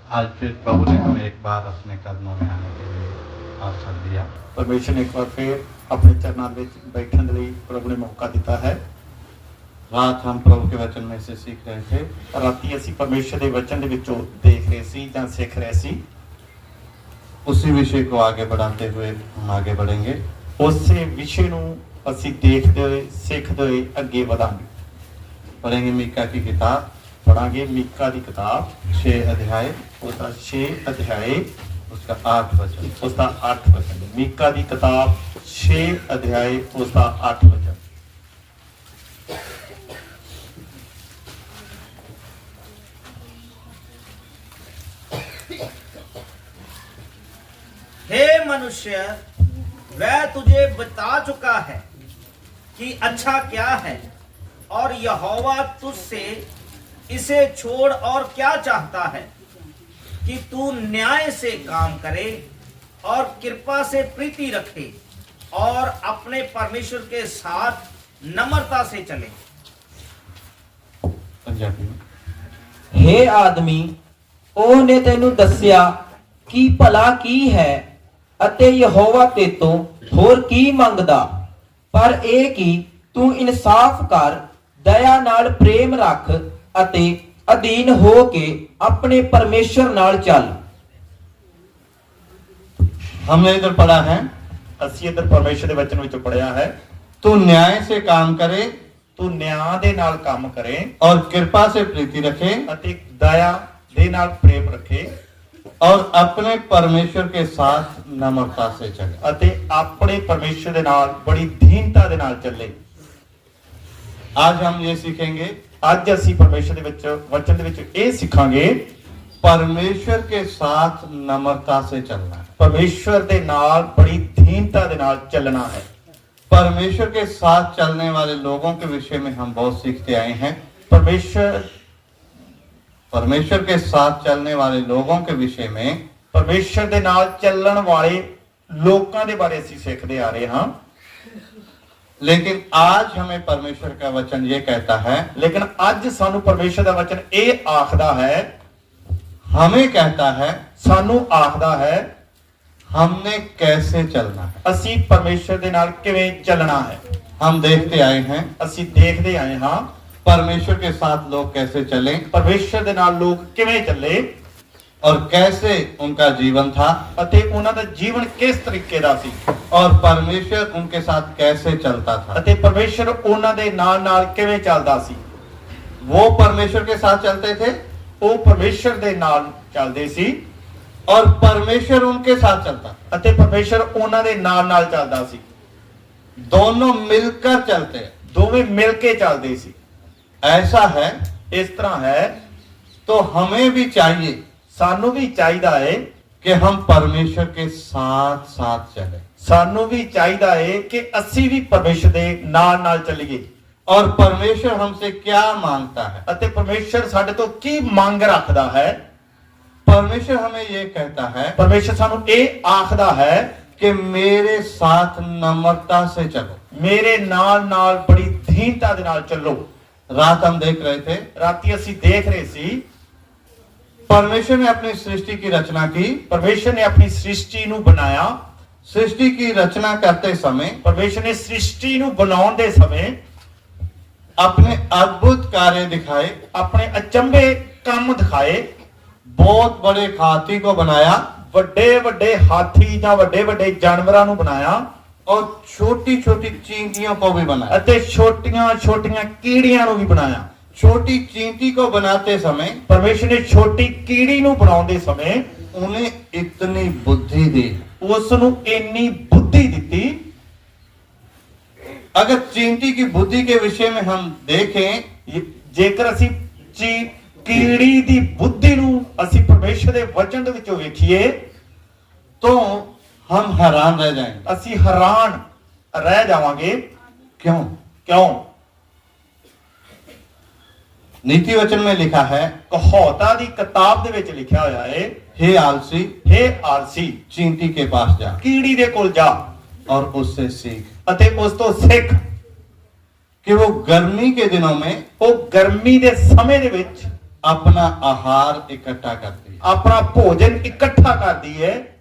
आज फिर प्रभु ने हमें एक बार अपने कदमों में आने के लिए अवसर दिया। परमेश्वर ने एक बार फिर अपने चरणों में बैठने के लिए प्रभु ने मौका दिता है। रात हम प्रभु के वचन में से सीख रहे थे। राती असी परमेश्वर के वचन के विचों देख रहे सी या सीख रहे सी। उसी विषय को आगे बढ़ाते हुए हम आगे बढ़ेंगे। उसी विषय को असी देखते हुए सीखते हुए आगे बढ़ांगे। पढ़ेंगे मीका की किताब, पढ़ांगे मीका की किताब 6 अध्याय, उसका 6 अध्याय उसका 8 वचन। उसका 8 वचन। मीका की किताब 6 अध्याय उसका 8 वचन। हे मनुष्य, वह तुझे बता चुका है कि अच्छा क्या है, और यहोवा तुझसे इसे छोड़ और क्या चाहता है कि तू न्याय से काम करे और कृपा से प्रीति रखे और अपने परमेश्वर के साथ नम्रता से चले। पंजाबी में। हे आदमी, ਉਹਨੇ ਤੈਨੂੰ ਦੱਸਿਆ ਕਿ ਭਲਾ ਕੀ ਹੈ ਅਤੇ ਯਹੋਵਾ ਤੇਤੋਂ ਹੋਰ ਕੀ ਮੰਗਦਾ, ਪਰ ਇਹ ਕਿ ਤੂੰ ਇਨਸਾਫ ਕਰ, ਦਇਆ ਨਾਲ ਪ੍ਰੇਮ ਰੱਖ ਅਤੇ ਅਧੀਨ ਹੋ ਕੇ ਆਪਣੇ ਪਰਮੇਸ਼ਰ ਨਾਲ ਚੱਲ। हमने इधर पढ़ा है, ਅਸੀਂ ਇਧਰ ਪਰਮੇਸ਼ਰ ਦੇ ਵਚਨ ਵਿੱਚ ਪੜਿਆ ਹੈ, तू न्याय से काम करे ਤੂੰ ਨਿਆਂ ਦੇ ਨਾਲ ਕੰਮ ਕਰੇ और कृपा से प्रीति रखे ਅਤੇ ਦਇਆ ਦੇ ਨਾਲ ਪ੍ਰੇਮ ਰੱਖੇ और अपने परमेश्वर के साथ नम्रता से चले। ਅਤੇ ਆਪਣੇ ਪਰਮੇਸ਼ਰ ਦੇ ਨਾਲ ਬੜੀ ਦੀਨਤਾ ਦੇ ਨਾਲ ਚੱਲੇ। आज हम ये सीखेंगे, ਅੱਜ ਅਸੀਂ ਪਰਮੇਸ਼ਰ ਦੇ ਵਿੱਚ ਵਚਨ ਦੇ ਵਿੱਚ ਇਹ ਸਿੱਖਾਂਗੇ, परमेश्वर के साथ नम्रता से चलना है। ਪਰਮੇਸ਼ਰ ਦੇ ਨਾਲ ਬੜੀ ਦੀਨਤਾ ਦੇ ਨਾਲ ਚੱਲਣਾ ਹੈ। परमेश्वर के साथ चलने वाले लोगों के विषय में हम बहुत सीखते आए हैं। परमेश्वर के साथ चलने वाले लोगों के विषय में, ਪਰਮੇਸ਼ਰ ਦੇ ਨਾਲ ਚੱਲਣ ਵਾਲੇ ਲੋਕਾਂ ਦੇ ਬਾਰੇ ਅਸੀਂ ਸਿੱਖਦੇ ਆ ਰਹੇ ਹਾਂ। लेकिन आज हमें परमेश्वर का वचन ये कहता है, ਲੇਕਿਨ ਅੱਜ ਸਾਨੂੰ ਪਰਮੇਸ਼ਰ ਦਾ ਵਚਨ ਇਹ ਆਖਦਾ ਹੈ, हमें कहता है ਸਾਨੂੰ ਆਖਦਾ ਹੈ हमने कैसे चलना है। ਅਸੀਂ ਪਰਮੇਸ਼ਰ ਦੇ ਨਾਲ ਕਿਵੇਂ ਚੱਲਣਾ ਹੈ। हम देखते आए हैं ਅਸੀਂ ਦੇਖਦੇ ਆਏ ਹਾਂ परमेश्वर के साथ लोग कैसे चले ਪਰਮੇਸ਼ਰ ਦੇ ਨਾਲ ਲੋਕ ਕਿਵੇਂ ਚੱਲੇ और कैसे उनका जीवन था ਅਤੇ ਉਹਨਾਂ ਦਾ ਜੀਵਨ ਕਿਸ ਤਰੀਕੇ ਦਾ ਸੀ और परमेश्वर उनके साथ कैसे चलता था। ਅਤੇ ਪਰਮੇਸ਼ਰ ਉਹਨਾਂ ਦੇ ਨਾਲ ਨਾਲ ਕਿਵੇਂ ਚੱਲਦਾ ਸੀ। वो परमेश्वर के साथ चलते थे ਉਹ ਪਰਮੇਸ਼ਰ ਦੇ ਨਾਲ ਚੱਲਦੇ ਸੀ और परमेश्वर उनके साथ चलता था। ਅਤੇ ਪਰਮੇਸ਼ਰ ਉਹਨਾਂ ਦੇ ਨਾਲ ਨਾਲ ਚੱਲਦਾ ਸੀ। दोनों मिलकर चलते हैं। ਦੋਵੇਂ ਮਿਲ ਕੇ ਚੱਲਦੇ ਸੀ। ऐसा है ਇਸ ਤਰ੍ਹਾਂ ਹੈ तो हमें भी चाहिए ਸਾਨੂੰ ਵੀ ਚਾਹੀਦਾ ਹੈ कि हम परमेश्वर के साथ साथ चलें ਸਾਨੂੰ ਵੀ ਚਾਹੀਦਾ ਹੈ ਕਿ ਅਸੀਂ ਵੀ ਪਰਮੇਸ਼ਰ ਦੇ ਨਾਲ ਨਾਲ ਚੱਲੀਏ। और परमेश्वर हमसे क्या मांगता है। ਅਤੇ ਪਰਮੇਸ਼ਰ ਸਾਡੇ ਤੋਂ ਕੀ ਮੰਗ ਰੱਖਦਾ ਹੈ। परमेश्वर हमें ये कहता है ਪਰਮੇਸ਼ਰ ਸਾਨੂੰ ਇਹ ਆਖਦਾ ਹੈ कि मेरे साथ नम्रता से चलो। ਮੇਰੇ ਨਾਲ ਨਾਲ ਬੜੀ ਦੀਨਤਾ ਦੇ ਨਾਲ ਚੱਲੋ। रात हम देख रहे थे, ਰਾਤੀ ਅਸੀਂ ਦੇਖ ਰਹੇ ਸੀ परमेश्वर ने अपनी सृष्टि की रचना की। ਪਰਮੇਸ਼ਰ ਨੇ ਆਪਣੀ ਸ੍ਰਿਸ਼ਟੀ ਨੂੰ ਬਣਾਇਆ। सृष्टि की रचना करते समय ਪਰਮੇਸ਼ਰ ਨੇ ਸ੍ਰਿਸ਼ਟੀ ਨੂੰ ਬਣਾਉਣ ਦੇ ਸਮੇਂ अपने अद्भुत कार्य दिखाए। ਆਪਣੇ ਅਚੰਭੇ ਕੰਮ ਦਿਖਾਏ। बहुत बड़े हाथी को बनाया ਵੱਡੇ ਵੱਡੇ ਹਾਥੀ ਜਾਂ ਵੱਡੇ ਵੱਡੇ ਜਾਨਵਰਾਂ ਨੂੰ ਬਣਾਇਆ और छोटी छोटी चींटियों को भी बनाया। ਅਤੇ ਛੋਟੀਆਂ ਛੋਟੀਆਂ ਕੀੜੀਆਂ ਨੂੰ ਵੀ ਬਣਾਇਆ। छोटी चींटी को बनाते समय ਪਰਮੇਸ਼ਰ ਨੇ ਛੋਟੀ ਕੀੜੀ ਨੂੰ ਬਣਾਉਂਦੇ ਸਮੇਂ उन्हें इतनी बुद्धि दी। ਉਸ ਨੂੰ ਇੰਨੀ ਬੁੱਧੀ ਦਿੱਤੀ। अगर चींटी की बुद्धि के विषय में हम देखें, ਜੇਕਰ ਅਸੀਂ ਕੀੜੀ ਦੀ ਬੁੱਧੀ ਨੂੰ ਅਸੀਂ ਪਰਮੇਸ਼ਰ ਦੇ ਵਚਨ ਦੇ ਵਿੱਚੋਂ ਵੇਖੀਏ तो हम हैरान रह जाएंगे। ਅਸੀਂ ਹੈਰਾਨ ਰਹਿ ਜਾਵਾਂਗੇ। क्यों? ਕਿਉਂ? नीति वचन में लिखा है, ਕਹਾਵਤਾਂ ਦੀ ਕਿਤਾਬ ਦੇ ਵਿੱਚ ਲਿਖਿਆ ਹੋਇਆ ਹੈ, हे आलसी, हे ਆਲਸੀ, चींटी के पास जा ਕੀੜੀ ਦੇ ਕੋਲ ਜਾ और उससे सीख ਅਤੇ ਉਸ ਤੋਂ ਸਿੱਖ कि वो गर्मी के दिनों में ਉਹ ਗਰਮੀ ਦੇ ਸਮੇਂ ਦੇ ਵਿੱਚ अपना आहार इकट्ठा करती है। ਆਪਣਾ ਭੋਜਨ ਇਕੱਠਾ ਕਰਦੀ ਹੈ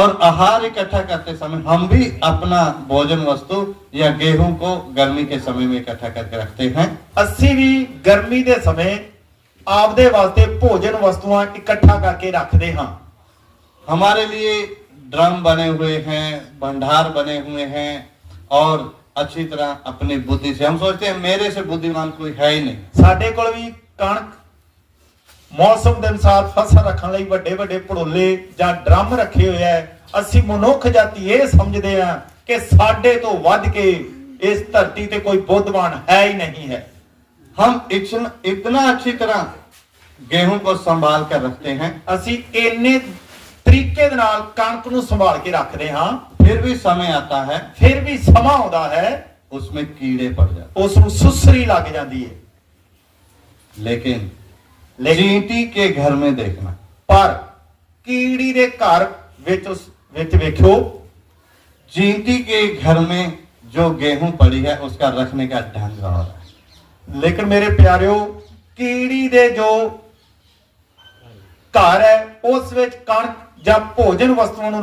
और आहार इकट्ठा करते समय हम भी अपना भोजन वस्तु या गेहूं को गर्मी के समय में इकट्ठा करके रखते हैं। ਅਸੀਂ ਵੀ ਗਰਮੀ ਦੇ ਸਮੇਂ ਆਪਦੇ ਵਾਸਤੇ ਭੋਜਨ ਵਸਤੂਆਂ ਇਕੱਠਾ ਕਰਕੇ ਰੱਖਦੇ ਹਾਂ। हमारे लिए ड्रम बने हुए हैं, भंडार बने हुए हैं और अच्छी तरह अपनी बुद्धि से हम सोचते हैं मेरे से बुद्धिमान कोई है ही नहीं। ਸਾਡੇ ਕੋਲ ਵੀ ਕਣਕ ਮੌਸਮ ਦੇ ਅਨੁਸਾਰ ਫਸਲ ਰੱਖਣ ਲਈ ਵੱਡੇ ਵੱਡੇ ਭੜੋਲੇ ਜਾਂ ਡਰਮ ਰੱਖੇ ਹੋਏ ਆ। ਅਸੀਂ ਮਨੁੱਖ ਜਾਤੀ ਇਹ ਸਮਝਦੇ ਆ ਕਿ ਸਾਡੇ ਤੋਂ ਵੱਧ ਕੇ ਇਸ ਧਰਤੀ ਤੇ ਕੋਈ ਬੁੱਧਵਾਨ ਹੈ ਹੀ नहीं है। हम इतना अच्छी तरह गेहूं को संभाल कर रखते हैं, ਅਸੀਂ ਇੰਨੇ ਤਰੀਕੇ ਦੇ ਨਾਲ ਕਣਕ ਨੂੰ ਸੰਭਾਲ ਕੇ ਰੱਖਦੇ ਹਾਂ, फिर भी समय आता है ਫਿਰ ਵੀ ਸਮਾਂ ਆਉਂਦਾ ਹੈ उसमें कीड़े पड़ जाते ਉਸ ਨੂੰ ਸੁਸਰੀ ਲੱਗ ਜਾਂਦੀ ਹੈ। हैं। लेकिन चींटी के घर में देखना, ਪਰ ਕੀੜੀ ਦੇ ਘਰ ਵਿੱਚ ਉਸ ਵਿੱਚ ਵੇਖਿਓ चींटी के घर में जो गेहूं पड़ी है उसका रखने का ढंग और है। ਲੇਕਿन ਮੇਰੇ ਪਿਆਰਿਓ ਕੀੜੀ ਦੇ ਜੋ ਘਰ ਹੈ ਉਸ ਵਿੱਚ ਕਣਕ ਜਾਂ ਭੋਜਨ ਵਸਤੂਆਂ ਨੂੰ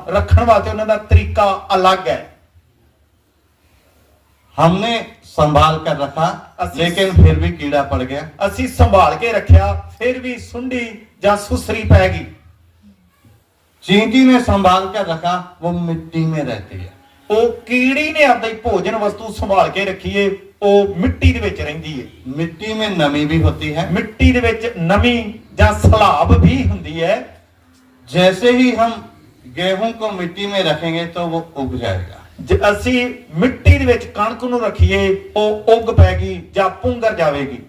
ਰੱਖਣ ਵਾਸਤੇ ਉਹਨਾਂ ਦਾ ਤਰੀਕਾ ਅਲੱਗ ਹੈ। हमने संभाल कर रखा लेकिन फिर भी कीड़ा पड़ गया। ਅਸੀਂ ਸੰਭਾਲ ਕੇ ਰੱਖਿਆ ਫਿਰ ਵੀ ਸੁੰਡੀ ਜਾਂ ਸੁਸਰੀ ਪੈ ਗਈ। चींटी ने संभाल कर रखा, वो मिट्टी में रहती है। ਉਹ ਕੀੜੀ ਨੇ ਆਪਣੀ ਭੋਜਨ ਵਸਤੂ ਸੰਭਾਲ ਕੇ ਰੱਖੀ ਏ, ਉਹ ਮਿੱਟੀ ਦੇ ਵਿੱਚ ਰਹਿੰਦੀ ਏ। मिट्टी में नमी भी होती है। ਮਿੱਟੀ ਦੇ ਵਿੱਚ ਨਮੀ ਜਾਂ ਸਲਾਬ ਵੀ ਹੁੰਦੀ ਹੈ। जैसे ही हम गेहूं को मिट्टी में रखेंगे तो वो उग जाएगा। ਜੇ ਅਸੀਂ ਮਿੱਟੀ ਦੇ ਵਿੱਚ ਕਣਕ ਨੂੰ ਰੱਖੀਏ ਉਹ ਉੱਗ ਪੈਗੀ ਜਾਂ ਪੁੰਗਰ ਜਾਵੇਗੀ।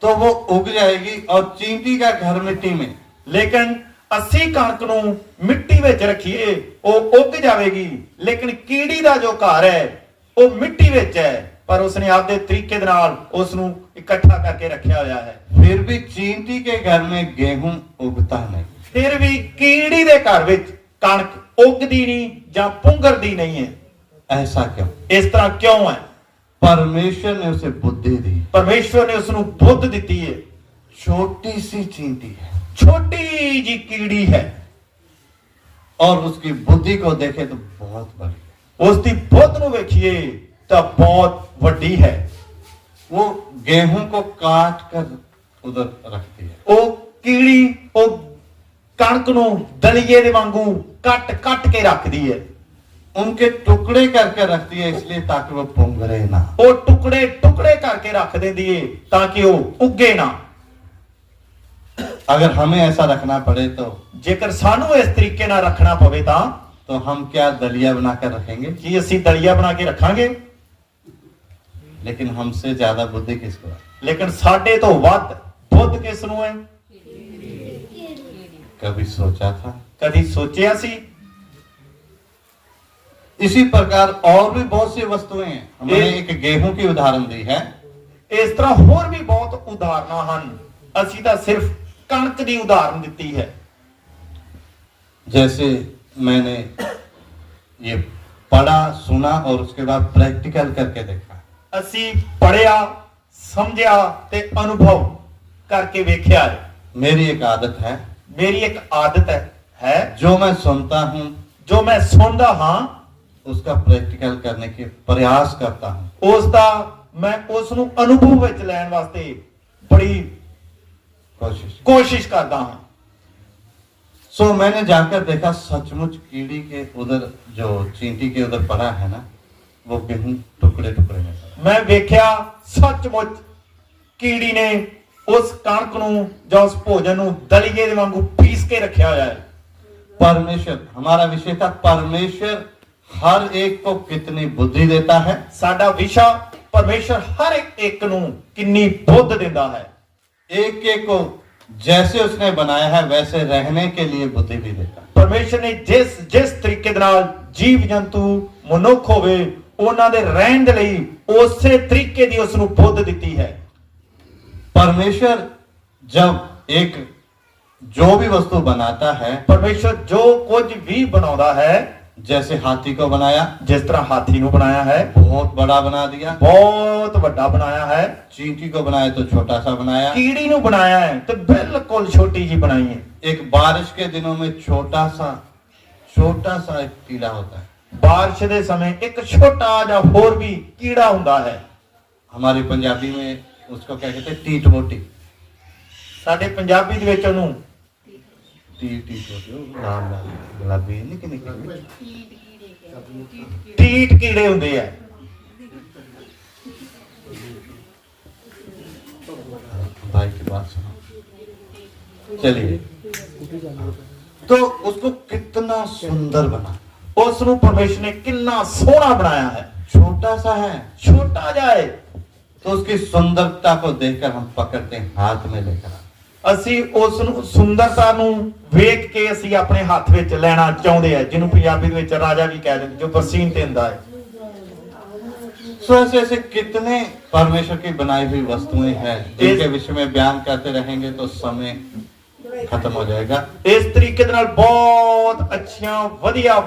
तो वो उग जाएगी और चींटी का घर मिट्टी में। ਲੇਕਿਨ ਅਸੀਂ ਕਣਕ ਨੂੰ ਮਿੱਟੀ ਵਿੱਚ ਰੱਖੀਏ ਉਹ ਉੱਗ ਜਾਵੇਗੀ, ਲੇਕਿਨ ਕੀੜੀ ਦਾ ਜੋ ਘਰ ਹੈ ਉਹ ਮਿੱਟੀ ਵਿੱਚ ਹੈ, ਪਰ ਉਸਨੇ ਆਪਦੇ ਤਰੀਕੇ ਦੇ ਨਾਲ ਉਸ ਨੂੰ ਇਕੱਠਾ ਕਰਕੇ ਰੱਖਿਆ ਹੋਇਆ ਹੈ। फिर भी चींटी के घर में गेहूं उगता नहीं। ਫਿਰ ਵੀ ਕੀੜੀ ਦੇ ਘਰ ਵਿੱਚ ਕਣਕ ਉੱਗਦੀ ਨਹੀਂ ਜਾਂ ਪੁੰਗਰਦੀ ਨਹੀਂ ਹੈ। ऐसा क्यों? ਇਸ ਤਰ੍ਹਾਂ ਕਿਉਂ ਹੈ? परमेश्वर ने उसे बुद्धि दी। ਪਰਮੇਸ਼ਵਰ ਨੇ ਉਸ ਨੂੰ ਬੁੱਧ ਦਿੱਤੀ ਹੈ। छोटी सी चींटी है ਛੋਟੀ ਜੀ ਕੀੜੀ ਹੈ और उसकी बुद्धि को देखे तो बहुत बड़ी है। ਉਸ ਦੀ ਬੁੱਧ ਨੂੰ ਵੇਖੀਏ ਤਾਂ ਬਹੁਤ ਵੱਡੀ ਹੈ। वो गेहूं को काट कर उधर रखती है। ਉਹ ਕੀੜੀ ਉਹ ਕਣਕ ਨੂੰ ਦਲੀਏ ਦੇ ਵਾਂਗੂ ਕੱਟ ਕੱਟ ਕੇ ਰੱਖਦੀ ਹੈ। उनके टुकड़े करके रखती है इसलिए ताकि वो पुंगरे ना। ਉਹ ਟੁਕੜੇ ਟੁਕੜੇ ਕਰਕੇ ਰੱਖ ਦਿੰਦੀ ਏ ਤਾਂ ਕਿ ਉਹ ਉੱਗੇ ਨਾ। अगर हमें ऐसा रखना पड़े ਜੇਕਰ ਸਾਨੂੰ ਇਸ ਤਰੀਕੇ ਨਾਲ ਰੱਖਣਾ ਪਵੇ ਤਾਂ तो हम क्या दलिया बनाकर रखेंगे? ਕੀ ਅਸੀਂ ਦਲੀਆ ਬਣਾ ਕੇ ਰੱਖਾਂਗੇ? लेकिन हमसे ज्यादा बुद्धि किसको है? ਲੇਕਿਨ ਸਾਡੇ ਤੋਂ ਵੱਧ ਬੁੱਧ ਕਿਸ ਨੂੰ ਹੈ? कभी सोचा था? ਕਦੀ ਸੋਚਿਆ ਸੀ? इसी प्रकार और भी बहुत सी वस्तुएं हैं। हमने एक- एक गेहूं की उदाहरण दी है। ਇਸ ਤਰ੍ਹਾਂ ਹੋਰ ਵੀ ਬਹੁਤ ਉਦਾਹਰਨਾਂ ਹਨ। ਅਸੀਂ ਤਾਂ ਸਿਰਫ ਕਣਕ ਦੀ ਉਦਾਹਰਨ ਦਿੱਤੀ ਹੈ। जैसे मैंने ये पढ़ा सुना और उसके बाद प्रैक्टिकल करके देखा। ਅਸੀਂ ਪੜਿਆ ਸਮਝਿਆ ਤੇ ਅਨੁਭਵ ਕਰਕੇ ਵੇਖਿਆ ਹੈ। मेरी एक आदत है, ਮੇਰੀ ਇੱਕ ਆਦਤ ਹੈ जो मैं सुनता हूं ਜੋ ਮੈਂ ਸੁਣਦਾ ਹਾਂ उसका प्रैक्टिकल करने के प्रयास करता हूं। ਉਸ ਦਾ ਮੈਂ ਉਸ ਨੂੰ ਅਨੁਭਵ ਵਿੱਚ ਲੈਣ ਵਾਸਤੇ ਬੜੀ ਕੋਸ਼ਿਸ਼ ਕਰਦਾ ਹਾਂ। सो मैंने जाकर देखा सचमुच कीड़ी के उधर जो चींटी के उधर पड़ा है ना, वो गेहूं टुकड़े टुकड़े में पड़ा। ਮੈਂ ਵੇਖਿਆ ਸੱਚਮੁੱਚ ਕੀੜੀ ਨੇ ਉਸ ਕਣਕ ਨੂੰ ਜਾਂ ਉਸ ਭੋਜਨ ਨੂੰ ਦਲੀਏ ਦੇ ਵਾਂਗੂ ਪੀਸ ਕੇ ਰੱਖਿਆ ਹੋਇਆ ਹੈ। परमेश्वर, हमारा विषय था परमेश्वर हर एक को कितनी बुद्धि देता है। ਸਾਡਾ ਵਿਸ਼ਾ ਪਰਮੇਸ਼ਰ ਹਰ ਇੱਕ ਨੂੰ ਕਿੰਨੀ ਬੁੱਧ ਦਿੰਦਾ ਹੈ। एक एक को जैसे उसने बनाया है वैसे रहने के लिए बुद्धि भी देता है। ਪਰਮੇਸ਼ਰ ਨੇ ਜਿਸ ਤਰੀਕੇ ਦੇ ਨਾਲ ਜੀਵ ਜੰਤੂ ਮਨੁੱਖ ਹੋਵੇ ਉਹਨਾਂ ਦੇ ਰਹਿਣ ਦੇ ਲਈ ਉਸੇ ਤਰੀਕੇ ਦੀ ਉਸ ਨੂੰ ਬੁੱਧ ਦਿੱਤੀ ਹੈ। परमेश्वर जब एक जो भी वस्तु बनाता है ਪਰਮੇਸ਼ਰ ਜੋ ਕੁਝ ਵੀ ਬਣਾਉਂਦਾ ਹੈ जैसे हाथी को बनाया, ਜਿਸ ਤਰ੍ਹਾਂ ਹਾਥੀ ਨੂੰ ਬਣਾਇਆ ਹੈ, बहुत बड़ा बना दिया। ਬਹੁਤ ਵੱਡਾ ਬਣਾਇਆ ਹੈ। चींटी को बनाया तो छोटा सा बनाया। ਕੀੜੀ ਨੂੰ ਬਣਾਇਆ ਹੈ ਤੇ ਬਿਲਕੁਲ ਛੋਟੀ ਜੀ ਬਣਾਈ ਹੈ। एक बारिश के दिनों में छोटा सा एक कीड़ा होता है। ਬਾਰਿਸ਼ ਦੇ ਸਮੇਂ ਇੱਕ ਛੋਟਾ ਜਿਹਾ ਹੋਰ ਵੀ ਕੀੜਾ ਹੁੰਦਾ ਹੈ। हमारी पंजाबी में उसको क्या कहते हैं, टीट मोटी। ਸਾਡੇ ਪੰਜਾਬੀ ਦੇ ਵਿੱਚ ਉਹਨੂੰ टीट मोटी, लाल लाल गुलाबी निके निके ਟੀਟ ਕੀੜੇ ਹੁੰਦੇ ਆ। भाई की बात सुनो। चलिए, तो उसको कितना सुंदर बना। ਉਸ ਨੂੰ ਪਰਮੇਸ਼ਰ ਨੇ ਕਿੰਨਾ ਸੋਹਣਾ ਬਣਾਇਆ ਹੈ। छोटा सा है, ਛੋਟਾ ਜਿਹਾ ਹੈ। तो उसकी सुंदरता को देखकर हम पकड़ते हैं, हाथ में लेकर आते हैं। ਅਸੀਂ ਉਸ ਨੂੰ ਸੁੰਦਰਤਾ ਨੂੰ ਵੇਖ ਕੇ ਅਸੀਂ ਆਪਣੇ ਹੱਥ ਵਿੱਚ ਲੈਣਾ ਚਾਹੁੰਦੇ ਆ, ਜਿਹਨੂੰ ਪੰਜਾਬੀ ਦੇ ਵਿੱਚ ਰਾਜਾ ਵੀ ਕਹਿ ਦਿੰਦੇ, ਜੋ ਬਰਸੀਨ ਤੇ ਹੁੰਦਾ ਹੈ। सो ऐसे ऐसे कितने परमेश्वर की बनाई हुई वस्तुएं हैं जिनके विषय में बयान करते रहेंगे तो समय खत्म हो जाएगा। ਇਸ ਤਰੀਕੇ ਦੇ ਨਾਲ ਬਹੁਤ ਅੱਛੀਆਂ ਵਧੀਆ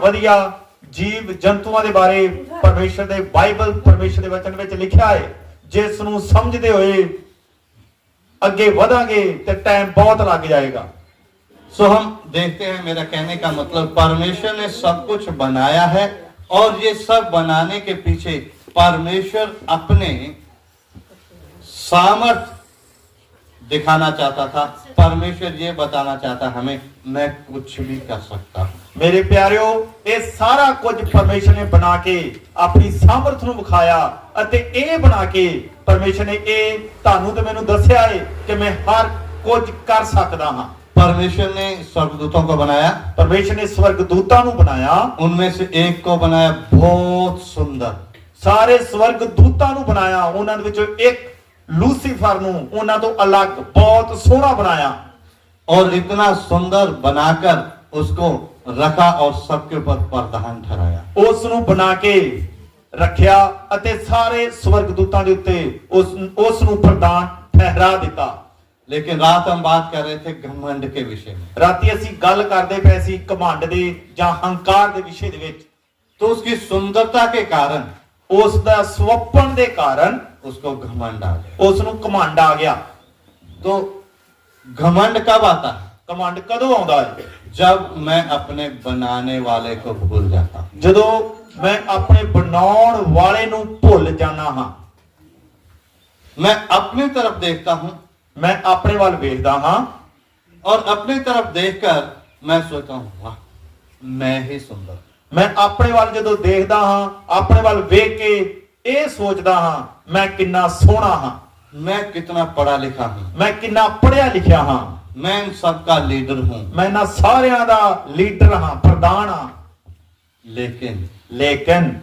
ਜੀਵ ਜੰਤੂਆਂ ਦੇ ਬਾਰੇ ਪਰਮੇਸ਼ਰ ਦੇ ਬਾਈਬਲ ਪਰਮੇਸ਼ਰ ਦੇ ਵਚਨ ਵਿੱਚ ਲਿਖਿਆ ਹੈ, ਜਿਸ ਨੂੰ ਸਮਝਦੇ ਹੋਏ ਅੱਗੇ ਵਧਾਂਗੇ ਤੇ ਟਾਈਮ ਬਹੁਤ ਲੱਗ ਜਾਏਗਾ। सो हम देखते हैं, मेरा कहने का मतलब परमेश्वर ने सब कुछ बनाया है और ये सब बनाने के पीछे परमेश्वर अपने सामर्थ दिखाना चाहता था। परमेश्वर ये बताना चाहता हमें, मैं कुछ भी कर सकता हूं। ਮੇਰੇ ਪਿਆਰਿਓ, ਇਹ ਸਾਰਾ ਕੁਝ ਪਰਮੇਸ਼ਰ ਨੇ ਬਣਾ ਕੇ ਆਪਣੀ ਸਾਮਰਥ ਨੂੰ ਵਿਖਾਇਆ ਅਤੇ ਇਹ ਬਣਾ ਕੇ ਪਰਮੇਸ਼ਰ ਨੇ ਇਹ ਤੁਹਾਨੂੰ ਤੇ ਮੈਨੂੰ ਦੱਸਿਆ ਹੈ ਕਿ ਮੈਂ ਹਰ ਕੁਝ ਕਰ ਸਕਦਾ ਹਾਂ। परमेश्वर ने स्वर्गदूतों को बनाया, ਪਰਮੇਸ਼ਰ ਨੇ ਸਵਰਗਦੂਤਾਂ ਨੂੰ ਬਣਾਇਆ, उनमें से एक को बनाया बहुत सुंदर। ਸਾਰੇ ਸਵਰਗਦੂਤਾਂ ਨੂੰ ਬਣਾਇਆ, ਉਹਨਾਂ ਦੇ ਵਿੱਚੋਂ ਇੱਕ ਲੂਸੀਫਰ ਨੂੰ ਉਹਨਾਂ ਤੋਂ ਅਲੱਗ ਬਹੁਤ ਸੋਹਣਾ ਬਣਾਇਆ। और इतना सुंदर बनाकर उसको रखा और सबके ऊपर प्रधान ठहराया। ਉਸ ਨੂੰ ਬਣਾ ਕੇ ਰੱਖਿਆ ਅਤੇ ਸਾਰੇ ਸਵਰਗਦੂਤਾਂ ਦੇ ਉੱਤੇ ਉਸ ਨੂੰ ਪ੍ਰਧਾਨ ਠਹਿਰਾ ਦਿੱਤਾ। लेकिन रात हम बात कर रहे थे घमंड के विषय में। ਰਾਤੀ ਅਸੀਂ ਗੱਲ ਕਰਦੇ ਪਏ ਸੀ ਘਮੰਡ ਦੇ ਜਾਂ ਹੰਕਾਰ ਦੇ ਵਿਸ਼ੇ ਦੇ ਵਿੱਚ। तो उसकी सुंदरता के कारण ਉਸ ਦਾ ਸਵੱਪਣ ਦੇ ਕਾਰਨ उसको घमंड आ गया। ਉਸ ਨੂੰ ਘਮੰਡ ਆ ਗਿਆ। तो घमंड कब आता है? ਘਮੰਡ ਕਦੋਂ ਆਉਂਦਾ ਹੈ? जब मैं अपने बनाने वाले को भूल जाता हूं। ਜਦੋਂ ਮੈਂ ਆਪਣੇ ਬਣਾਉਣ ਵਾਲੇ ਨੂੰ ਭੁੱਲ ਜਾਣਾ ਹਾਂ। मैं अपनी तरफ देखता हूं ਮੈਂ ਆਪਣੇ ਵੱਲ ਵੇਖਦਾ ਹਾਂ और अपनी तरफ देखकर मैं सोचता हूं, वाह मैं ही सुंदर। ਮੈਂ ਆਪਣੇ ਵੱਲ ਜਦੋਂ ਦੇਖਦਾ ਹਾਂ, ਆਪਣੇ ਵੱਲ ਵੇਖ ਕੇ ਇਹ ਸੋਚਦਾ ਹਾਂ ਮੈਂ ਕਿੰਨਾ ਸੋਹਣਾ ਹਾਂ, मैं कितना पढ़ा लिखा हूं, ਮੈਂ ਕਿੰਨਾ ਪੜ੍ਹਿਆ ਲਿਖਿਆ ਹਾਂ, मैं इन सबका लीडर हूं। ਮੈਂ ਇਹਨਾਂ ਸਾਰਿਆਂ ਦਾ ਲੀਡਰ ਹਾਂ, ਪ੍ਰਧਾਨ ਹਾਂ। लेकिन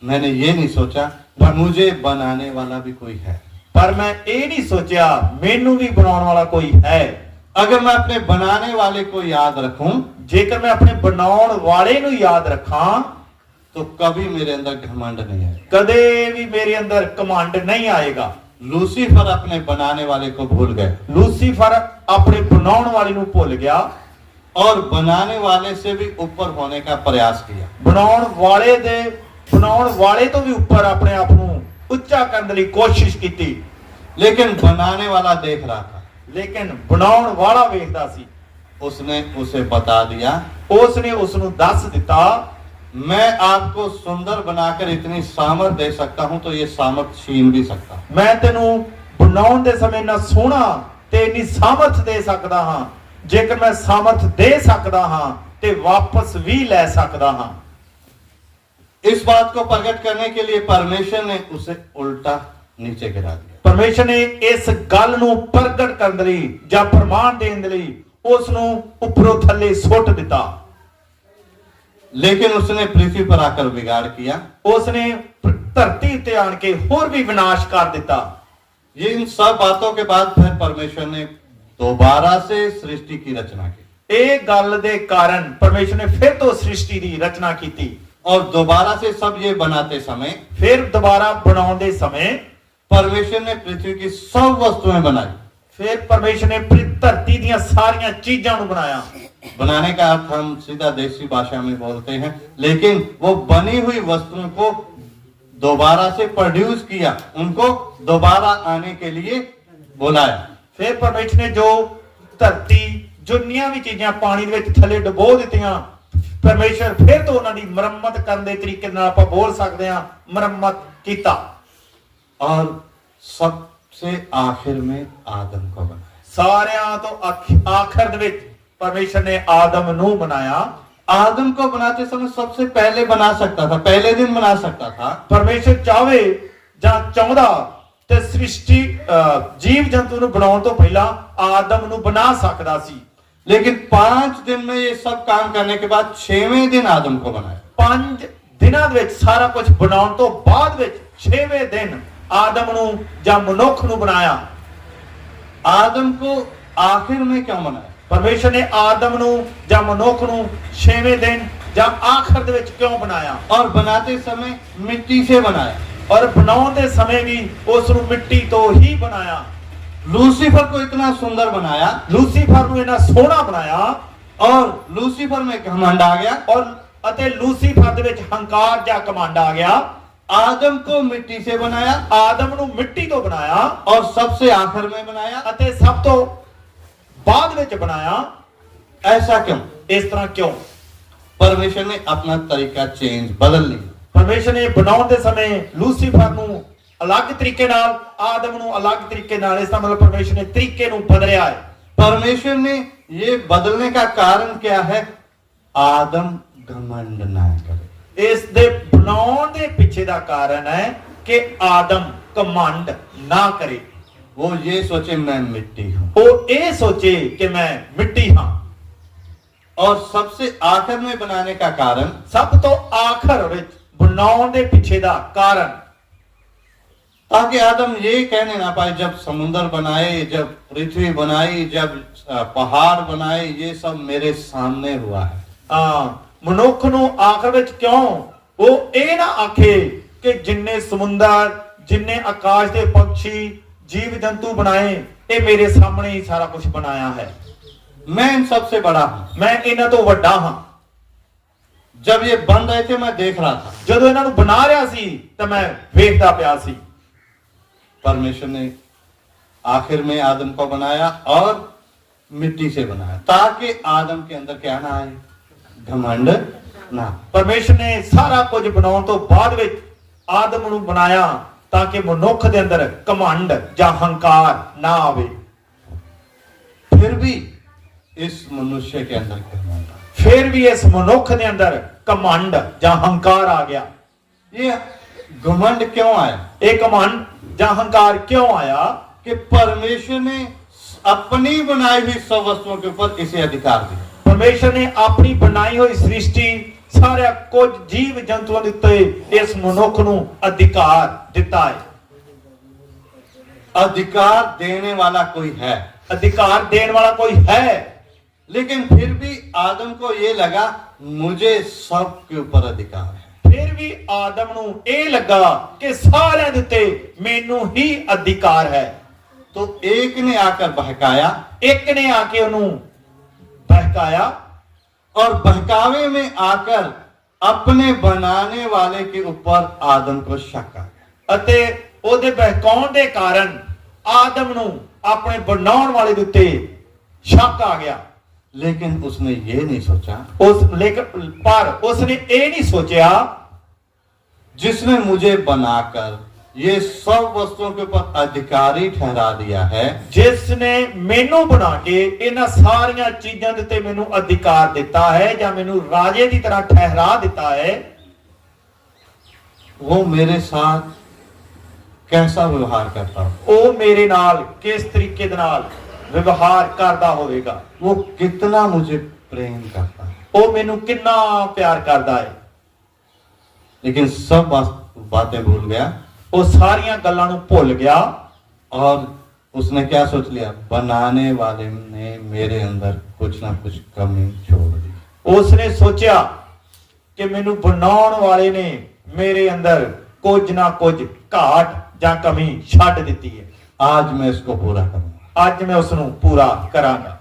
मैंने ये नहीं सोचा कि मुझे बनाने वाला भी कोई है। ਪਰ ਮੈਂ ਇਹ ਨਹੀਂ ਸੋਚਿਆ ਮੈਨੂੰ ਵੀ ਬਣਾਉਣ ਵਾਲਾ ਕੋਈ ਹੈ। अगर मैं अपने बनाने वाले को याद रखूं ਜੇਕਰ ਮੈਂ ਆਪਣੇ ਬਣਾਉਣ ਵਾਲੇ ਨੂੰ ਯਾਦ ਰੱਖਾਂ तो कभी मेरे अंदर घमंड नहीं है। ਕਦੇ ਵੀ ਮੇਰੇ ਅੰਦਰ ਘਮੰਡ ਨਹੀਂ ਆਏਗਾ। लूसीफर अपने बनाने वाले को भूल गए ਲੂਸੀਫਰ ਆਪਣੇ ਬਣਾਉਣ ਵਾਲੇ ਨੂੰ ਭੁੱਲ ਗਿਆ और बनाने वाले से भी ऊपर होने का प्रयास किया। ਬਣਾਉਣ ਵਾਲੇ ਤੋਂ ਵੀ ਉੱਪਰ ਆਪਣੇ ਆਪ ਨੂੰ ਉੱਚਾ ਕਰਨ ਲਈ ਕੋਸ਼ਿਸ਼ ਕੀਤੀ। लेकिन बनाने वाला देख रहा था, ਲੇਕਿਨ ਬਣਾਉਣ ਵਾਲਾ ਵੇਖਦਾ ਸੀ। उसने उसे बता दिया, ਉਸ ਨੇ ਉਸ ਨੂੰ ਦੱਸ ਦਿੱਤਾ मैं आपको सुंदर बनाकर इतनी सामर्थ दे सकता हूं तो ये सामर्थ छीन भी सकता हूं। ਮੈਂ ਤੈਨੂੰ ਬਣਾਉਣ ਦੇ ਸਮੇਂ ਨਾ ਸੋਹਣਾ ਤੇ ਇੰਨੀ ਸਾਮਰਥ ਦੇ ਸਕਦਾ ਹਾਂ। ਜੇਕਰ ਮੈਂ ਸਾਮਰਥ ਦੇ ਸਕਦਾ ਹਾਂ ਤੇ ਵਾਪਸ ਵੀ ਲੈ ਸਕਦਾ ਹਾਂ। इस बात को प्रकट करने के लिए परमेश्वर ने उसे उल्टा नीचे गिरा दिया। ਪਰਮੇਸ਼ਰ ਨੇ ਇਸ ਗੱਲ ਨੂੰ ਪ੍ਰਗਟ ਕਰਨ ਲਈ ਜਾਂ ਪ੍ਰਮਾਣ ਦੇਣ ਦੇ ਲਈ ਉਸ ਨੂੰ ਉੱਪਰੋਂ ਥੱਲੇ ਸੁੱਟ ਦਿੱਤਾ। लेकिन उसने पृथ्वी पर आकर बिगाड़ किया। ਉਸ ਨੇ ਧਰਤੀ ਤੇ ਆਣ ਕੇ ਹੋਰ ਵੀ ਵਿਨਾਸ਼ ਕਰ ਦਿੱਤਾ। ये इन सब बातों के बाद फिर परमेश्वर ने दोबारा से सृष्टि की रचना की ਇਹ ਗੱਲ ਦੇ ਕਾਰਨ ਪਰਮੇਸ਼ਰ ਨੇ ਫਿਰ ਤੋਂ ਸ੍ਰਿਸ਼ਟੀ ਦੀ ਰਚਨਾ ਕੀਤੀ। और दोबारा से सब ये बनाते समय ਫਿਰ ਦੁਬਾਰਾ ਬਣਾਉਣ ਦੇ ਸਮੇਂ परमेश्वर ने पृथ्वी की सब वस्तुएं बनाई। ਫਿਰ ਪਰਮੇਸ਼ਰ ਨੇ ਧਰਤੀ ਦੀਆਂ ਸਾਰੀਆਂ ਚੀਜ਼ਾਂ ਨੂੰ ਬਣਾਇਆ। बनाने का अर्थ हम सीधा देसी भाषा में बोलते हैं, लेकिन वो बनी हुई वस्तुओं को दोबारा से प्रोड्यूस किया, उनको दोबारा आने के लिए बुलाया। ਫਿਰ ਪਰਮੇਸ਼ਰ ਨੇ ਜੋ ਧਰਤੀ ਜਿੰਨੀਆਂ ਵੀ ਚੀਜ਼ਾਂ ਪਾਣੀ ਦੇ ਵਿੱਚ ਥੱਲੇ ਡੁਬੋ ਦਿੱਤੀਆਂ, ਪਰਮੇਸ਼ਰ ਫਿਰ ਤੋਂ ਉਹਨਾਂ ਦੀ ਮੁਰੰਮਤ ਕਰਨ ਦੇ ਤਰੀਕੇ ਨਾਲ ਆਪਾਂ ਬੋਲ ਸਕਦੇ ਹਾਂ, ਮੁਰੰਮਤ ਕੀਤਾ। और सबसे आखिर में आदम को बनाया। ਸਾਰਿਆਂ ਤੋਂ ਆਖਰ ਦੇ ਵਿੱਚ ਪਰਮੇਸ਼ਰ ਨੇ ਆਦਮ ਨੂੰ ਬਣਾਇਆ। आदम को बनाते समय सबसे पहले बना सकता था, पहले दिन बना सकता था। ਪਰਮੇਸ਼ਰ ਚਾਹੇ ਜਾਂ ਚਾਹੁੰਦਾ ਤੇ ਸ੍ਰਿਸ਼ਟੀ ਜੀਵ ਜੰਤੂ ਨੂੰ ਬਣਾਉਣ ਤੋਂ ਪਹਿਲਾਂ ਆਦਮ ਨੂੰ ਬਣਾ ਸਕਦਾ ਸੀ, लेकिन 5 दिन में ये सब काम करने के बाद 6वें दिन आदम को बनाया। 5 ਦਿਨਾਂ ਦੇ ਵਿੱਚ ਸਾਰਾ ਕੁਝ ਬਣਾਉਣ ਤੋਂ ਬਾਅਦ ਵਿੱਚ 6ਵੇਂ ਦਿਨ ਆਦਮ ਨੂੰ ਜਾਂ ਮਨੁੱਖ ਨੂੰ ਬਣਾਇਆ। आदम को आखिर में क्यों बनाया? ਪਰਮੇਸ਼ਰ ਨੇ ਆਦਮ ਨੂੰ ਜਾਂ ਮਨੁੱਖ ਨੂੰ 6ਵੇਂ ਦਿਨ ਜਾਂ ਆਖਰ ਦੇ ਵਿੱਚ ਕਿਉਂ ਬਣਾਇਆ? और बनाते समय मिट्टी से बनाया। ਔਰ ਬਣਾਉਣ ਦੇ ਸਮੇਂ ਵੀ ਉਸ ਨੂੰ ਮਿੱਟੀ ਤੋਂ ਹੀ ਬਣਾਇਆ। लूसीफर को इतना सुंदर बनाया ਲੂਸੀਫਰ ਨੂੰ ਇਹਨਾਂ ਸੋਹਣਾ ਬਣਾਇਆ और लूसीफर में घमंड आ गया ਔਰ ਅਤੇ ਲੂਸੀਫਰ ਦੇ ਵਿੱਚ ਹੰਕਾਰ ਜਾਂ ਕਮਾਂਡ ਆ ਗਿਆ। आदम को मिट्टी से बनाया ਆਦਮ ਨੂੰ ਮਿੱਟੀ ਤੋਂ ਬਣਾਇਆ और सबसे आखिर में बनाया। ਅਤੇ ਸਭ ਤੋਂ ਬਾਅਦ ਵਿੱਚ ਬਣਾਇਆ। ऐसा क्यों? ਇਸ ਤਰ੍ਹਾਂ ਕਿਉਂ? परमेश्वर ने अपना तरीका चेंज बदल लिया। ਪਰਮੇਸ਼ਰ ਨੇ ਬਣਾਉਣ ਦੇ ਸਮੇਂ ਲੂਸੀਫਰ ਨੂੰ ਅਲੱਗ ਤਰੀਕੇ ਨਾਲ, ਆਦਮ ਨੂੰ ਅਲੱਗ ਤਰੀਕੇ ਨਾਲ, ਇਸ ਦਾ ਮਤਲਬ ਪਰਮੇਸ਼ਰ ਨੇ ਤਰੀਕੇ ਨੂੰ ਬਦਲਿਆ ਹੈ। परमेश्वर ने ये बदलने का कारण क्या है? आदम घमंड ना करे। ਇਸ ਦੇ ਬਣਾਉਣ ਦੇ ਪਿੱਛੇ ਦਾ ਕਾਰਨ ਹੈ ਕਿ ਆਦਮ ਕਮੰਡ ਨਾ ਕਰੇ। वो ये सोचे मैं मिट्टी हूं। ਉਹ ਇਹ ਸੋਚੇ ਕਿ ਮੈਂ ਮਿੱਟੀ ਹਾਂ। और सबसे आखिर में बनाने का कारण ਸਭ ਤੋਂ ਆਖਰ ਵਿੱਚ ਬਣਾਉਣ ਦੇ ਪਿੱਛੇ ਦਾ ਕਾਰਨ ताकि आदम ये कहने ना पाए जब समुद्र बनाए, जब पृथ्वी बनाई, जब पहाड़ बनाए, ये सब मेरे सामने हुआ है। ਮਨੁੱਖ ਨੂੰ ਆਖਰ ਵਿੱਚ ਕਿਉਂ ਉਹ ਇਹ ਨਾ ਆਖੇ ਕਿ ਜਿੰਨੇ ਸਮੁੰਦਰ, ਜਿੰਨੇ ਆਕਾਸ਼ ਦੇ ਪੰਛੀ, ਜੀਵ ਜੰਤੂ ਬਣਾਏ, ਇਹ ਮੇਰੇ ਸਾਹਮਣੇ ਹੀ ਸਾਰਾ ਕੁਝ ਬਣਾਇਆ ਹੈ। मैं इन सबसे बड़ा हूं। ਮੈਂ ਇਹਨਾਂ ਤੋਂ ਵੱਡਾ ਹਾਂ। जब ये बन रहे थे मैं देख रहा था। ਜਦੋਂ ਇਹਨਾਂ ਨੂੰ ਬਣਾ ਰਿਹਾ ਸੀ ਤਾਂ ਮੈਂ ਵੇਖਦਾ ਪਿਆ ਸੀ। परमेश्वर ने आखिर में आदम को बनाया और मिट्टी से बनाया ताकि आदम के अंदर क्या ना आए? घमंड ना। ਪਰਮੇਸ਼ਰ ਨੇ ਸਾਰਾ ਕੁਝ ਬਣਾਉਣ ਤੋਂ ਬਾਅਦ ਵਿੱਚ ਆਦਮ ਨੂੰ ਬਣਾਇਆ ਤਾਂ ਕਿ ਮਨੁੱਖ ਦੇ ਅੰਦਰ ਘਮੰਡ ਜਾਂ ਹੰਕਾਰ ਨਾ ਆਵੇ। फिर भी इस मनुष्य के अंदर घमंड आ। ਫਿਰ ਵੀ ਇਸ ਮਨੁੱਖ ਦੇ ਅੰਦਰ ਘਮੰਡ ਜਾਂ ਹੰਕਾਰ ਆ ਗਿਆ। ये घमंड क्यों आया? ਇਹ ਘਮੰਡ ਜਾਂ ਹੰਕਾਰ ਕਿਉਂ ਆਇਆ? कि परमेश्वर ने अपनी बनाई हुई सब वस्तुओं के ऊपर इसे अधिकार दिया। ਪਰਮੇਸ਼ਰ ਨੇ ਆਪਣੀ ਬਣਾਈ ਹੋਈ ਸ੍ਰਿਸ਼ਟੀ, ਸਾਰਾ ਕੁਝ ਜੀਵ ਜੰਤੂਆਂ ਦੇ ਉੱਤੇ ਇਸ ਮਨੁੱਖ ਨੂੰ ਅਧਿਕਾਰ ਦਿੱਤਾ ਹੈ। अधिकार देने वाला कोई है, ਅਧਿਕਾਰ ਦੇਣ ਵਾਲਾ ਕੋਈ ਹੈ, लेकिन फिर भी आदम को ये लगा मुझे सब के ऊपर अधिकार है। ਫਿਰ ਵੀ ਆਦਮ ਨੂੰ ਇਹ ਲੱਗਾ ਕਿ ਸਾਰਿਆਂ ਦੇ ਉੱਤੇ ਮੈਨੂੰ ਹੀ ਅਧਿਕਾਰ ਹੈ। तो एक ने आकर बहकाया ਇੱਕ ਨੇ ਆ ਕੇ ਉਹਨੂੰ ਬਹਿਕਾਇਆ और बहकावे में आकर अपने बनाने वाले के ऊपर आदम को शक आ गया। ਅਤੇ ਉਹਦੇ ਬਹਿਕਾਉਣ ਦੇ ਕਾਰਨ ਆਦਮ ਨੂੰ ਆਪਣੇ ਬਣਾਉਣ ਵਾਲੇ ਦੇ ਉੱਤੇ ਸ਼ੱਕ ਆ ਗਿਆ। लेकिन उसने ये नहीं सोचा पर उसने ये नहीं सोचा जिसने मुझे बनाकर ये सब वस्तुओं के ऊपर अधिकारी ठहरा दिया है, जिसने मैनू बना के इन्हां सारियां चीजां दे उत्ते मैनू अधिकार दिता है या मैनू राजे की तरह ठहरा दिता है, वो मेरे साथ कैसा व्यवहार करता हो, वो मेरे नाल किस तरीके दे नाल व्यवहार करदा होवेगा, वो कितना मुझे प्रेम करता है। वो मैनू कितना प्यार करदा है। लेकिन सब बातें भूल गया वो सारियां गल्लां नू भुल गया और उसने क्या सोच लिया, बनाने वाले ने मेरे अंदर कुछ ना कुछ कमी छोड़ दी। उसने सोचा कि मैनू बनाउण वाले ने मेरे अंदर कुछ ना कुछ घाट जां कमी छड्ड दित्ती है। आज मैं इसको पूरा करूंगा। ਅੱਜ ਮੈਂ ਉਸ ਨੂੰ ਪੂਰਾ ਕਰਾਂਗਾ।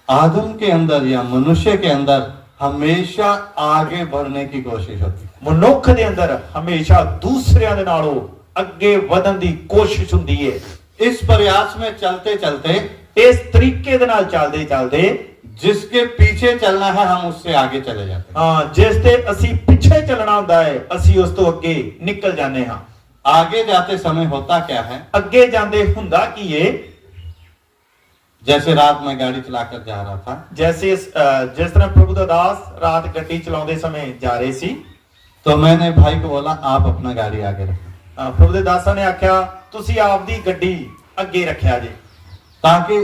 आदम के अंदर या मनुष्य के अंदर हमेशा आगे बढ़ने की कोशिश होती है। ਮਨੁੱਖ ਦੇ ਅੰਦਰ ਹਮੇਸ਼ਾ ਦੂਸਰਿਆਂ ਦੇ ਨਾਲੋਂ ਅੱਗੇ ਵਧਣ ਦੀ ਕੋਸ਼ਿਸ਼ ਹੁੰਦੀ ਹੈ। इस प्रयास में चलते चलते ਇਸ ਤਰੀਕੇ ਦੇ ਨਾਲ ਚੱਲਦੇ ਚੱਲਦੇ जिसके पीछे चलना है हम उससे आगे चले जाते हैं। ਹਾਂ ਜਿਸ ਤੇ ਅਸੀਂ ਪਿੱਛੇ ਚੱਲਣਾ ਹੁੰਦਾ ਹੈ ਅਸੀਂ ਉਸ ਤੋਂ ਅੱਗੇ ਨਿਕਲ ਜਾਂਦੇ ਹਾਂ। आगे जाते समय होता क्या है, ਅੱਗੇ ਜਾਂਦੇ ਹੁੰਦਾ ਕੀ ਏ, जैसे रात में गाड़ी चलाकर जा रहा था, ਜੈਸੇ ਜਿਸ ਤਰ੍ਹਾਂ ਪ੍ਰਭੂ ਦਾ ਦਾਸ ਰਾਤ ਗੱਡੀ ਚਲਾਉਂਦੇ ਸਮੇਂ ਜਾ ਰਹੇ ਸੀ, तो मैंने भाई को बोला आप अपना गाड़ी आगे रखो, ਪ੍ਰਭੂ ਦੇ ਦਾਸਾਂ ਨੇ ਆਖਿਆ ਤੁਸੀਂ ਆਪਦੀ ਗੱਡੀ ਅੱਗੇ ਰੱਖਿਆ ਜੇ, ताकि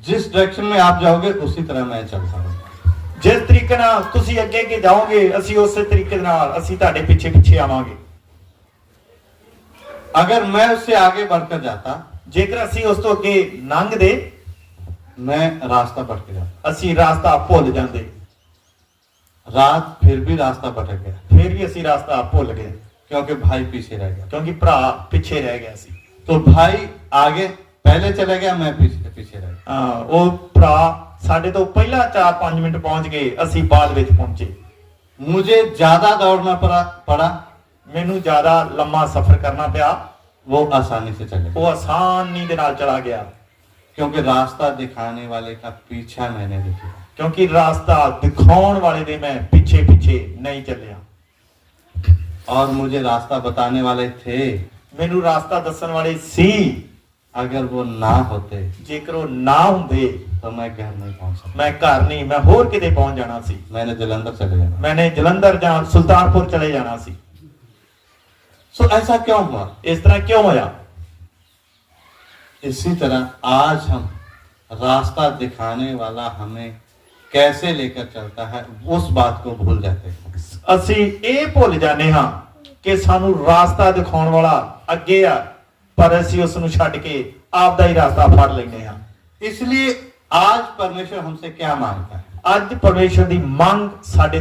जिस डायरेक्शन में आप जाओगे उसी तरह मैं चलता रहूं। ਜਿਸ ਤਰੀਕੇ ਨਾਲ ਤੁਸੀਂ ਅੱਗੇ ਅੱਗੇ ਜਾਓਗੇ ਅਸੀਂ ਉਸੇ ਤਰੀਕੇ ਨਾਲ ਅਸੀਂ ਤੁਹਾਡੇ ਪਿੱਛੇ ਪਿੱਛੇ ਆਵਾਂਗੇ। अगर मैं उससे आगे बढ़कर जाता, ਜੇਕਰ ਅਸੀਂ ਉਸ ਤੋਂ ਅੱਗੇ ਲੰਘਦੇ मैं रास्ता भटक जाता। ਅਸੀਂ ਰਾਸਤਾ ਭੁੱਲ ਜਾਂਦੇ, रात फिर भी रास्ता भटक गया, ਫਿਰ ਵੀ ਅਸੀਂ ਰਾਸਤਾ ਭੁੱਲ ਗਏ क्योंकि भाई पीछे रह गया। ਕਿਉਂਕਿ ਭਰਾ ਪਿੱਛੇ ਰਹਿ ਗਿਆ ਸੀ। तो भाई आगे पहले चले गया, मैं पीछे पीछे रह गया। ਉਹ ਭਰਾ ਸਾਡੇ ਤੋਂ ਪਹਿਲਾਂ 4-5 ਮਿੰਟ ਪਹੁੰਚ ਗਏ, ਅਸੀਂ ਬਾਅਦ ਵਿੱਚ ਪਹੁੰਚੇ। मुझे ज्यादा दौड़ना पड़ा, ਮੈਨੂੰ ਜ਼ਿਆਦਾ ਲੰਮਾ ਸਫ਼ਰ ਕਰਨਾ ਪਿਆ, वो आसानी से चले गए, ਉਹ ਆਸਾਨੀ ਦੇ ਨਾਲ ਚਲਾ ਗਿਆ क्योंकि रास्ता दिखाने वाले का पीछा मैंने नहीं किया। ਕਿਉਂਕਿ ਰਾਸਤਾ ਦਿਖਾਉਣ ਵਾਲੇ ਦੇ ਮੈਂ ਪਿੱਛੇ ਪਿੱਛੇ ਨਹੀਂ ਚੱਲਿਆ। और मुझे रास्ता बताने वाले थे, ਮੈਨੂੰ ਰਾਸਤਾ ਦੱਸਣ ਵਾਲੇ ਸੀ, अगर वो ना होते ਜੇਕਰ ਉਹ ਨਾ ਹੁੰਦੇ तो मैं घर नहीं पहुंच सकता, ਮੈਂ ਘਰ ਨਹੀਂ, ਮੈਂ ਹੋਰ ਕਿਤੇ ਪਹੁੰਚ ਜਾਣਾ ਸੀ। मैंने जलंधर चले जाना। ਮੈਨੇ ਜਲੰਧਰ ਜਾਂ ਸੁਲਤਾਨਪੁਰ ਚਲੇ ਜਾਣਾ ਸੀ। सो ऐसा क्यों हुआ? ਇਸ ਤਰ੍ਹਾਂ ਕਿਉਂ ਹੋਇਆ? इसी तरह आज हम रास्ता दिखाने वाला हमें कैसे लेकर चलता है उस बात को भूल जाते हैं। ਅਸੀਂ ਇਹ ਭੁੱਲ ਜਾਂਦੇ ਹਾਂ ਕਿ ਸਾਨੂੰ ਰਾਸਤਾ ਦਿਖਾਉਣ ਵਾਲਾ ਅੱਗੇ ਆ, ਪਰ ਅਸੀਂ ਉਸ ਨੂੰ ਛੱਡ ਕੇ ਆਪਦਾ ਹੀ ਰਾਸਤਾ ਫੜ ਲੈਂਦੇ ਹਾਂ। इसलिए आज परमेश्वर हमसे क्या मांगता है? ਅੱਜ ਪਰਮੇਸ਼ਰ ਦੀ ਮੰਗ ਸਾਡੇ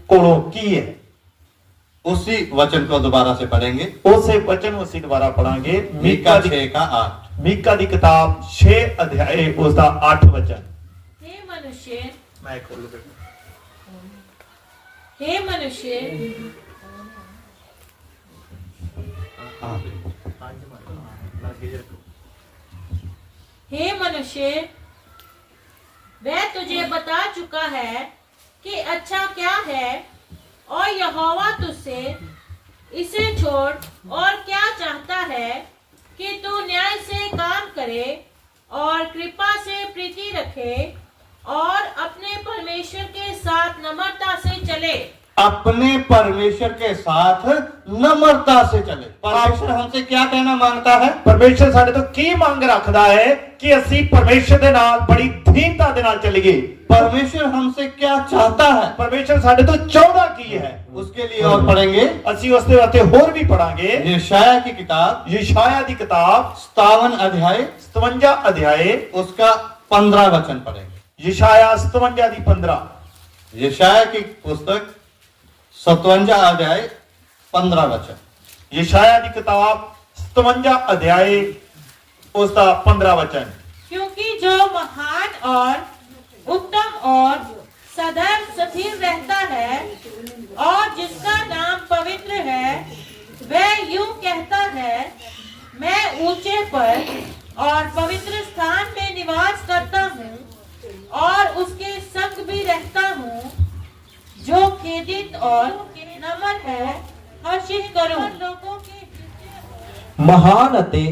ਕੋਲੋਂ ਕੀ ਹੈ? उसी वचन को दोबारा से पढ़ेंगे, ਉਸੇ ਵਚਨ ਨੂੰ ਅਸੀਂ ਦੁਬਾਰਾ ਪੜਾਂਗੇ। मीका 6 का 8। ਮੀਕਾ ਦੀ ਕਿਤਾਬ 6 ਅਧਿਆਏ ਉਸ ਦਾ 8 ਵਚਨ। हे मनुष्य, ਮੈਂ ਖੋਲ ਲੂਗਾ। हे मनुष्य, हाँ। हे मनुष्य, वह तुझे बता चुका है कि अच्छा क्या है, और यहोवा तुझसे इसे छोड़ और क्या चाहता है कि तू न्याय से काम करे और कृपा से प्रीति रखे और अपने परमेश्वर के साथ नम्रता से चले। अपने परमेश्वर के साथ नम्रता से चले। परमेश्वर हमसे क्या कहना मांगता है? ਪਰਮੇਸ਼ਰ ਸਾਡੇ ਤੋਂ ਕੀ ਮੰਗ ਰੱਖਦਾ ਹੈ ਕਿ ਅਸੀਂ ਪਰਮੇਸ਼ਰ ਦੇ ਨਾਲ ਬੜੀ ਧੀਰਤਾ ਦੇ ਨਾਲ ਚੱਲੀਏ। परमेश्वर हमसे क्या चाहता है? ਪਰਮੇਸ਼ਰ ਸਾਡੇ ਤੋਂ ਚਾਹੁੰਦਾ ਕੀ ਹੈ? उसके लिए और पढ़ेंगे, ਅਸੀਂ ਉਸ ਦੇ ਵਾਸਤੇ ਹੋਰ ਵੀ ਪੜਾਂਗੇ। यशाया की किताब ਯਸ਼ਾਇਆ ਦੀ किताब 57 अध्याय 57 ਅਧਿਆਏ उसका 15 वचन पढ़ेंगे। ਯਸ਼ਾਇਆ 57 ਦੀ 15। यशाया की पुस्तक 57 अध्याय 15 वचन। यशाया की किताब 57 अध्याय उसका 15 वचन। क्योंकि जो महान और उत्तम और सदैव स्थिर रहता है और जिसका नाम पवित्र है, वह यूं कहता है, मैं ऊंचे पर और पवित्र स्थान में निवास करता हूँ और उसके संग भी रहता हूँ, जो खेदित और नम्र है, हर्षित करूं। ਮਹਾਨ ਅਤੇ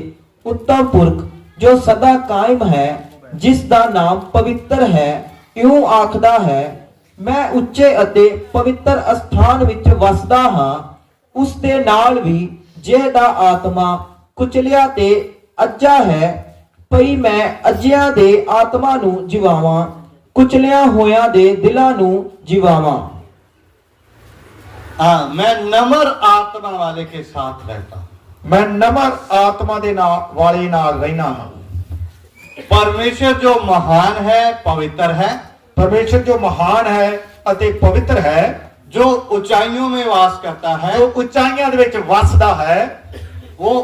ਉੱਤਮ ਪੁਰਖ ਜੋ ਸਦਾ ਕਾਇਮ ਹੈ, ਜਿਸ ਦਾ ਨਾਮ ਪਵਿੱਤਰ ਹੈ, ਇਉਂ ਆਖਦਾ ਹੈ, ਮੈਂ ਉੱਚੇ ਅਤੇ ਪਵਿੱਤਰ ਅਸਥਾਨ ਵਿੱਚ ਵਸਦਾ ਹਾਂ, ਉਸ ਦੇ ਨਾਲ ਵੀ ਜਿਹਦਾ ਆਤਮਾ ਕੁਚਲਿਆ ਤੇ ਅੱਜਾ ਹੈ, ਭਈ ਮੈਂ ਅੱਜਿਆਂ ਦੇ ਆਤਮਾ ਨੂੰ ਜਿਵਾਵਾਂ, ਕੁਚਲਿਆਂ ਹੋਇਆਂ ਦੇ ਦਿਲਾਂ ਨੂੰ ਜਿਵਾਵਾਂ। हाँ, मैं नम्र आत्मा वाले के साथ रहता हूं। मैं नम्र आत्मा दे वाले नाल रहना हां। परमेश्वर जो महान है, पवित्र है, परमेश्वर जो महान है अते पवित्र है, जो ऊंचाइयों में वास करता है, जो ऊंचाइयां दे विच वसदा है, वो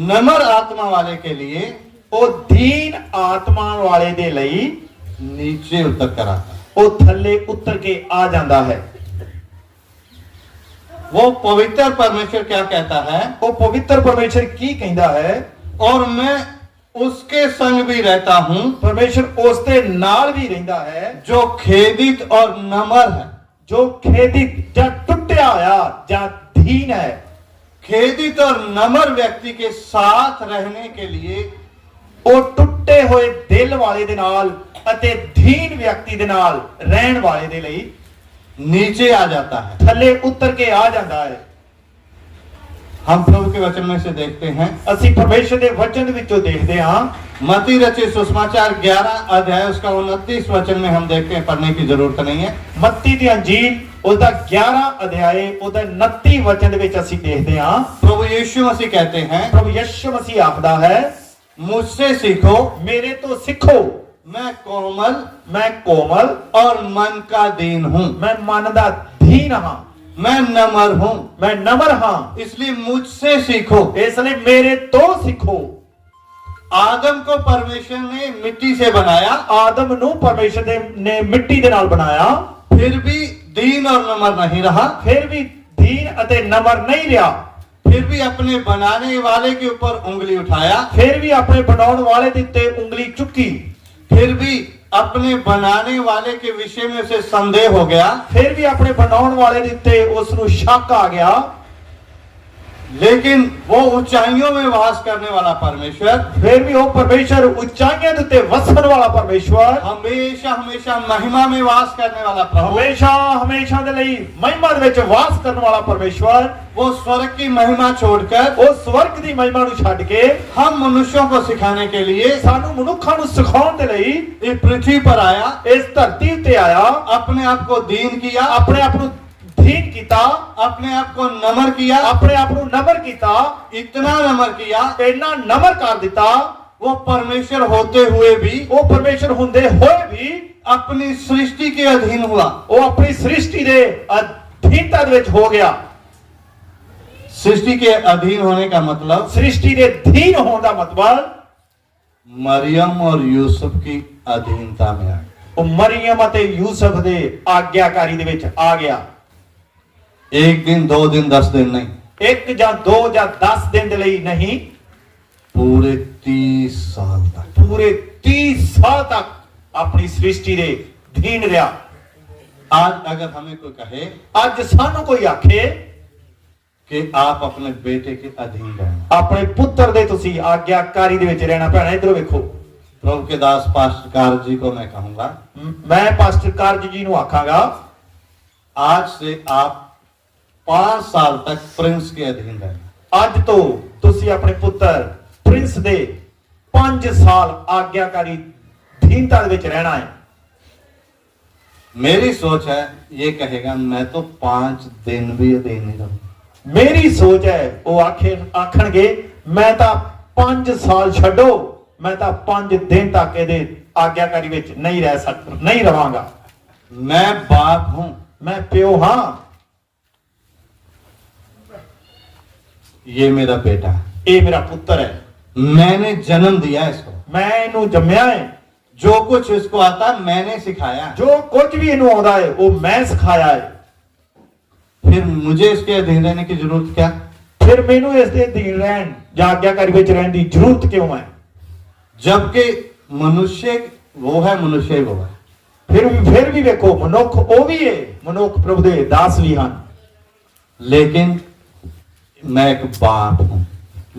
नम्र आत्मा वाले के लिए वो दीन आत्मा वाले दे लई नीचे उतर कर आता है। ਉਹ ਥੱਲੇ ਉਤਰ ਕੇ ਆ ਜਾਂਦਾ ਹੈ। वो पवित्र परमेश्वर क्या कहता है, ਉਹ ਪਵਿੱਤਰ ਪਰਮੇਸ਼ਰ ਕੀ ਕਹਿੰਦਾ ਹੈ? और मैं उसके संग भी रहता हूं ਪਰਮੇਸ਼ਰ ਉਸ ਦੇ ਨਾਲ ਵੀ ਰਹਿੰਦਾ ਹੈ जो खेदित और नम्र है। ਜੋ ਖੇਦਿਤ ਜਾਂ ਟੁੱਟਿਆ ਹੋਇਆ ਜਾਂ ਧੀਨ ਹੈ। खेदित और नम्र व्यक्ति के साथ रहने के लिए ਉਹ ਟੁੱਟੇ ਹੋਏ ਦਿਲ ਵਾਲੇ ਦੇ ਨਾਲ ਅਤੇ ਧੀਨ ਵਿਅਕਤੀ ਦੇ ਨਾਲ ਰਹਿਣ ਵਾਲੇ ਦੇ ਲਈ नीचे आ जाता है। ਥੱਲੇ ਉਤਰ ਕੇ ਆ ਜਾਂਦਾ ਹੈ। हम प्रभु के वचन में से देखते हैं, ਅਸੀਂ ਪਰਮੇਸ਼ਰ ਦੇ ਵਚਨ ਵਿੱਚੋਂ ਦੇਖਦੇ ਹਾਂ। मत्ती रचित सुसमाचार 11 अध्याय उसका 29 वचन में हम देखते हैं, पढ़ने की जरूरत नहीं है। ਮੱਤੀ ਦੀ ਅੰਜੀਲ ਉਹਦਾ 11 ਅਧਿਆਏ ਉਹਦਾ 29 ਵਚਨ ਦੇ ਵਿੱਚ ਅਸੀਂ ਦੇਖਦੇ ਹਾਂ। प्रभु यीशु मसीह कहते हैं, ਪ੍ਰਭੂ ਯਿਸੂ ਮਸੀਹ ਆਖਦਾ ਹੈ, मुझसे सीखो, ਮੇਰੇ ਤੋਂ ਸਿੱਖੋ, मैं कोमल ਮੈਂ ਕੋਮਲ और मन का दीन हूं, ਮੈਂ ਮਨ ਦਾ ਧੀਨ ਹਾਂ, मैं नम्र हूं, ਮੈਂ ਨਮਰ ਹਾਂ। इसलिए मुझसे सीखो। ਇਸ ਲਈ ਮੇਰੇ ਤੋਂ ਸਿੱਖੋ। आदम को परमेश्वर ने मिट्टी से बनाया, ਆਦਮ ਨੂੰ ਪਰਮੇਸ਼ਰ ਨੇ ਮਿੱਟੀ ਦੇ ਨਾਲ ਬਣਾਇਆ, फिर भी दीन और नम्र नहीं रहा, ਫਿਰ ਵੀ ਧੀਨ ਅਤੇ ਨਮਰ ਨਹੀਂ ਰਿਹਾ, फिर भी अपने बनाने वाले के ऊपर उंगली उठाया, ਫਿਰ ਵੀ ਆਪਣੇ ਬਣਾਉਣ ਵਾਲੇ ਦੇ ਉੱਤੇ ਉਂਗਲੀ ਚੁੱਕੀ, फिर भी अपने बनाने वाले के विषय में उसे संदेह हो गया, ਫਿਰ ਵੀ ਆਪਣੇ ਬਣਾਉਣ ਵਾਲੇ ਦੇ ਉੱਤੇ ਉਸ ਨੂੰ ਸ਼ੱਕ ਆ ਗਿਆ। लेकिन वो ऊंचाइयों में वास करने वाला परमेश्वर ਫਿਰ ਵੀ ਉਹ ਪਰਮੇਸ਼ਰ ਉਚਾਈਆਂ ਦੇ ਉੱਤੇ ਵਸਣ ਵਾਲਾ ਪਰਮੇਸ਼ਰ, हमेशा हमेशा महिमा में वास करने वाला प्रभु, ਹਮੇਸ਼ਾ ਹਮੇਸ਼ਾ ਦੇ ਲਈ ਮਹਿਮਾ ਦੇ ਵਿੱਚ ਵਾਸ ਕਰਨ ਵਾਲਾ ਪਰਮੇਸ਼ਰ, वो स्वर्ग की महिमा छोड़कर ਉਹ ਸਵਰਗ ਦੀ ਮਹਿਮਾ ਨੂੰ ਛੱਡ ਕੇ हम मनुष्यों को सिखाने के लिए ਸਾਨੂੰ ਮਨੁੱਖਾਂ ਨੂੰ ਸਿਖਾਉਣ ਦੇ ਲਈ इस पृथ्वी पर आया, ਇਸ ਧਰਤੀ ਉੱਤੇ ਆਇਆ, अपने आप को दीन किया, ਆਪਣੇ ਆਪ ਨੂੰ ਧੀਨ ਕੀਤਾ, अपने आप को नम्र किया, ਆਪਣੇ ਆਪ ਨੂੰ ਨਮਰ ਕੀਤਾ, इतना नम्र किया, ਇੰਨਾ ਨਮਰ ਕਰ ਦਿੱਤਾ। वो परमेश्वर होते हुए भी ਉਹ ਪਰਮੇਸ਼ਰ ਹੁੰਦੇ ਹੋਏ ਵੀ अपनी सृष्टि के अधीन हुआ। ਉਹ ਆਪਣੀ ਸ੍ਰਿਸ਼ਟੀ ਦੇ ਅਧੀਨਤਾ ਦੇ ਵਿੱਚ ਹੋ ਗਿਆ। सृष्टि के अधीन होने का मतलब ਸ੍ਰਿਸ਼ਟੀ ਦੇ ਧੀਨ ਹੋਣ ਦਾ ਮਤਲਬ मरियम और यूसुफ की अधीनता में आ गया। ਉਹ ਮਰੀਮ ਅਤੇ ਯੂਸਫ ਦੇ ਆਗਿਆਕਾਰੀ ਦੇ ਵਿੱਚ ਆ ਗਿਆ। एक दिन, 2 दिन, 10 दिन नहीं, ਇੱਕ ਜਾਂ 2 ਜਾਂ 10 ਦਿਨ ਦੇ ਲਈ ਨਹੀਂ, पूरे 30 साल तक। ਪੂਰੇ 30 ਸਾਲ ਤੱਕ ਆਪਣੀ ਸ੍ਰਿਸ਼ਟੀ ਦੇ ਧੀਨ ਰਿਹਾ। आज अगर हमें कोई कहे ਅੱਜ ਸਾਨੂੰ ਕੋਈ ਆਖੇ कि आप अपने बेटे के अधीन रहें, ਆਪਣੇ ਪੁੱਤਰ ਦੇ ਤੁਸੀਂ ਆਗਿਆਕਾਰੀ ਦੇ ਵਿੱਚ ਰਹਿਣਾ ਪੈਣਾ। ਇਧਰੋਂ ਵੇਖੋ, प्रभु के दास पास्टर कार जी को मैं कहूंगा, ਮੈਂ ਪਾਸਟਰ ਕਾਰਜ ਜੀ ਨੂੰ ਆਖਾਂਗਾ, आज से आप 5 साल तक प्रिंस के अधीन रहना। ਅੱਜ ਤੋਂ ਤੁਸੀਂ ਆਪਣੇ ਪੁੱਤਰ ਪ੍ਰਿੰਸ ਦੇ 5 ਸਾਲ ਆਗਿਆਕਾਰੀ ਧੀਨਤਾ ਦੇ ਵਿੱਚ ਰਹਿਣਾ ਹੈ। मेरी सोच है, ये कहेगा मैं तो 5 दिन भी अधीन नहीं रहूंगा। ਮੇਰੀ ਸੋਚ ਹੈ, ਉਹ ਆਖਣਗੇ ਮੈਂ ਤਾਂ 5 ਸਾਲ ਛੱਡੋ, ਮੈਂ ਤਾਂ 5 ਦਿਨ ਤੱਕ ਇਹਦੇ ਆਗਿਆਕਾਰੀ ਵਿੱਚ ਨਹੀਂ ਰਹਿ ਸਕਦਾ, ਨਹੀਂ ਰਵਾਂਗਾ। मैं बाप हूं, ਮੈਂ ਪਿਓ ਹਾਂ, ये मेरा बेटा है, ਇਹ ਮੇਰਾ ਪੁੱਤਰ ਹੈ, मैंने जन्म दिया इसको, ਮੈਂ ਇਹਨੂੰ ਜੰਮਿਆ ਹੈ, जो कुछ इसको आता है मैंने सिखाया, ਜੋ ਕੁਝ ਵੀ ਇਹਨੂੰ ਆਉਂਦਾ ਹੈ ਉਹ ਮੈਂ ਸਿਖਾਇਆ ਹੈ। फिर मुझे इसके अधीन रहने की जरूरत क्या? ਫਿਰ ਮੈਨੂੰ ਇਸ ਦੇ ਅਧੀਨ ਰਹਿਣ ਜਾਂ ਆਗਿਆਕਾਰੀ ਵਿੱਚ ਰਹਿਣ ਦੀ ਜ਼ਰੂਰਤ ਕਿਉਂ ਹੈ? जबकि मनुष्य वो है, मनुष्य ही वो है। ਫਿਰ ਵੀ ਵੇਖੋ, ਮਨੁੱਖ ਉਹ ਵੀ ਹੈ, ਮਨੁੱਖ ਪ੍ਰਭੂ ਦੇ ਦਾਸ ਵੀ ਹਨ, लेकिन मैं एक बाप हूं,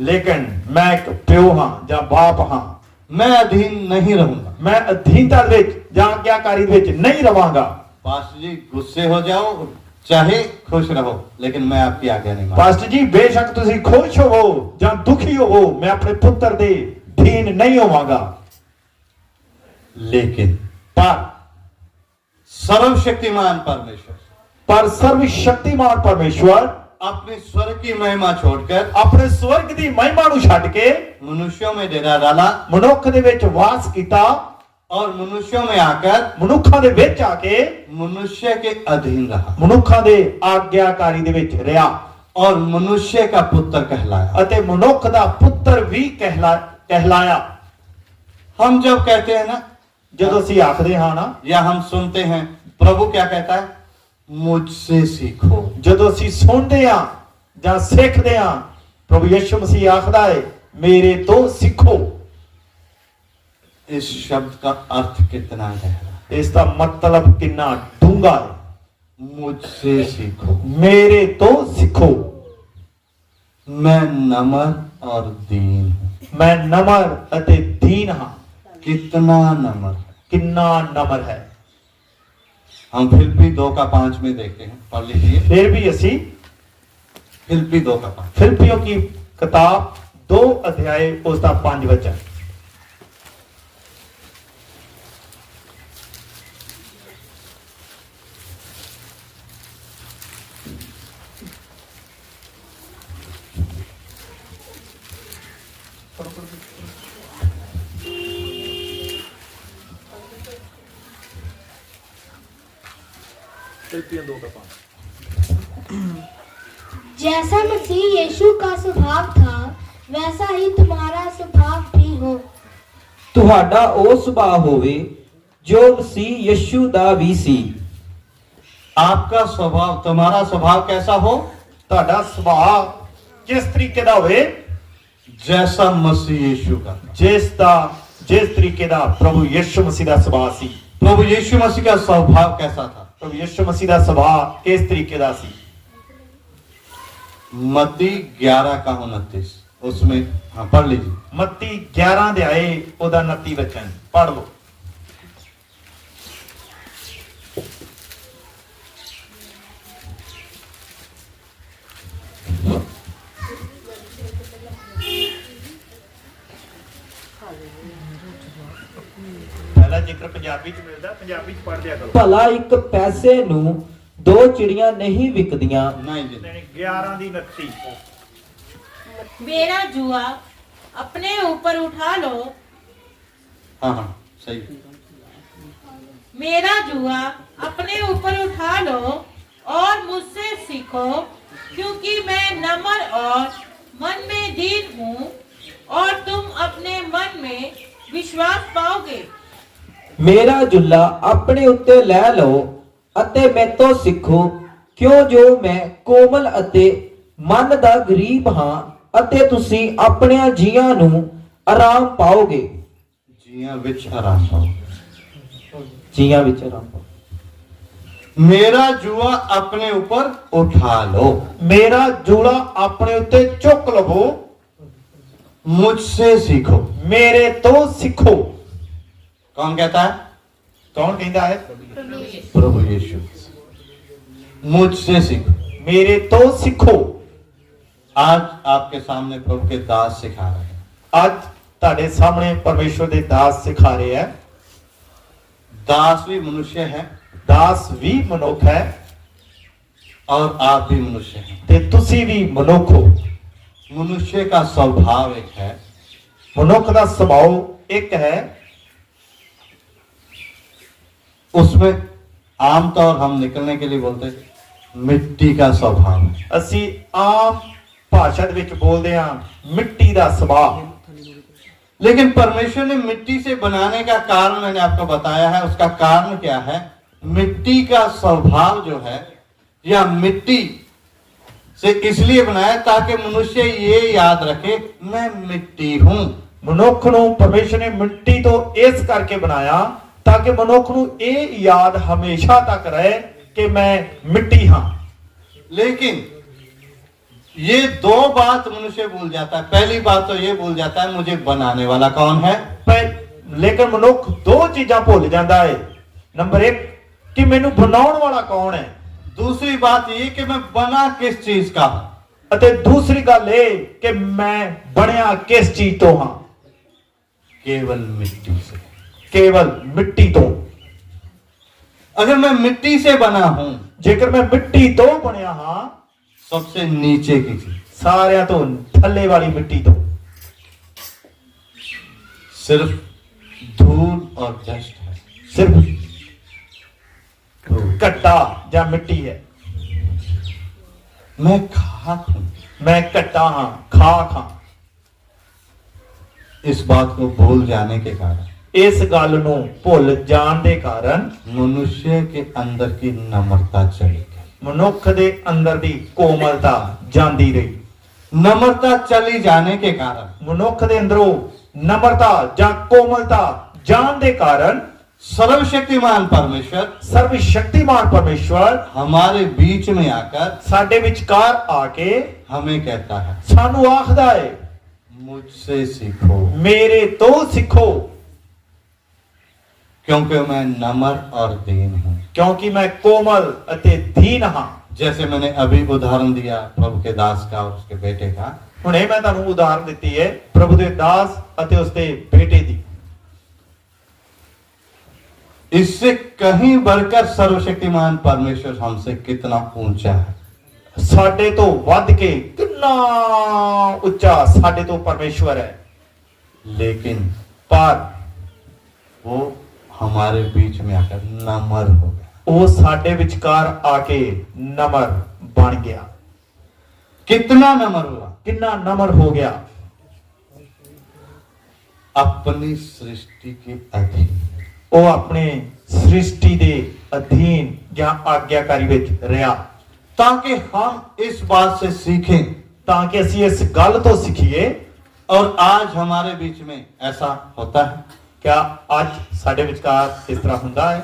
ਲੇਕਿਨ ਮੈਂ ਇੱਕ ਪਿਓ ਹਾਂ ਜਾਂ ਬਾਪ ਹਾਂ। मैं अधीन नहीं रहूंगा। ਮੈਂ ਅਧੀਨਤਾ ਦੇ ਵਿੱਚ ਜਾਂ ਆਗਿਆਕਾਰੀ ਦੇ ਵਿੱਚ ਨਹੀਂ ਰਵਾਂਗਾ। पास्टर जी गुस्से हो जाओ चाहे खुश रहो, लेकिन मैं आपकी आज्ञा नहीं मानूंगा। ਪਾਸਟਰ ਜੀ ਬੇਸ਼ੱਕ ਤੁਸੀਂ ਖੁਸ਼ ਹੋਵੋ ਜਾਂ ਦੁਖੀ ਹੋਵੋ, ਮੈਂ ਆਪਣੇ ਪੁੱਤਰ ਦੇ ਅਧੀਨ ਨਹੀਂ ਹੋਵਾਂਗਾ। लेकिन ਪਰ सर्वशक्तिमान परमेश्वर ਪਰ ਸਰਵ ਸ਼ਕਤੀਮਾਨ ਪਰਮੇਸ਼ਵਰ अपने स्वर्ग की महिमा छोड़कर ਆਪਣੇ ਸਵਰਗ ਦੀ ਮਹਿਮਾ ਨੂੰ ਛੱਡ ਕੇ मनुष्यों में डेरा डाला ਮਨੁੱਖ ਦੇ ਵਿੱਚ ਵਾਸ ਕੀਤਾ, और मनुष्यों में आकर ਮਨੁੱਖਾਂ ਦੇ ਵਿੱਚ ਆ ਕੇ मनुष्य के अधीन रहा ਮਨੁੱਖਾਂ ਦੇ ਆਗਿਆਕਾਰੀ ਦੇ ਵਿੱਚ ਰਿਹਾ और मनुष्य का पुत्र कहलाया। ਅਤੇ ਮਨੁੱਖ ਦਾ ਪੁੱਤਰ ਵੀ ਕਹਿਲਾਇਆ। हम जब कहते हैं ना ਜਦੋਂ ਅਸੀਂ ਆਖਦੇ ਹਾਂ ਨਾ, या हम सुनते हैं, प्रभु क्या कहता है? मुझसे सीखो। ਜਦੋਂ ਅਸੀਂ ਸੁਣਦੇ ਹਾਂ ਜਾਂ ਸਿੱਖਦੇ ਹਾਂ, ਪ੍ਰਭੂ ਯਿਸੂ ਮਸੀਹ ਆਖਦਾ ਹੈ ਮੇਰੇ ਤੋਂ ਸਿੱਖੋ। इस शब्द का अर्थ कितना गहरा है। ਇਸ ਦਾ ਮਤਲਬ ਕਿੰਨਾ ਡੂੰਘਾ ਹੈ। मुझसे सीखो, ਮੇਰੇ ਤੋਂ ਸਿੱਖੋ। मैं नम्र और दीन हूं। ਮੈਂ ਨਮਰ ਅਤੇ ਦੀਨ ਹਾਂ। कितना नम्र है। ਕਿੰਨਾ ਨਮਰ ਹੈ। हम फिलिप्पी 2:5 में देखते हैं, पढ़ लीजिए। ਫਿਰ ਵੀ ਅਸੀਂ फिलिप्पी 2:5। फिलिपियों की किताब 2 अध्याय उसका 5 वचन। फिलिपियों 2:5। जैसा मसीह यीशु का स्वभाव था वैसा ही तुम्हारा स्वभाव भी हो। ਤੁਹਾਡਾ ਉਹ ਸੁਭਾਅ ਹੋਵੇ ਜੋ ਮਸੀਹ ਯਿਸੂ ਦਾ ਵੀ ਸੀ। आपका स्वभाव, तुम्हारा स्वभाव कैसा हो? ਤੁਹਾਡਾ ਸੁਭਾਅ ਕਿਸ ਤਰੀਕੇ ਦਾ ਹੋਵੇ? जैसा मसीह यीशु का था। ਜਿਸ ਤਰੀਕੇ ਦਾ ਪ੍ਰਭੂ ਯਿਸੂ ਮਸੀਹ ਦਾ ਸੁਭਾਅ ਸੀ। प्रभु यीशु मसीह का स्वभाव कैसा था? ਪ੍ਰਭੂ ਯਿਸੂ ਮਸੀਹ ਦਾ ਸੁਭਾਅ ਕਿਸ ਤਰੀਕੇ ਦਾ ਸੀ? मत्ती 11:29, उसमें हाँ पढ़ लीजिए। ਮੱਤੀ 11 ਅਧਿਆਏ ਉਹਦਾ 29 ਵਚਨ ਪੜ੍ਹ ਲਓ। ਪਹਿਲਾ ਜ਼ਿਕਰ ਪੰਜਾਬੀ ਚ ਮਿਲਦਾ, ਪੰਜਾਬੀ ਚ ਪੜ੍ਹ ਲਿਆ ਕਰੋ। ਭਲਾ ਇੱਕ ਪੈਸੇ ਨੂੰ 2 ਚਿੜੀਆਂ ਨਹੀਂ ਵਿਕਦੀਆਂ। नहीं जी, 11 ਦੀ 29। मेरा जुआ अपने ऊपर उठा लो, हाँ हाँ सही। मेरा जुआ अपने ऊपर उठा लो और मुझसे सीखो, क्योंकि मैं नम्र और मन में दीन हूँ, और तुम अपने मन में विश्वास पाओगे। ਮੇਰਾ ਜੁੱਲਾ ਆਪਣੇ ਉੱਤੇ ਲੈ ਲਓ ਅਤੇ ਮੈਥੋਂ ਸਿੱਖੋ, ਕਿਉਂ ਜੋ ਮੈਂ ਕੋਮਲ ਅਤੇ ਮਨ ਦਾ ਗਰੀਬ ਹਾਂ, ਅਤੇ ਤੁਸੀਂ ਆਪਣਿਆਂ ਜੀਆਂ ਨੂੰ ਆਰਾਮ ਪਾਓਗੇ। जियां विच आराम पाओ। ਜੀਆਂ ਵਿੱਚ ਆਰਾਮ ਪਾਓ। मेरा जुआ अपने ऊपर उठा लो, ਮੇਰਾ ਜੂੜਾ ਆਪਣੇ ਉੱਤੇ ਚੁੱਕ ਲਵੋ, मुझसे सीखो। ਮੇਰੇ ਤੋਂ ਸਿੱਖੋ। कौन कहता है? ਕੌਣ ਕਹਿੰਦਾ ਹੈ? प्रभु यीशु। मुझसे सीखो। ਮੇਰੇ ਤੋਂ ਸਿੱਖੋ। आज आपके सामने प्रभु के दास सिखा रहे हैं। ਅੱਜ ਤੁਹਾਡੇ ਸਾਹਮਣੇ ਪਰਮੇਸ਼ਵਰ ਦੇ ਦਾਸ ਸਿਖਾ ਰਹੇ ਹੈ। दास भी मनुष्य है ਦਾਸ ਵੀ ਮਨੁੱਖ ਹੈ और आप भी मनुष्य हैं। ਤੇ ਤੁਸੀਂ ਵੀ ਮਨੁੱਖ ਹੋ। मनुष्य का स्वभाव एक है, ਮਨੁੱਖ ਦਾ ਸੁਭਾਅ ਇੱਕ ਹੈ। उसमें आमतौर हम निकलने के लिए बोलते हैं मिट्टी का स्वभाव है। ਅਸੀਂ ਆਮ ਭਾਸ਼ਾ ਦੇ ਵਿੱਚ ਬੋਲਦੇ ਹਾਂ ਮਿੱਟੀ ਦਾ ਸੁਭਾਅ। लेकिन परमेश्वर ने मिट्टी से बनाने का कारण मैंने आपको बताया है। उसका कारण क्या है? मिट्टी का स्वभाव जो है, या मिट्टी से इसलिए बनाया ताकि मनुष्य ये याद रखे मैं मिट्टी हूं। ਮਨੁੱਖ ਨੂੰ ਪਰਮੇਸ਼ਰ ਨੇ ਮਿੱਟੀ ਤੋਂ ਇਸ ਕਰਕੇ ਬਣਾਇਆ ਤਾਂ ਕਿ ਮਨੁੱਖ ਨੂੰ ਇਹ ਯਾਦ ਹਮੇਸ਼ਾ ਤੱਕ ਰਹੇ ਕਿ ਮੈਂ ਮਿੱਟੀ ਹਾਂ। लेकिन ये 2 बात मनुष्य भूल जाता है। पहली बात तो ये भूल जाता है मुझे बनाने वाला कौन है। ਲੇਕਿਨ ਮਨੁੱਖ 2 ਚੀਜ਼ਾਂ ਭੁੱਲ ਜਾਂਦਾ ਹੈ। ਨੰਬਰ 1 ਕਿ ਮੈਨੂੰ ਬਣਾਉਣ ਵਾਲਾ ਕੌਣ ਹੈ। दूसरी बात ये कि मैं बना किस चीज का हूं। ਅਤੇ ਦੂਸਰੀ ਗੱਲ ਇਹ ਕਿ ਮੈਂ ਬਣਿਆ ਕਿਸ ਚੀਜ਼ ਤੋਂ ਹਾਂ। केवल मिट्टी से। ਕੇਵਲ ਮਿੱਟੀ ਤੋਂ। अगर मैं मिट्टी से बना हूं, ਜੇਕਰ ਮੈਂ ਮਿੱਟੀ ਤੋਂ ਬਣਿਆ ਹਾਂ, सबसे नीचे की चीज, ਸਾਰਿਆਂ ਤੋਂ ਥੱਲੇ ਵਾਲੀ ਮਿੱਟੀ ਤੋਂ, सिर्फ धूल और डस्ट है। ਸਿਰਫ ਘੱਟਾ ਜਾਂ ਮਿੱਟੀ ਹੈ। मैं खाक हूं। ਮੈਂ ਘੱਟਾ ਹਾਂ, ਖਾਕ ਹਾਂ। इस बात को भूल जाने के कारण ਇਸ ਗੱਲ ਨੂੰ ਭੁੱਲ ਜਾਣ ਦੇ ਕਾਰਨ मनुष्य के अंदर की नम्रता चली गई। ਮਨੁੱਖ ਦੇ ਅੰਦਰ ਦੀ ਕੋਮਲਤਾ ਜਾਂਦੀ ਰਹੀ। नम्रता चली जाने के कारण ਮਨੁੱਖ ਦੇ ਅੰਦਰੋਂ ਨਮਰਤਾ ਜਾਂ ਕੋਮਲਤਾ ਜਾਣ ਦੇ ਕਾਰਨ सर्वशक्तिमान परमेश्वर ਸਰਵ ਸ਼ਕਤੀਮਾਨ ਪਰਮੇਸ਼ਵਰ हमारे बीच में आकर ਸਾਡੇ ਵਿਚਕਾਰ ਆ ਕੇ हमें कहता है, ਸਾਨੂੰ ਆਖਦਾ ਹੈ, मुझसे सीखो ਮੇਰੇ ਤੋਂ ਸਿੱਖੋ क्योंकि मैं नम्र और दीन हूं। ਕਿਉਂਕਿ ਮੈਂ ਕੋਮਲ ਅਤੇ ਦੀਨ ਹਾਂ। जैसे मैंने अभी उदाहरण दिया प्रभु के दास का और उसके बेटे का, ਹੁਣੇ ਮੈਂ ਤੁਹਾਨੂੰ ਉਦਾਹਰਨ ਦਿੱਤੀ ਹੈ ਪ੍ਰਭੂ ਦੇ ਦਾਸ ਅਤੇ ਉਸਦੇ ਬੇਟੇ ਦੀ। इससे कहीं बढ़कर सर्वशक्तिमान परमेश्वर हमसे कितना ऊंचा है। ਸਾਡੇ ਤੋਂ ਵੱਧ ਕੇ ਕਿੰਨਾ ਉੱਚਾ ਸਾਡੇ ਤੋਂ ਪਰਮੇਸ਼ਵਰ ਹੈ। लेकिन ਪਰ वो हमारे बीच में आकर नम्र हो गया। ਉਹ ਸਾਡੇ ਵਿਚਕਾਰ ਆ ਕੇ ਨਮਰ ਬਣ ਗਿਆ। कितना नम्र हुआ, ਕਿੰਨਾ ਨਮਰ ਹੋ ਗਿਆ। अपनी सृष्टि के अधीन, ਉਹ ਆਪਣੇ ਸ੍ਰਿਸ਼ਟੀ ਦੇ ਅਧੀਨ ਜਾਂ ਆਗਿਆਕਾਰੀ ਵਿੱਚ ਰਿਹਾ ताकि हम इस बात से सीखें। ਤਾਂ ਕਿ ਅਸੀਂ ਇਸ ਗੱਲ ਤੋਂ ਸਿੱਖੀਏ। और आज हमारे बीच में ऐसा होता है। ਕਿਆ ਅੱਜ ਸਾਡੇ ਵਿਚਕਾਰ ਇਸ ਤਰ੍ਹਾਂ ਹੁੰਦਾ ਹੈ?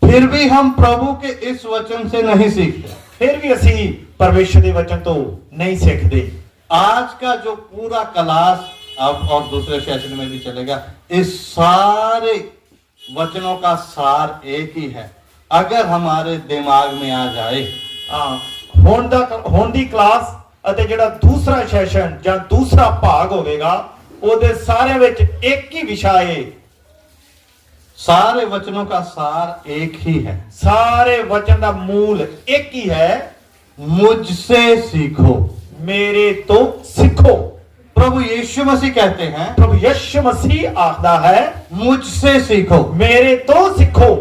फिर भी हम प्रभु के इस वचन से नहीं सीखते। ਫਿਰ ਵੀ ਅਸੀਂ ਪਰਮੇਸ਼ਰ ਦੇ ਵਚਨ ਤੋਂ ਨਹੀਂ ਸਿੱਖਦੇ। आज का जो पूरा क्लास अब और दूसरे सेशन में भी चलेगा, इस सारे वचनों का सार एक ही है। अगर हमारे दिमाग में आ जाए, ਹੁਣ ਦੀ ਕਲਾਸ ਅਤੇ ਜਿਹੜਾ ਦੂਸਰਾ ਸੈਸ਼ਨ ਜਾਂ ਦੂਸਰਾ ਭਾਗ ਹੋਵੇਗਾ ਉਹਦੇ ਸਾਰਿਆਂ ਵਿੱਚ ਇੱਕ ਹੀ ਵਿਸ਼ਾ ਹੈ। सारे वचनों का सार एक ही है, ਸਾਰੇ ਵਚਨ ਦਾ ਮੂਲ ਇੱਕ ਹੀ ਹੈ, मुझसे सीखो। ਮੇਰੇ ਤੋਂ ਸਿੱਖੋ। प्रभु यीशु मसीह कहते हैं, ਪ੍ਰਭੂ ਯਿਸੂ ਮਸੀਹ ਆਖਦਾ ਹੈ, मुझसे सीखो। ਮੇਰੇ ਤੋਂ ਸਿੱਖੋ।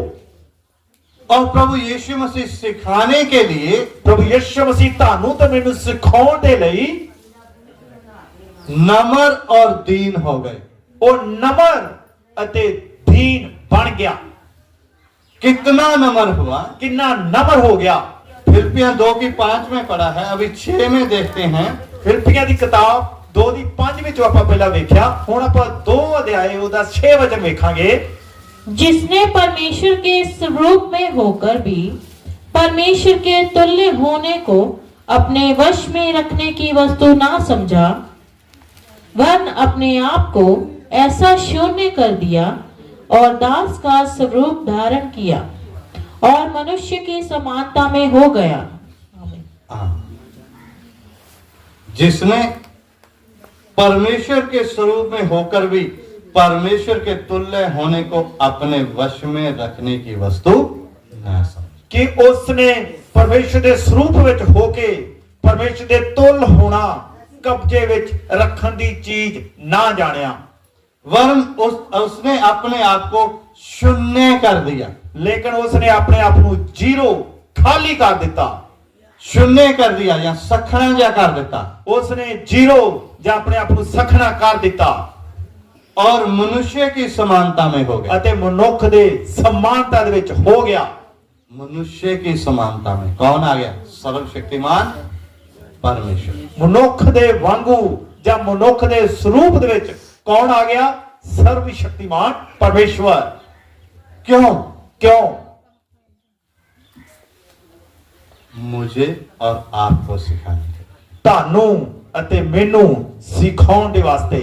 और प्रभु यीशु मसीह सिखाने के लिए ਪ੍ਰਭੂ ਯਿਸੂ ਮਸੀਹ ਤੁਹਾਨੂੰ ਤੇ ਮੈਨੂੰ ਸਿਖਾਉਣ ਦੇ ਲਈ नम्र और दीन हो गए। ਉਹ ਨਮਰ ਅਤੇ ਦੀਨ ਬਣ ਗਿਆ। कितना नम्र हुआ, ਕਿੰਨਾ ਨਮਰ ਹੋ ਗਿਆ। फिलिप्पियां 2:5 में पढ़ा है, अभी 6 में देखते हैं। ਫਿਲਿੱਪੀਆਂ ਦੀ ਕਿਤਾਬ 2:5 ਵਿੱਚੋਂ ਆਪਾਂ ਪਹਿਲਾਂ ਵੇਖਿਆ, ਹੁਣ ਆਪਾਂ 2 ਅਧਿਆਏ ਉਹਦਾ 6 ਵਚਨ ਵੇਖਾਂਗੇ। जिसने परमेश्वर के स्वरूप में होकर भी परमेश्वर के तुल्य होने को अपने वश में रखने की वस्तु ना समझा, वरन अपने आप को ऐसा शून्य कर दिया और दास का स्वरूप धारण किया और मनुष्य की समानता में हो गया। जिसने परमेश्वर के स्वरूप में होकर भी परमेश्वर के तुल्य होने को अपने वश में रखने की वस्तु न समझ। ਕਿ ਉਸਨੇ ਪਰਮੇਸ਼ਰ ਦੇ ਸਰੂਪ ਵਿੱਚ ਹੋ ਕੇ ਪਰਮੇਸ਼ਰ ਦੇ ਤੁਲ ਹੋਣਾ ਕਬਜ਼ੇ ਵਿੱਚ ਰੱਖਣ ਦੀ ਚੀਜ਼ ਨਾ ਜਾਣਿਆ, वरन उसने अपने आप को शून्य कर दिया। ਲੇਕਿਨ ਉਸਨੇ ਆਪਣੇ ਆਪ ਨੂੰ ਜ਼ੀਰੋ ਖਾਲੀ ਕਰ ਦਿੱਤਾ। शून्य कर दिया या सखना जा कर देता, ਉਸਨੇ ਜ਼ੀਰੋ ਜਾਂ ਆਪਣੇ ਆਪ ਨੂੰ ਸਖਣਾ ਕਰ ਦਿੱਤਾ और मनुष्य की समानता में हो गया। ਅਤੇ ਮਨੁੱਖ ਦੇ ਸਮਾਨਤਾ ਦੇ ਵਿੱਚ ਹੋ ਗਿਆ। मनुष्य की समानता में कौन आ गया? सर्वशक्तिमान परमेश्वर। ਮਨੁੱਖ ਦੇ ਵਾਂਗੂ ਜਾਂ ਮਨੁੱਖ ਦੇ ਸਰੂਪ ਦੇ ਵਿੱਚ ਕੌਣ ਆ ਗਿਆ? ਸਰਵ ਸ਼ਕਤੀਮਾਨ ਪਰਮੇਸ਼ਵਰ। क्यों? ਕਿਉਂ? मुझे और आपको सिखाने के लिए। ਤੁਹਾਨੂੰ ਅਤੇ ਮੈਨੂੰ ਸਿਖਾਉਣ ਦੇ ਵਾਸਤੇ।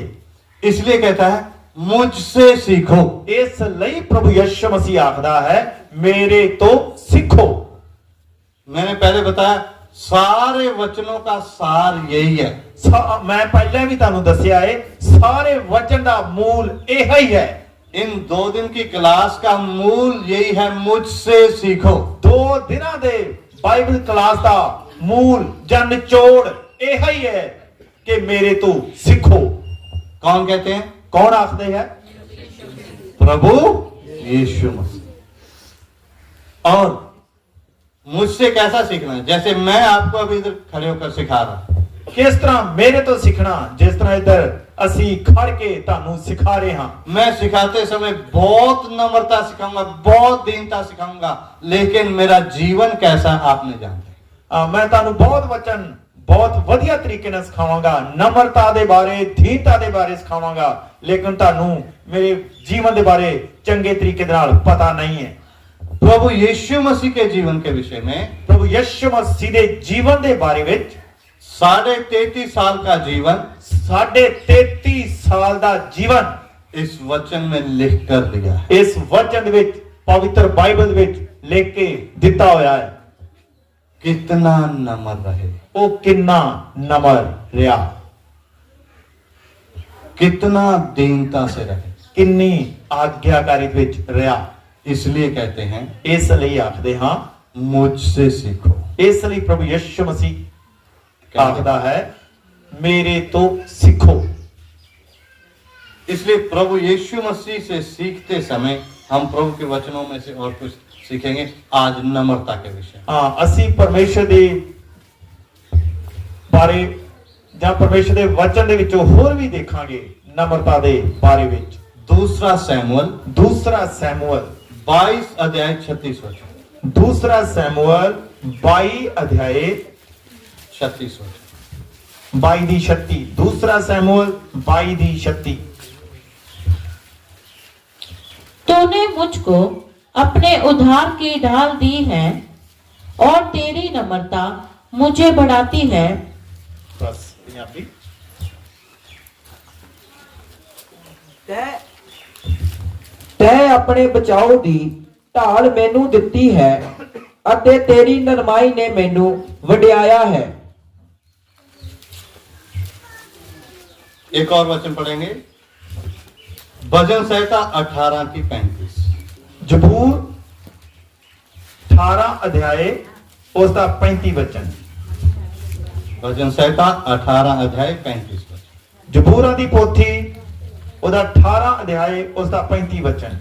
इसलिए कहता है मुझसे सीखो। ਇਸ ਲਈ ਪ੍ਰਭੂ ਯਿਸੂ ਮਸੀਹ ਆਖਦਾ ਹੈ, ਮੇਰੇ ਤੋਂ ਸਿੱਖੋ। मैंने पहले बताया सारे वचनों का सार यही है। ਮੈਂ ਪਹਿਲਾਂ ਵੀ ਤੁਹਾਨੂੰ ਦੱਸਿਆ ਹੈ, ਸਾਰੇ ਵਚਨ ਦਾ ਮੂਲ ਇਹ ਹੀ ਹੈ। इन 2 दिन की क्लास का मूल यही है, मुझसे सीखो। 2 ਦਿਨਾਂ ਦੇ ਬਾਈਬਲ ਕਲਾਸ ਦਾ ਮੂਲ ਜਾਂ ਨਿਚੋੜ ਇਹ ਹੀ ਹੈ ਕਿ ਮੇਰੇ ਤੋਂ ਸਿੱਖੋ। कौन कहते हैं? ਕੌਣ ਆਖਦੇ ਹੈ? प्रभु यीशु मसीह। और मुझसे कैसा सीखना है? जैसे मैं आपको अभी इधर खड़े होकर सिखा रहा हूं, ਕਿਸ ਤਰ੍ਹਾਂ ਮੇਰੇ ਤੋਂ ਸਿੱਖਣਾ, ਜਿਸ ਤਰ੍ਹਾਂ ਇੱਧਰ ਅਸੀਂ ਖੜ ਕੇ ਤੁਹਾਨੂੰ ਸਿਖਾ ਰਹੇ ਹਾਂ। मैं सिखाते समय बहुत नम्रता सिखाऊंगा, बहुत दीनता सिखाऊंगा, लेकिन मेरा जीवन कैसा आप नहीं जानते। ਮੈਂ ਤੁਹਾਨੂੰ ਬਹੁਤ ਵਚਨ ਬਹੁਤ ਵਧੀਆ ਤਰੀਕੇ ਨਾਲ ਸਿਖਾਵਾਂਗਾ, ਨਮਰਤਾ ਦੇ ਬਾਰੇ, ਦੀਨਤਾ ਦੇ ਬਾਰੇ ਸਿਖਾਵਾਂਗਾ, ਲੇਕਿਨ ਤੁਹਾਨੂੰ ਮੇਰੇ ਜੀਵਨ ਦੇ ਬਾਰੇ ਚੰਗੇ ਤਰੀਕੇ ਦੇ ਨਾਲ ਪਤਾ ਨਹੀਂ ਹੈ। प्रभु यीशु मसीह के जीवन के विषय में, ਪ੍ਰਭੂ ਯਿਸੂ ਮਸੀਹ ਦੇ ਜੀਵਨ ਦੇ ਬਾਰੇ ਵਿੱਚ 33.5 साल का जीवन 33.5 ਸਾਲ ਦਾ ਜੀਵਨ इस वचन में लिख कर दिया है। ਇਸ ਵਚਨ ਦੇ ਵਿੱਚ, ਪਵਿੱਤਰ ਬਾਈਬਲ ਵਿੱਚ ਲਿਖ ਕੇ ਦਿੱਤਾ ਹੋਇਆ ਹੈ। कितना नम्र रहे, ਉਹ ਕਿੰਨਾ ਨਮਰ ਰਿਹਾ, कितना दीनता से रहे, ਕਿੰਨੀ ਆਗਿਆਕਾਰੀ ਵਿੱਚ ਰਿਹਾ। इसलिए कहते हैं ਇਸ ਲਈ ਆਖਦੇ ਹਾਂ, मुझसे सीखो। ਇਸ ਲਈ ਪ੍ਰਭੂ ਯਿਸੂ ਮਸੀਹ ਆਖਦਾ ਹੈ, ਮੇਰੇ ਤੋਂ ਸਿੱਖੋ। इसलिए प्रभु यीशु मसीह से सीखते समय हम प्रभु के वचनों में से और कुछ सीखेंगे आज नम्रता के विषय। ਹਾਂ, ਅਸੀਂ ਪਰਮੇਸ਼ਰ ਦੇ ਬਾਰੇ ਜਾਂ ਪਰਮੇਸ਼ਰ ਦੇ ਵਚਨ ਦੇ ਵਿੱਚੋਂ ਹੋਰ ਵੀ ਦੇਖਾਂਗੇ ਨਮਰਤਾ ਦੇ ਬਾਰੇ ਵਿੱਚ। दूसरा सैमुअल ਦੂਸਰਾ ਸੈਮੂਅਲ 22 अध्याय 36 वचन। ਦੂਸਰਾ ਸੈਮੂਅਲ 22 ਅਧਿਆਏ 36 वचन। 22 ਦੀ 36। ਦੂਸਰਾ ਸੈਮੂਅਲ 22 ਦੀ 36। तूने मुझको अपने उद्धार की ढाल दी है और तेरी नम्रता मुझे बढ़ाती है। ਬਸ ਪੰਜਾਬੀ। ਤੈਂ ਆਪਣੇ ਬਚਾਓ ਦੀ ਢਾਲ ਮੈਨੂੰ ਦਿੱਤੀ ਹੈ ਅਤੇ ਤੇਰੀ ਨਰਮਾਈ ਨੇ ਮੈਨੂੰ ਵਡਿਆਇਆ ਹੈ। एक और वचन पढ़ेंगे, भजन संहिता 18 की 35। ਜ਼ਬੂਰ 18 ਅਧਿਆਏ ਉਸ ਦਾ 35 ਵਚਨ। भजन संहिता 18 अध्याय 35 वचन। ਜ਼ਬੂਰਾਂ ਦੀ ਪੋਥੀ ਉਹਦਾ 18 ਅਧਿਆਏ ਉਸ ਦਾ 35 ਵਚਨ।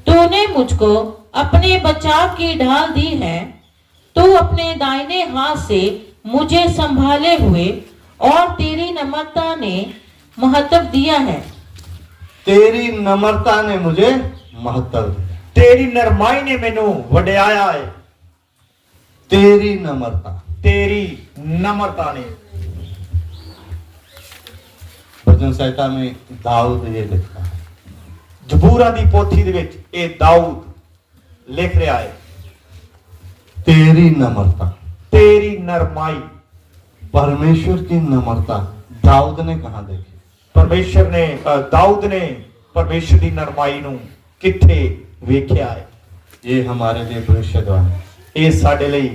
तूने मुझको अपने बचाव की ढाल दी है, तू अपने दाहिने हाथ से मुझे संभाले हुए और तेरी नम्रता ने महत्व दिया है। तेरी नम्रता ने मुझे महत्व दिया। ਤੇਰੀ ਨਰਮਾਈ ਨੇ ਮੈਨੂੰ ਵਡਿਆਇਆ ਹੈ। तेरी नम्रता, ਤੇਰੀ ਨਮਰਤਾ ਨੇ। भजन संहिता में दाऊद ये लिखता है। ਜ਼ਬੂਰਾਂ ਦੀ ਪੋਥੀ ਦੇ ਵਿੱਚ ਇਹ ਦਾਊਦ ਲਿਖ ਰਿਹਾ ਹੈ, तेरी नम्रता, ਤੇਰੀ ਨਰਮਾਈ। परमेश्वर की नम्रता दाऊद ने कहा देखी? ਪਰਮੇਸ਼ਰ ਨੇ ਦਾਊਦ ਨੇ ਪਰਮੇਸ਼ਰ ਦੀ ਨਰਮਾਈ ਨੂੰ ਕਿੱਥੇ ਵੇਖਿਆ ਹੈ? ये हमारे लिए भविष्यवाणी है। ਇਹ ਸਾਡੇ ਲਈ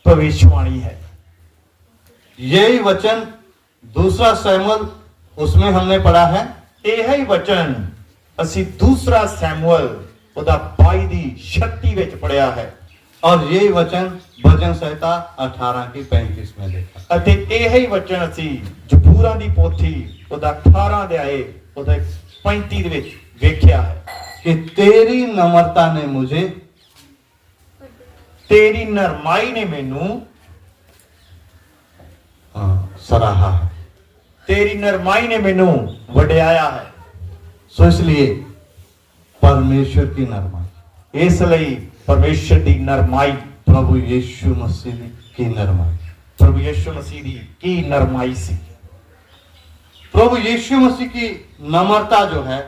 ਭਵਿष्यवाणी ਹੈ। यही वचन दूसरा सैमुअल उसमें हमने पढ़ा है। ਇਹ ਹੀ ਵਚਨ ਅਸੀਂ ਦੂਸਰਾ ਸੈਮੂਅਲ ਉਹਦਾ 22 ਦੀ 36 ਵਿੱਚ ਪੜਿਆ ਹੈ। और यही वचन भजन संहिता 18 की 35 में देखा। ਅਤੇ ਇਹ ਹੀ ਵਚਨ ਅਸੀਂ ਜ਼ਬੂਰਾਂ ਦੀ ਪੋਥੀ ਉਹਦਾ 18 ਅਧਿਆਏ ਉਹਦਾ 35 ਦੇ ਵਿੱਚ ਵੇਖਿਆ ਹੈ कि तेरी नम्रता ने मुझे, ਤੇਰੀ ਨਰਮਾਈ ਨੇ ਮੈਨੂੰ सराहा है। ਤੇਰੀ ਨਰਮਾਈ ਨੇ ਮੈਨੂੰ ਵਡਿਆਇਆ ਹੈ। सो इसलिए परमेश्वर की नरमाई, ਇਸ ਲਈ ਪਰਮੇਸ਼ਰ ਦੀ ਨਰਮਾਈ, प्रभु यीशु मसीह की नरमाई, ਪ੍ਰਭੂ ਯਿਸੂ ਮਸੀਹ ਦੀ ਕੀ ਨਰਮਾਈ ਸੀ। प्रभु यीशु मसीह की नम्रता जो है,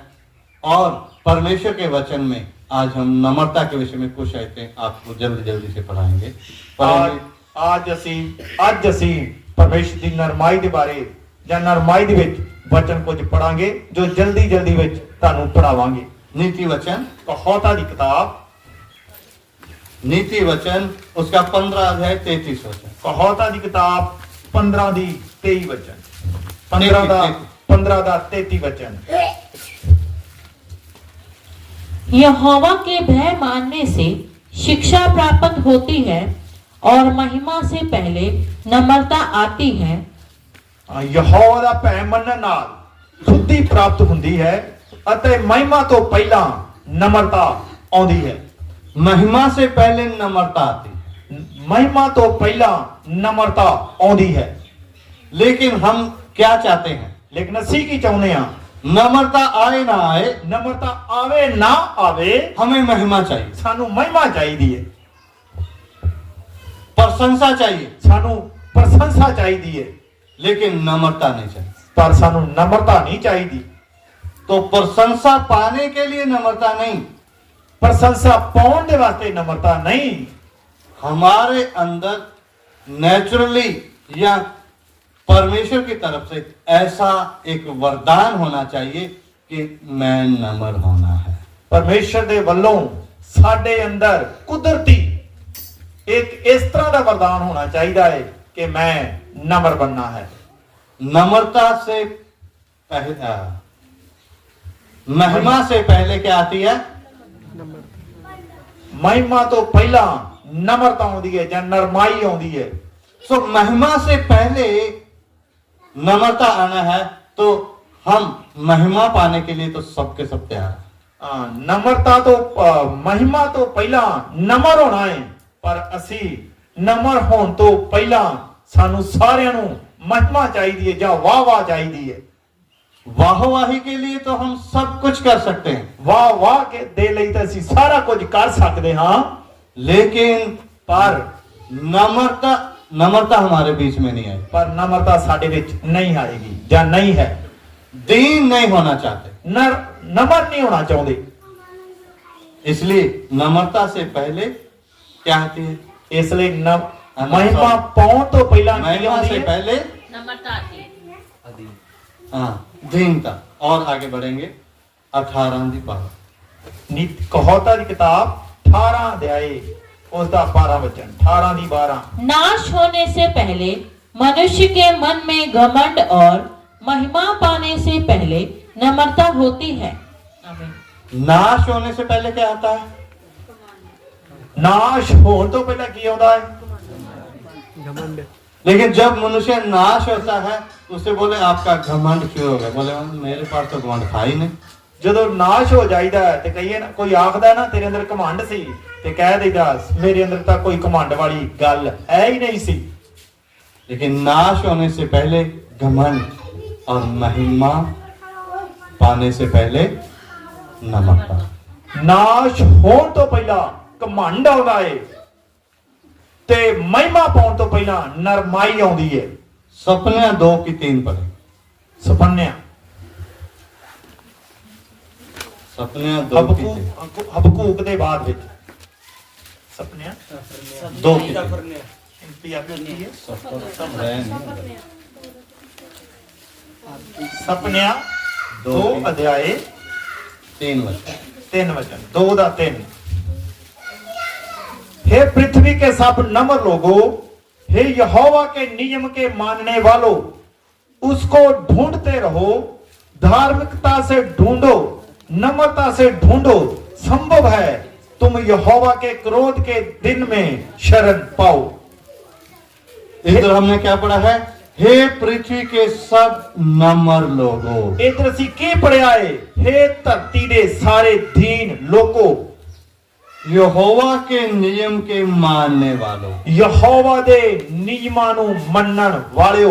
और परमेश्वर के वचन में आज हम नम्रता के विषय में कुछ आयतें आपको जल्दी जल्दी से पढ़ाएंगे। ਅੱਜ ਅਸੀਂ ਪਰਮੇਸ਼ਰ ਦੀ ਨਰਮਾਈ ਦੇ ਬਾਰੇ ਜਾਂ ਨਰਮਾਈ ਦੇ ਵਿੱਚ ਵਚਨ ਕੁਝ ਪੜਾਂਗੇ ਜੋ ਜਲਦੀ ਜਲਦੀ ਵਿੱਚ ਤੁਹਾਨੂੰ ਪੜਾਵਾਂਗੇ। नीति वचन, ਕਹੌਤਾ ਦੀ ਕਿਤਾਬ, नीति वचन उसका 15 अध्याय 33 वचन। ਕਹੌਤਾ ਦੀ ਕਿਤਾਬ 15 ਦੀ 23 ਵਚਨ। 15 ਦਾ 33 वचन। यहोवा के भय मानने से शिक्षा प्राप्त होती है और महिमा से पहले नम्रता आती है। ਯਹੋਵਾ ਦਾ ਭੈ ਮੰਨਣ ਨਾਲ ਬੁੱਧੀ ਪ੍ਰਾਪਤ ਹੁੰਦੀ ਹੈ ਅਤੇ ਮਹਿਮਾ ਤੋਂ ਪਹਿਲਾਂ ਨਮਰਤਾ ਆਉਂਦੀ ਹੈ। महिमा से पहले नम्रता आती है, ਮਹਿਮਾ ਤੋਂ ਪਹਿਲਾਂ ਨਮਰਤਾ ਆਉਂਦੀ ਹੈ। लेकिन हम क्या चाहते हैं? लेकिन ਅਸੀਂ ਕੀ ਚਾਹੁੰਦੇ ਆ? नम्रता आए ना आए, ਨਮਰਤਾ ਆਵੇ ਨਾ ਆਵੇ, हमें महिमा चाहिए, ਸਾਨੂੰ ਮਹਿਮਾ ਚਾਹੀਦੀ ਹੈ, प्रशंसा चाहिए, ਸਾਨੂੰ ਪ੍ਰਸ਼ੰਸਾ ਚਾਹੀਦੀ ਹੈ, लेकिन नम्रता नहीं चाहिए। ਪਰ ਸਾਨੂੰ ਨਮਰਤਾ ਨਹੀਂ ਚਾਹੀਦੀ। तो प्रशंसा पाने के लिए नम्रता नहीं, ਪ੍ਰਸ਼ੰਸਾ ਪਾਉਣ ਦੇ ਵਾਸਤੇ ਨਮਰਤਾ ਨਹੀਂ। हमारे अंदर नेचुरली या परमेश्वर की तरफ से ऐसा एक वरदान होना चाहिए कि मैं नम्र होना है। ਪਰਮੇਸ਼ਰ ਦੇ ਵੱਲੋਂ ਸਾਡੇ ਅੰਦਰ ਕੁਦਰਤੀ ਇੱਕ ਇਸ ਤਰ੍ਹਾਂ ਦਾ ਵਰਦਾਨ ਹੋਣਾ ਚਾਹੀਦਾ ਹੈ ਕਿ ਮੈਂ ਨਮਰ ਬਣਨਾ ਹੈ। नम्रता से पहले महिमा से पहले क्या आती है? ਮਹਿਮਾ ਤੋਂ ਪਹਿਲਾਂ ਨਮਰਤਾ ਆਉਂਦੀ ਹੈ ਜਾਂ ਨਰਮਾਈ ਆਉਂਦੀ ਹੈ। सो महिमा से पहले नम्रता आना है, तो हम महिमा पाने के लिए तो सबके सब तैयार हैं। ਨਮਰਤਾ ਤੋਂ ਮਹਿਮਾ ਤੋਂ ਪਹਿਲਾਂ ਨਮਰ ਹੋਣਾ ਹੈ, ਪਰ ਅਸੀਂ ਨਮਰ ਹੋਣ ਤੋਂ ਪਹਿਲਾਂ ਸਾਨੂੰ ਸਾਰਿਆਂ ਨੂੰ ਮਹਿਮਾ ਚਾਹੀਦੀ ਹੈ ਜਾਂ ਵਾਹ ਵਾਹ ਚਾਹੀਦੀ ਹੈ। वाहवाही के लिए तो हम सब कुछ कर सकते हैं, ਵਾਹ ਵਾਹ ਕੇ ਦੇ ਲਈ ਤਾਂ ਅਸੀਂ ਸਾਰਾ ਕੁਝ ਕਰ ਸਕਦੇ ਹਾਂ, लेकिन ਪਰ नम्रता हमारे बीच में नहीं आई। ਪਰ ਨਮਰਤਾ ਸਾਡੇ ਵਿੱਚ ਨਹੀਂ ਆਏਗੀ ਜਾਂ ਨਹੀਂ ਹੈ। दीन नहीं होना चाहते, ਨਮਰ ਨਹੀਂ ਹੋਣਾ ਚਾਹੁੰਦੇ, इसलिए नम्रता से पहले क्या आती है? ਇਸ ਲਈ ਮਹਿਮਾ ਪਾਉਣ ਤੋਂ ਪਹਿਲਾਂ ਕੀ महिमा ਆਉਂਦੀ से ਹੈ? पहले नम्रता आती है। हाँ दीनता। और आगे बढ़ेंगे 18 पारा। ਨੀਤ ਕਹੌਤਾ ਦੀ ਕਿਤਾਬ 18 ਅਧਿਆਏ ਉਸ ਦਾ 12 ਵਚਨ 18 ਦੀ 12। नाश होने से पहले मनुष्य के मन में घमंड और महिमा पाने से पहले नम्रता होती है। आमीन। नाश होने से पहले क्या आता है? ਨਾਸ਼ ਹੋਣ ਤੋਂ ਪਹਿਲਾਂ ਕੀ ਆਉਂਦਾ ਹੈ? लेकिन जब मनुष्य नाश होता है, उसे बोले आपका घमंड क्यों हो गया? बोले मेरे पास तो घमंड था ही नहीं। ਜਦੋਂ ਨਾਸ਼ ਹੋ ਜਾਈਦਾ ਹੈ ਤੇ ਕਹੀਏ ਨਾ, ਕੋਈ ਆਖਦਾ ਨਾ ਤੇਰੇ ਅੰਦਰ ਘਮੰਡ ਸੀ ਤੇ ਕਹਿ ਦੇਈਦਾ ਮੇਰੇ ਅੰਦਰ ਤਾਂ ਕੋਈ ਘਮੰਡ ਵਾਲੀ ਗੱਲ ਹੈ ਹੀ ਨਹੀਂ ਸੀ। लेकिन नाश होने से पहले घमंड और महिमा पाने से पहले नम्रता। ਨਾਸ਼ ਹੋਣ ਤੋਂ ਪਹਿਲਾਂ ਘਮੰਡ ਆਉਂਦਾ ਹੈ ਤੇ ਮਹਿਮਾ ਪਾਉਣ ਤੋਂ ਪਹਿਲਾਂ ਨਰਮਾਈ ਆਉਂਦੀ ਹੈ। सपने 2:3 पढ़े। ਸੁਪਨਿਆ सपने 2:3 ਹਬਕੂਕ ਦੇ ਬਾਅਦ ਵਿੱਚ ਸੁਪਨਿਆ 2:3 ਪੰਜਾਬੀ ਕੀ ਹੈ? सब रहे नहीं। ਸੁਪਨਿਆ 2 ਅਧਿਆਏ 3 वचन। 3 वचन 2 ਦਾ 3। हे पृथ्वी के सब नम्र लोगों, हे यहोवा के नियम के मानने वालों, उसको ढूंढते रहो, धार्मिकता से ढूंढो, नम्रता से ढूंढो, संभव है तुम यहोवा के क्रोध के दिन में शरण पाओ। इधर हमने क्या पढ़ा है? हे पृथ्वी के सब नम्र लोगों। इधर ਅਸੀਂ ਕੀ ਪੜਿਆ ਹੈ? हे ਧਰਤੀ ਦੇ ਸਾਰੇ ਦੀਨ ਲੋਕੋ, यहोवा के नियम के मानने वालों। ਯਹੋਵਾ ਦੇ ਨਿਯਮਾਂ ਨੂੰ ਮੰਨਣ ਵਾਲਿਓ।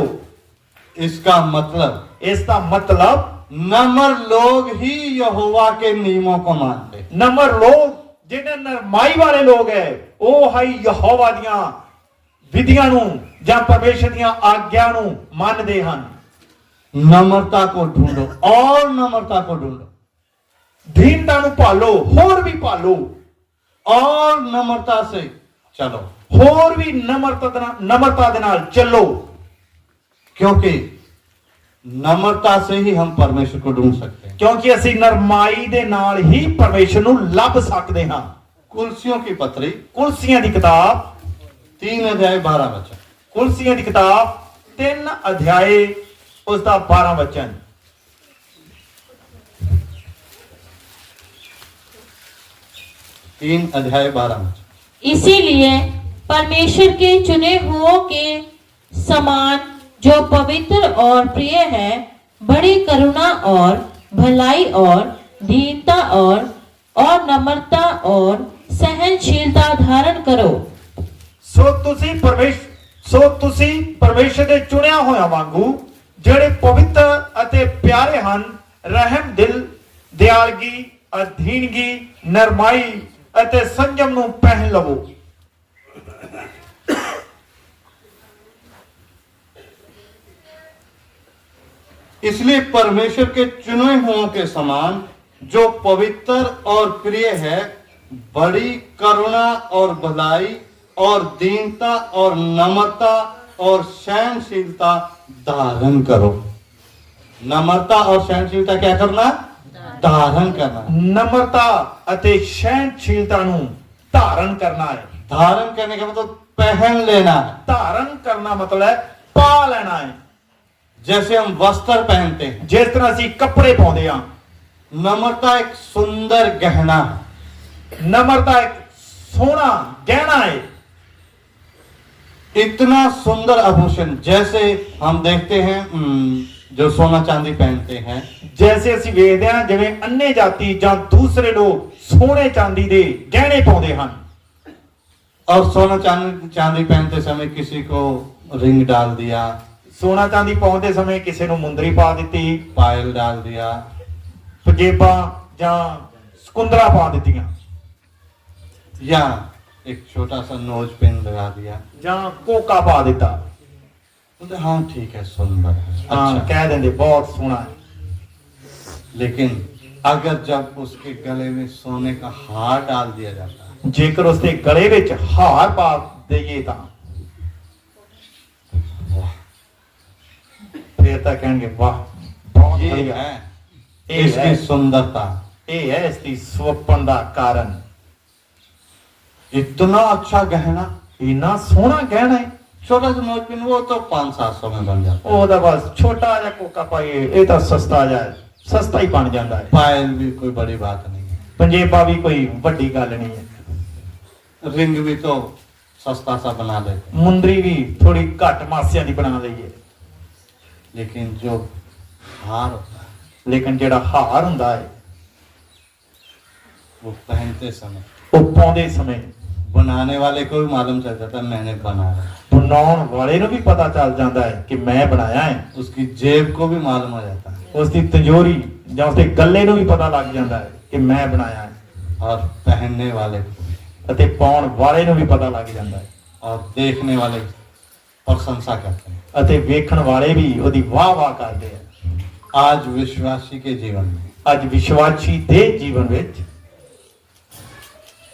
इसका मतलब ਇਸ ਦਾ ਮਤਲਬ नम्र लोग ही यहोवा के नियमों को मानते। ਨਮਰ ਲੋਕ ਜਿਹੜੇ ਨਰਮਾਈ ਵਾਲੇ ਲੋਕ ਹੈ, ਉਹ ਹੈ ਯਹੋਵਾ ਦੀਆਂ ਵਿਧੀਆਂ ਨੂੰ ਜਾਂ ਪਰਮੇਸ਼ਰ ਦੀਆਂ ਆਗਿਆ ਨੂੰ ਮੰਨਦੇ ਹਨ। नम्रता को ढूंढो और नम्रता को ढूंढो, ਦੀਨਤਾ ਨੂੰ ਭਾਲੋ, ਹੋਰ ਵੀ ਭਾਲੋ, और नम्रता से चलो, ਹੋਰ ਵੀ ਨਮਰਤਾ ਦੇ ਨਾਲ ਚੱਲੋ, क्योंकि नम्रता से ही हम परमेश्वर को ढूंढ सकते हैं। ਕਿਉਂਕਿ ਅਸੀਂ ਨਰਮਾਈ ਦੇ ਨਾਲ ਹੀ ਪਰਮੇਸ਼ਰ ਨੂੰ ਲੱਭ ਸਕਦੇ ਹਾਂ। कुलसियों की पत्री ਕੁਲਸੀਆਂ ਦੀ ਕਿਤਾਬ 3 अध्याय 12 वचन। ਕੁਲਸੀਆਂ ਦੀ ਕਿਤਾਬ 3 ਅਧਿਆਏ ਉਸ ਦਾ 12 ਵਚਨ। 3 अध्याय 12 वचन। इसीलिए परमेश्वर के चुने हुओं के समान जो पवित्र और प्रिय है, बड़ी करुणा और भलाई और दीनता और नम्रता और सहनशीलता धारण करो। ਸੋ ਤੁਸੀਂ ਸੋ ਤੁਸੀਂ ਪਰਮੇਸ਼ਰ ਦੇ ਚੁਣਿਆ ਹੋਇਆ ਵਾਂਗੂ ਜਿਹੜੇ ਪਵਿੱਤਰ ਅਤੇ ਪਿਆਰੇ ਹਨ, ਰਹਿਮ ਦਿਲ, ਦਿਆਲਗੀ, ਅਧੀਨਗੀ, ਨਰਮਾਈ ਅਤੇ ਸੰਜਮ ਨੂੰ ਪਹਿਨ ਲਵੋ। इसलिए परमेश्वर के चुने हुओं के समान जो पवित्र और प्रिय है, बड़ी करुणा और भलाई और दीनता और नम्रता और सहनशीलता धारण करो। नम्रता और सहनशीलता क्या करना? धारण करना। ਨਮਰਤਾ ਅਤੇ ਸਹਿਨਸ਼ੀਲਤਾ ਨੂੰ ਧਾਰਨ ਕਰਨਾ ਹੈ। धारण करने का मतलब पहन लेना है। ਧਾਰਨ ਕਰਨਾ ਮਤਲਬ ਹੈ ਪਾ ਲੈਣਾ ਹੈ। जैसे हम वस्त्र पहनते हैं, ਜਿਸ ਤਰ੍ਹਾਂ ਅਸੀਂ ਕੱਪੜੇ ਪਾਉਂਦੇ ਹਾਂ। नम्रता एक सुंदर गहना है। ਨਮਰਤਾ ਇੱਕ ਸੋਹਣਾ ਗਹਿਣਾ ਹੈ। इतना सुंदर आभूषण, जैसे हम देखते हैं जो सोना चांदी पहनते हैं, ਜੈਸੇ ਅਸੀਂ ਵੇਖਦੇ ਹਾਂ ਜਿਵੇਂ ਅੰਨੇ ਜਾਤੀ ਜਾਂ ਦੂਸਰੇ ਲੋਕ ਸੋਨੇ ਚਾਂਦੀ ਦੇ ਗਹਿਣੇ ਪਾਉਂਦੇ ਹਨ। और सोना चांदी पहनते समय किसी को रिंग डाल दिया, ਸੋਨਾ ਚਾਂਦੀ ਪਾਉਂਦੇ ਸਮੇਂ ਕਿਸੇ ਨੂੰ ਮੁੰਦਰੀ ਪਾ ਦਿੱਤੀ, पायल डाल दिया, ਪੰਜੇਬਾਂ ਜਾਂ ਸਕੁੰਦਰਾ ਪਾ ਦਿੱਤੀਆਂ, या एक छोटा सा नोज पिन लगा दिया। ਜਾਂ ਕੋਕਾ ਪਾ ਦਿੱਤਾ। बोलते हाँ ठीक है, सुंदर है, ਹਾਂ अच्छा। ਕਹਿ ਦਿੰਦੇ ਬਹੁਤ ਸੋਹਣਾ ਹੈ। लेकिन अगर जब उसके गले में सोने का हार डाल दिया जाता है, ਜੇਕਰ ਉਸਦੇ ਗਲੇ ਵਿੱਚ ਹਾਰ ਪਾ ਦਈਏ ਤਾਂ वाह, ਫਿਰ ਤਾਂ ਕਹਿਣਗੇ ਵਾਹ ਬਹੁਤ ये ਵਧੀਆ। है ਇਹ इसकी ਹੈ सुंदरता। ਇਹ ਹੈ ਇਸ ਦੀ ਸੁਹੱਪਣ ਦਾ ਕਾਰਨ। इतना अच्छा गहना, ਇੰਨਾ ਸੋਹਣਾ ਗਹਿਣਾ ਹੈ। छोटा सा नोज पिन वो तो 500-700 में बन जाता है। ਉਹਦਾ ਬਸ ਛੋਟਾ ਜਿਹਾ ਕੋਕਾ ਪਾਈਏ ਇਹ ਤਾਂ ਸਸਤਾ ਜਿਹਾ ਹੈ, ਸਸਤਾ ਹੀ ਬਣ ਜਾਂਦਾ ਹੈ। पायल भी कोई बड़ी बात नहीं है, ਪੰਜੇਬਾ ਵੀ ਕੋਈ ਵੱਡੀ ਗੱਲ ਨਹੀਂ ਹੈ। रिंग भी तो सस्ता सा बना लेते हैं। ਮੁੰਦਰੀ ਵੀ ਥੋੜੀ ਘੱਟ ਮਾਸਿਆਂ ਦੀ ਬਣਾ ਲਈਏ। लेकिन जो हार होता है, ਲੇਕਿਨ ਜਿਹੜਾ ਹਾਰ ਹੁੰਦਾ ਹੈ वो पहनते समय ਉਹ ਪਾਉਂਦੇ ਸਮੇਂ बनाने वाले को भी मालूम चल जाता है मैंने बनाया है। ਬਣਾਉਣ ਵਾਲੇ ਨੂੰ ਵੀ ਪਤਾ ਚੱਲ ਜਾਂਦਾ ਹੈ ਕਿ ਮੈਂ ਬਣਾਇਆ ਹੈ। उसकी जेब को भी मालूम हो जाता है, ਉਸ ਦੀ ਤਿਜੋਰੀ ਜਾਂ ਉਸਦੇ ਗੱਲੇ ਨੂੰ ਵੀ ਪਤਾ ਲੱਗ ਜਾਂਦਾ ਹੈ ਕਿ ਮੈਂ ਬਣਾਇਆ ਹੈ। और पहनने वाले को भी, ਅਤੇ ਪਾਉਣ ਵਾਲੇ ਨੂੰ ਵੀ ਪਤਾ ਲੱਗ ਜਾਂਦਾ ਹੈ। और देखने वाले प्रशंसा करते हैं। ਅਤੇ ਵੇਖਣ ਵਾਲੇ ਵੀ ਉਹਦੀ ਵਾਹ ਵਾਹ ਕਰਦੇ ਆ। आज विश्वासी के जीवन में ਅੱਜ ਵਿਸ਼ਵਾਸੀ ਦੇ ਜੀਵਨ ਵਿੱਚ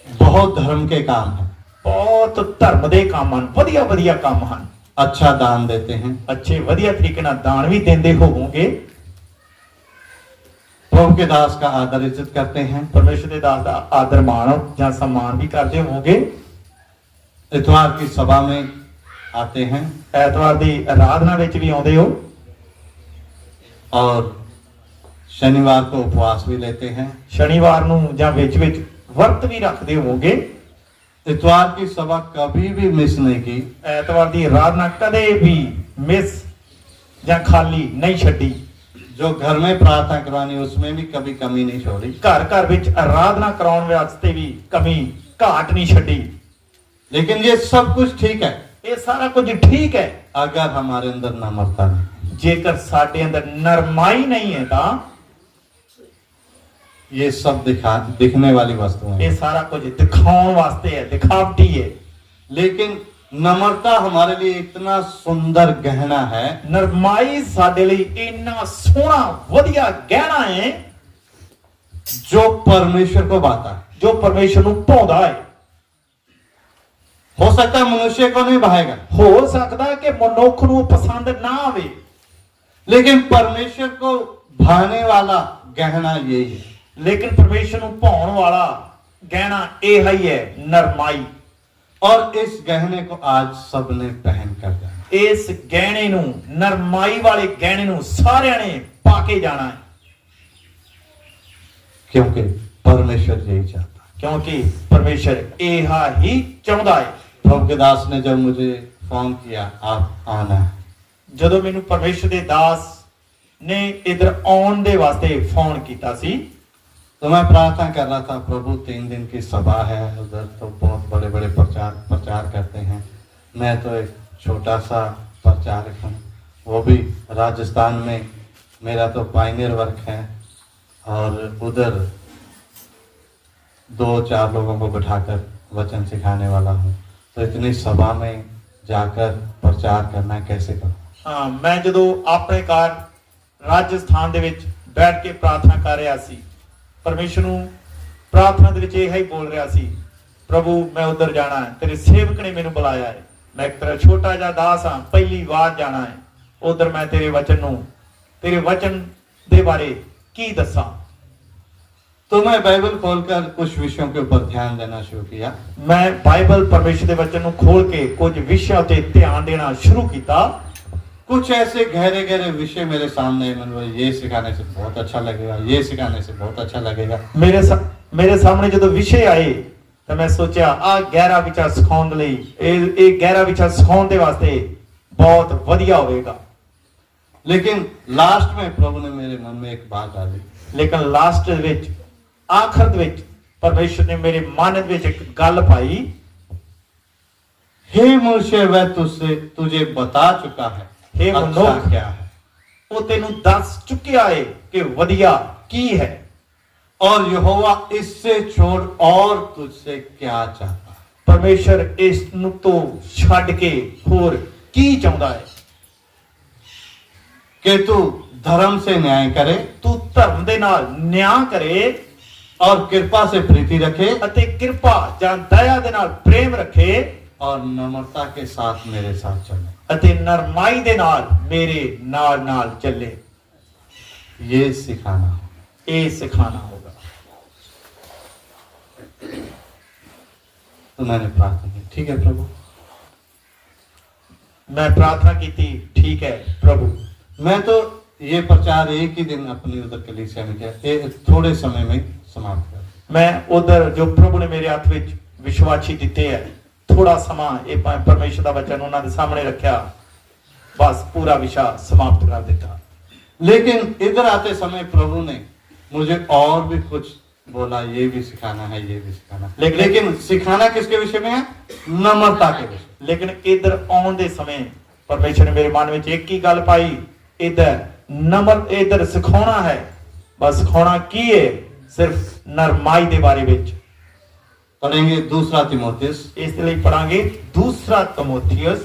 बहुत धर्म के काम हैं। ਬਹੁਤ ਧਰਮ ਦੇ ਕੰਮ ਹਨ, ਵਧੀਆ ਵਧੀਆ ਕੰਮ ਹਨ। अच्छा दान देते हैं, ਅੱਛੇ ਵਧੀਆ ਤਰੀਕੇ ਨਾਲ ਦਾਨ ਵੀ ਦਿੰਦੇ ਹੋਵੋਗੇ। प्रभु के दास का आदर इज्जत करते हैं, ਪਰਮੇਸ਼ਰ ਦੇ ਦਾਸ ਦਾ ਆਦਰ ਮਾਣ ਜਾਂ ਸਨਮਾਨ ਵੀ ਕਰਦੇ ਹੋਵੋਗੇ। इतवार की सभा में आते हैं ਐਤਵਾਰ ਦੀ ਆਰਾਧਨਾ ਵਿੱਚ ਵੀ ਆਉਂਦੇ ਹੋ और शनिवार को उपवास भी लेते हैं। ਸ਼ਨੀਵਾਰ ਨੂੰ ਜਾਂ ਵਿੱਚ ਵਿੱਚ ਵਰਤ ਵੀ ਰੱਖਦੇ ਹੋਵੋਗੇ। इतवार की सभा कभी भी मिस नहीं की। ਐਤਵਾਰ ਦੀ ਆਰਾਧਨਾ ਕਦੇ ਵੀ ਮਿਸ ਜਾਂ ਖਾਲੀ ਨਹੀਂ ਛੱਡੀ। जो घर में प्रार्थना करवानी उसमें भी कभी कमी नहीं छोड़ी। ਘਰ ਘਰ ਵਿੱਚ ਆਰਾਧਨਾ ਕਰਾਉਣ ਵਾਸਤੇ ਵੀ ਕਮੀ ਘਾਟ ਨਹੀਂ ਛੱਡੀ। लेकिन ये सब कुछ ठीक है ਇਹ सारा कुछ ठीक है अगर हमारे अंदर नम्रता नहीं। जेकर साडे अंदर नरमाई नहीं है ਤਾਂ ये सब दिखने वाली वस्तुएं हैं। ਇਹ ਸਾਰਾ ਕੁਝ ਦਿਖਾਉਣ ਵਾਸਤੇ ਹੈ, ਦਿਖਾਵਟੀ ਹੈ। लेकिन नम्रता हमारे लिए इतना सुंदर गहना है ਨਰਮਾਈ ਸਾਡੇ ਲਈ ਇੰਨਾ ਸੋਹਣਾ ਵਧੀਆ ਗਹਿਣਾ ਹੈ जो परमेश्वर को भाता है। ਜੋ ਪਰਮੇਸ਼ਰ ਨੂੰ ਭਾਉਂਦਾ ਹੈ। हो सकता है मनुष्य को नहीं भाएगा, ਹੋ ਸਕਦਾ ਹੈ ਕਿ ਮਨੁੱਖ ਨੂੰ ਪਸੰਦ ਨਾ ਆਵੇ, लेकिन परमेश्वर को भाने वाला गहना यही है। ਲੇਕਿਨ ਪਰਮੇਸ਼ਰ ਨੂੰ ਭਾਉਣ ਵਾਲਾ ਗਹਿਣਾ ਇਹ ਹੀ ਹੈ, ਨਰਮਾਈ। और इस गहने को आज सबने पहन कर जाना। ਇਸ ਗਹਿਣੇ ਨੂੰ, ਨਰਮਾਈ ਵਾਲੇ ਗਹਿਣੇ ਨੂੰ ਸਾਰਿਆਂ ਨੇ ਪਾ ਕੇ ਜਾਣਾ ਹੈ, क्योंकि परमेश्वर यही चाहता है। ਕਿਉਂਕਿ ਪਰਮੇਸ਼ਰ ਇਹ ਹੀ ਚਾਹੁੰਦਾ ਹੈ। प्रभु के दास ने जब मुझे फोन किया आप आना है, ਜਦੋਂ ਮੈਨੂੰ ਪਰਮੇਸ਼ਰ ਦੇ ਦਾਸ ਨੇ ਇਧਰ ਆਉਣ ਦੇ ਵਾਸਤੇ ਫੋਨ ਕੀਤਾ ਸੀ तो मैं प्रार्थना कर रहा था, प्रभु 3 दिन की सभा है, उधर तो बहुत बड़े बड़े प्रचार करते हैं, मैं तो एक छोटा सा प्रचारक हूँ, वो भी राजस्थान में। मेरा तो पायनियर वर्क है और उधर 2-4 लोगों को बिठाकर वचन सिखाने वाला हूँ। तो इतनी सभा में जाकर प्रचार करना कैसे करूँ? ਹਾਂ ਮੈਂ ਜਦੋਂ ਆਪਣੇ ਘਰ ਰਾਜਸਥਾਨ ਦੇ ਵਿੱਚ ਬੈਠ ਕੇ ਪ੍ਰਾਰਥਨਾ ਕਰ ਰਿਹਾ ਸੀ, ਪਰਮੇਸ਼ਰ ਨੂੰ ਪ੍ਰਾਰਥਨਾ ਦੇ ਵਿੱਚ ਇਹ ਹੀ ਬੋਲ ਰਿਹਾ ਸੀ, ਪ੍ਰਭੂ ਮੈਂ ਉਧਰ ਜਾਣਾ ਹੈ, ਤੇਰੇ ਸੇਵਕ ਨੇ ਮੈਨੂੰ ਬੁਲਾਇਆ ਹੈ, ਮੈਂ ਇੱਕ ਤਰ੍ਹਾਂ ਛੋਟਾ ਜਿਹਾ ਦਾਸ ਹਾਂ, ਪਹਿਲੀ ਵਾਰ ਜਾਣਾ ਹੈ ਉਧਰ, ਮੈਂ ਤੇਰੇ ਵਚਨ ਦੇ ਬਾਰੇ ਕੀ ਦੱਸਾਂ। तो मैं बाइबल खोलकर कुछ विषयों के ऊपर ध्यान देना शुरू किया। ਮੈਂ ਬਾਈਬਲ ਪਰਮੇਸ਼ਰ ਦੇ ਵਚਨ ਨੂੰ ਖੋਲ ਕੇ ਕੁਝ ਵਿਸ਼ਿਆਂ ਤੇ ਧਿਆਨ ਦੇਣਾ ਸ਼ੁਰੂ ਕੀਤਾ। कुछ ऐसे गहरे गहरे विषय मेरे सामने, मतलब ये सिखाने से बहुत अच्छा लगेगा, ये सिखाने से बहुत अच्छा लगेगा। ਮੇਰੇ ਸਾਹਮਣੇ ਜਦੋਂ ਵਿਸ਼ੇ ਆਏ ਤਾਂ ਮੈਂ ਸੋਚਿਆ ਆ ਗਹਿਰਾ ਵਿਚਾਰ ਸਿਖਾਉਣ ਦੇ ਲਈ, ਇਹ ਗਹਿਰਾ ਵਿਚਾਰ ਸਿਖਾਉਣ ਦੇ ਵਾਸਤੇ ਬਹੁਤ ਵਧੀਆ ਹੋਵੇਗਾ। लेकिन लास्ट में प्रभु ने मेरे मन में एक बात डाली। ਲੇਕਿन ਲਾਸਟ ਦੇ ਵਿੱਚ, ਆਖਰ ਦੇ ਵਿੱਚ ਪਰਮੇਸ਼ਰ ਨੇ ਮੇਰੇ ਮਨ ਦੇ ਵਿੱਚ ਇੱਕ ਗੱਲ ਪਾਈ। हे मूसे, वह तुझे बता चुका है हे अच्छा मनुष्य, क्या है, ਉਹ ਤੈਨੂੰ ਦੱਸ ਚੁੱਕਿਆ ਹੈ ਕਿ ਵਧੀਆ ਕੀ ਹੈ, और यहोवा इससे छोड़ और तुझसे क्या चाहता है। ਪਰਮੇਸ਼ਰ ਇਸ ਨੂੰ ਤੋਂ ਛੱਡ ਕੇ ਹੋਰ ਕੀ ਚਾਹੁੰਦਾ ਹੈ। कि तू धर्म से न्याय करे ਤੂੰ ਧਰਮ ਦੇ ਨਾਲ ਨਿਆਂ ਕਰੇ और कृपा से प्रीति रखे ਅਤੇ ਕਿਰਪਾ ਜਾਂ ਦਇਆ ਦੇ ਨਾਲ ਪ੍ਰੇਮ ਰੱਖੇ और नम्रता के साथ मेरे साथ चले। ਅਤੇ ਨਰਮਾਈ ਦੇ ਨਾਲ ਮੇਰੇ ਨਾਲ ਚੱਲੇ। ये सिखाना हो। ਇਹ ਸਿਖਾਣਾ ਹੋਗਾ। तो मैंने प्रार्थना की, ठीक है प्रभु। ਮੈਂ ਪ੍ਰਾਰਥਨਾ ਕੀਤੀ, ਠੀਕ ਹੈ ਪ੍ਰਭु। मैं तो ये प्रचार एक ही दिन अपनी उधर कलीसिया में किया, थोड़े समय में समाप्त कर। ਮੈਂ ਉਧਰ ਜੋ ਪ੍ਰਭੂ ਨੇ ਮੇਰੇ ਹੱਥ ਵਿੱਚ ਵਿਸ਼ਵਾਸੀ ਦਿੱਤੇ ਹੈ, ਥੋੜਾ ਸਮਾਂ ਇਹ ਪਰਮੇਸ਼ਰ ਦਾ ਵਚਨ ਉਹਨਾਂ ਦੇ ਸਾਹਮਣੇ ਰੱਖਿਆ, ਬਸ ਪੂਰਾ ਵਿਸ਼ਾ ਸਮਾਪਤ ਕਰ ਦਿੱਤਾ। लेकिन इधर आते समय प्रभु ने मुझे और भी कुछ बोला, ये भी सिखाना है, ये भी सिखाना है। लेकिन सिखाना किसके विषय में है? नम्रता के विषय। ਲੇਕਿਨ ਇਧਰ ਆਉਣ ਦੇ ਸਮੇਂ ਪਰਮੇਸ਼ਰ ਨੇ ਮੇਰੇ ਮਨ ਵਿੱਚ ਇੱਕ ਹੀ ਗੱਲ ਪਾਈ, ਇਧਰ ਸਿਖਾਉਣਾ ਹੈ। ਬਸ ਸਿਖਾਉਣਾ ਕੀ ਹੈ? ਸਿਰਫ ਨਰਮਾਈ ਦੇ ਬਾਰੇ ਵਿੱਚ। पढ़ेंगे 2 तिमोथियस, ਇਸ ਲਈ ਪੜਾਂਗੇ 2 ਤਿਮੋਥੀਅਸ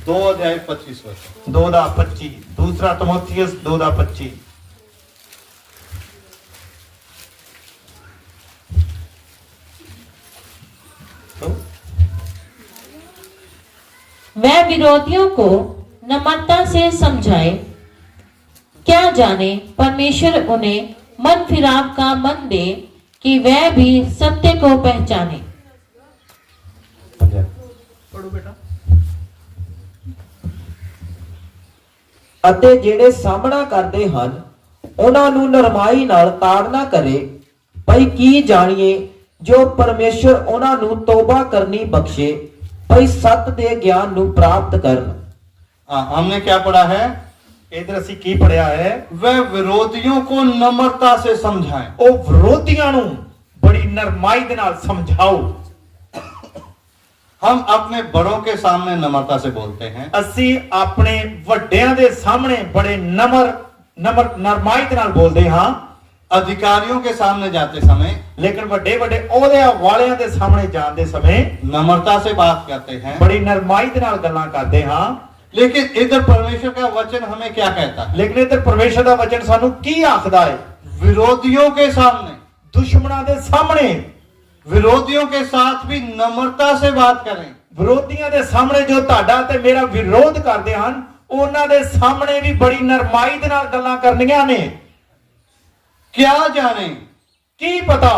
2:25। 2:25। 2 ਤਿਮੋਥੀਅਸ 2:25। वह विरोधियों को नम्रता से समझाए, क्या जाने परमेश्वर उन्हें मन फिराव का मन दे कि वह भी सत्य को पहचाने। ਪੜੋ ਬੇਟਾ। ਅਤੇ ਜਿਹੜੇ ਸਾਹਮਣਾ ਕਰਦੇ ਹਨ ਉਹਨਾਂ ਨੂੰ ਨਰਮਾਈ ਨਾਲ ਤਾੜਨਾ ਕਰੇ, ਭਈ ਕੀ ਜਾਣੀਏ ਜੋ ਪਰਮੇਸ਼ਰ ਉਹਨਾਂ ਨੂੰ ਤੋਬਾ ਕਰਨੀ ਬਖਸ਼ੇ, ਭਈ ਸੱਤ ਦੇ ਗਿਆਨ ਨੂੰ ਪ੍ਰਾਪਤ ਕਰਨ। हमने क्या पढ़ा है? ਇਧਰ ਅਸੀਂ ਕੀ ਪੜਿਆ ਹੈ? वह विरोधियों को नम्रता से समझाएं। ਉਹ ਵਿਰੋਧੀਆਂ ਨੂੰ ਬੜੀ ਨਰਮਾਈ ਦੇ ਨਾਲ ਸਮਝਾਓ। हम अपने बड़ों के सामने नम्रता से बोलते हैं, ਅਸੀਂ ਆਪਣੇ ਵੱਡਿਆਂ ਦੇ ਸਾਹਮਣੇ ਬੜੇ ਨਰਮਾਈ ਦੇ ਨਾਲ ਬੋਲਦੇ ਹਾਂ। अधिकारियों के सामने जाते समय ਲੇਕਿਨ ਵੱਡੇ ਅਹੁਦਿਆਂ ਵਾਲਿਆਂ ਦੇ ਸਾਹਮਣੇ ਜਾਣ ਦੇ ਸਮੇਂ नम्रता से बात करते हैं। ਬੜੀ ਨਰਮਾਈ ਦੇ ਨਾਲ ਗੱਲਾਂ ਕਰਦੇ ਹਾਂ। लेकिन इधर परमेश्वर का वचन हमें क्या कहता है? ਲੇਕਿਨ ਇਧਰ ਪਰਮੇਸ਼ਰ ਦਾ ਵਚਨ ਸਾਨੂੰ ਕੀ ਆਖਦਾ ਹੈ? विरोधियों के सामने, ਦੁਸ਼ਮਣਾਂ ਦੇ ਸਾਹਮਣੇ, विरोधियों के साथ भी नम्रता से बात करें। ਵਿਰੋਧੀਆਂ ਦੇ ਸਾਹਮਣੇ ਜੋ ਤੁਹਾਡਾ ਤੇ ਮੇਰਾ ਵਿਰੋਧ ਕਰਦੇ ਹਨ, ਉਹਨਾਂ ਦੇ ਸਾਹਮਣੇ ਵੀ ਬੜੀ ਨਰਮਾਈ ਦੇ ਨਾਲ ਗੱਲਾਂ ਕਰਨੀਆਂ ਨੇ। क्या जाने ਕੀ ਪਤਾ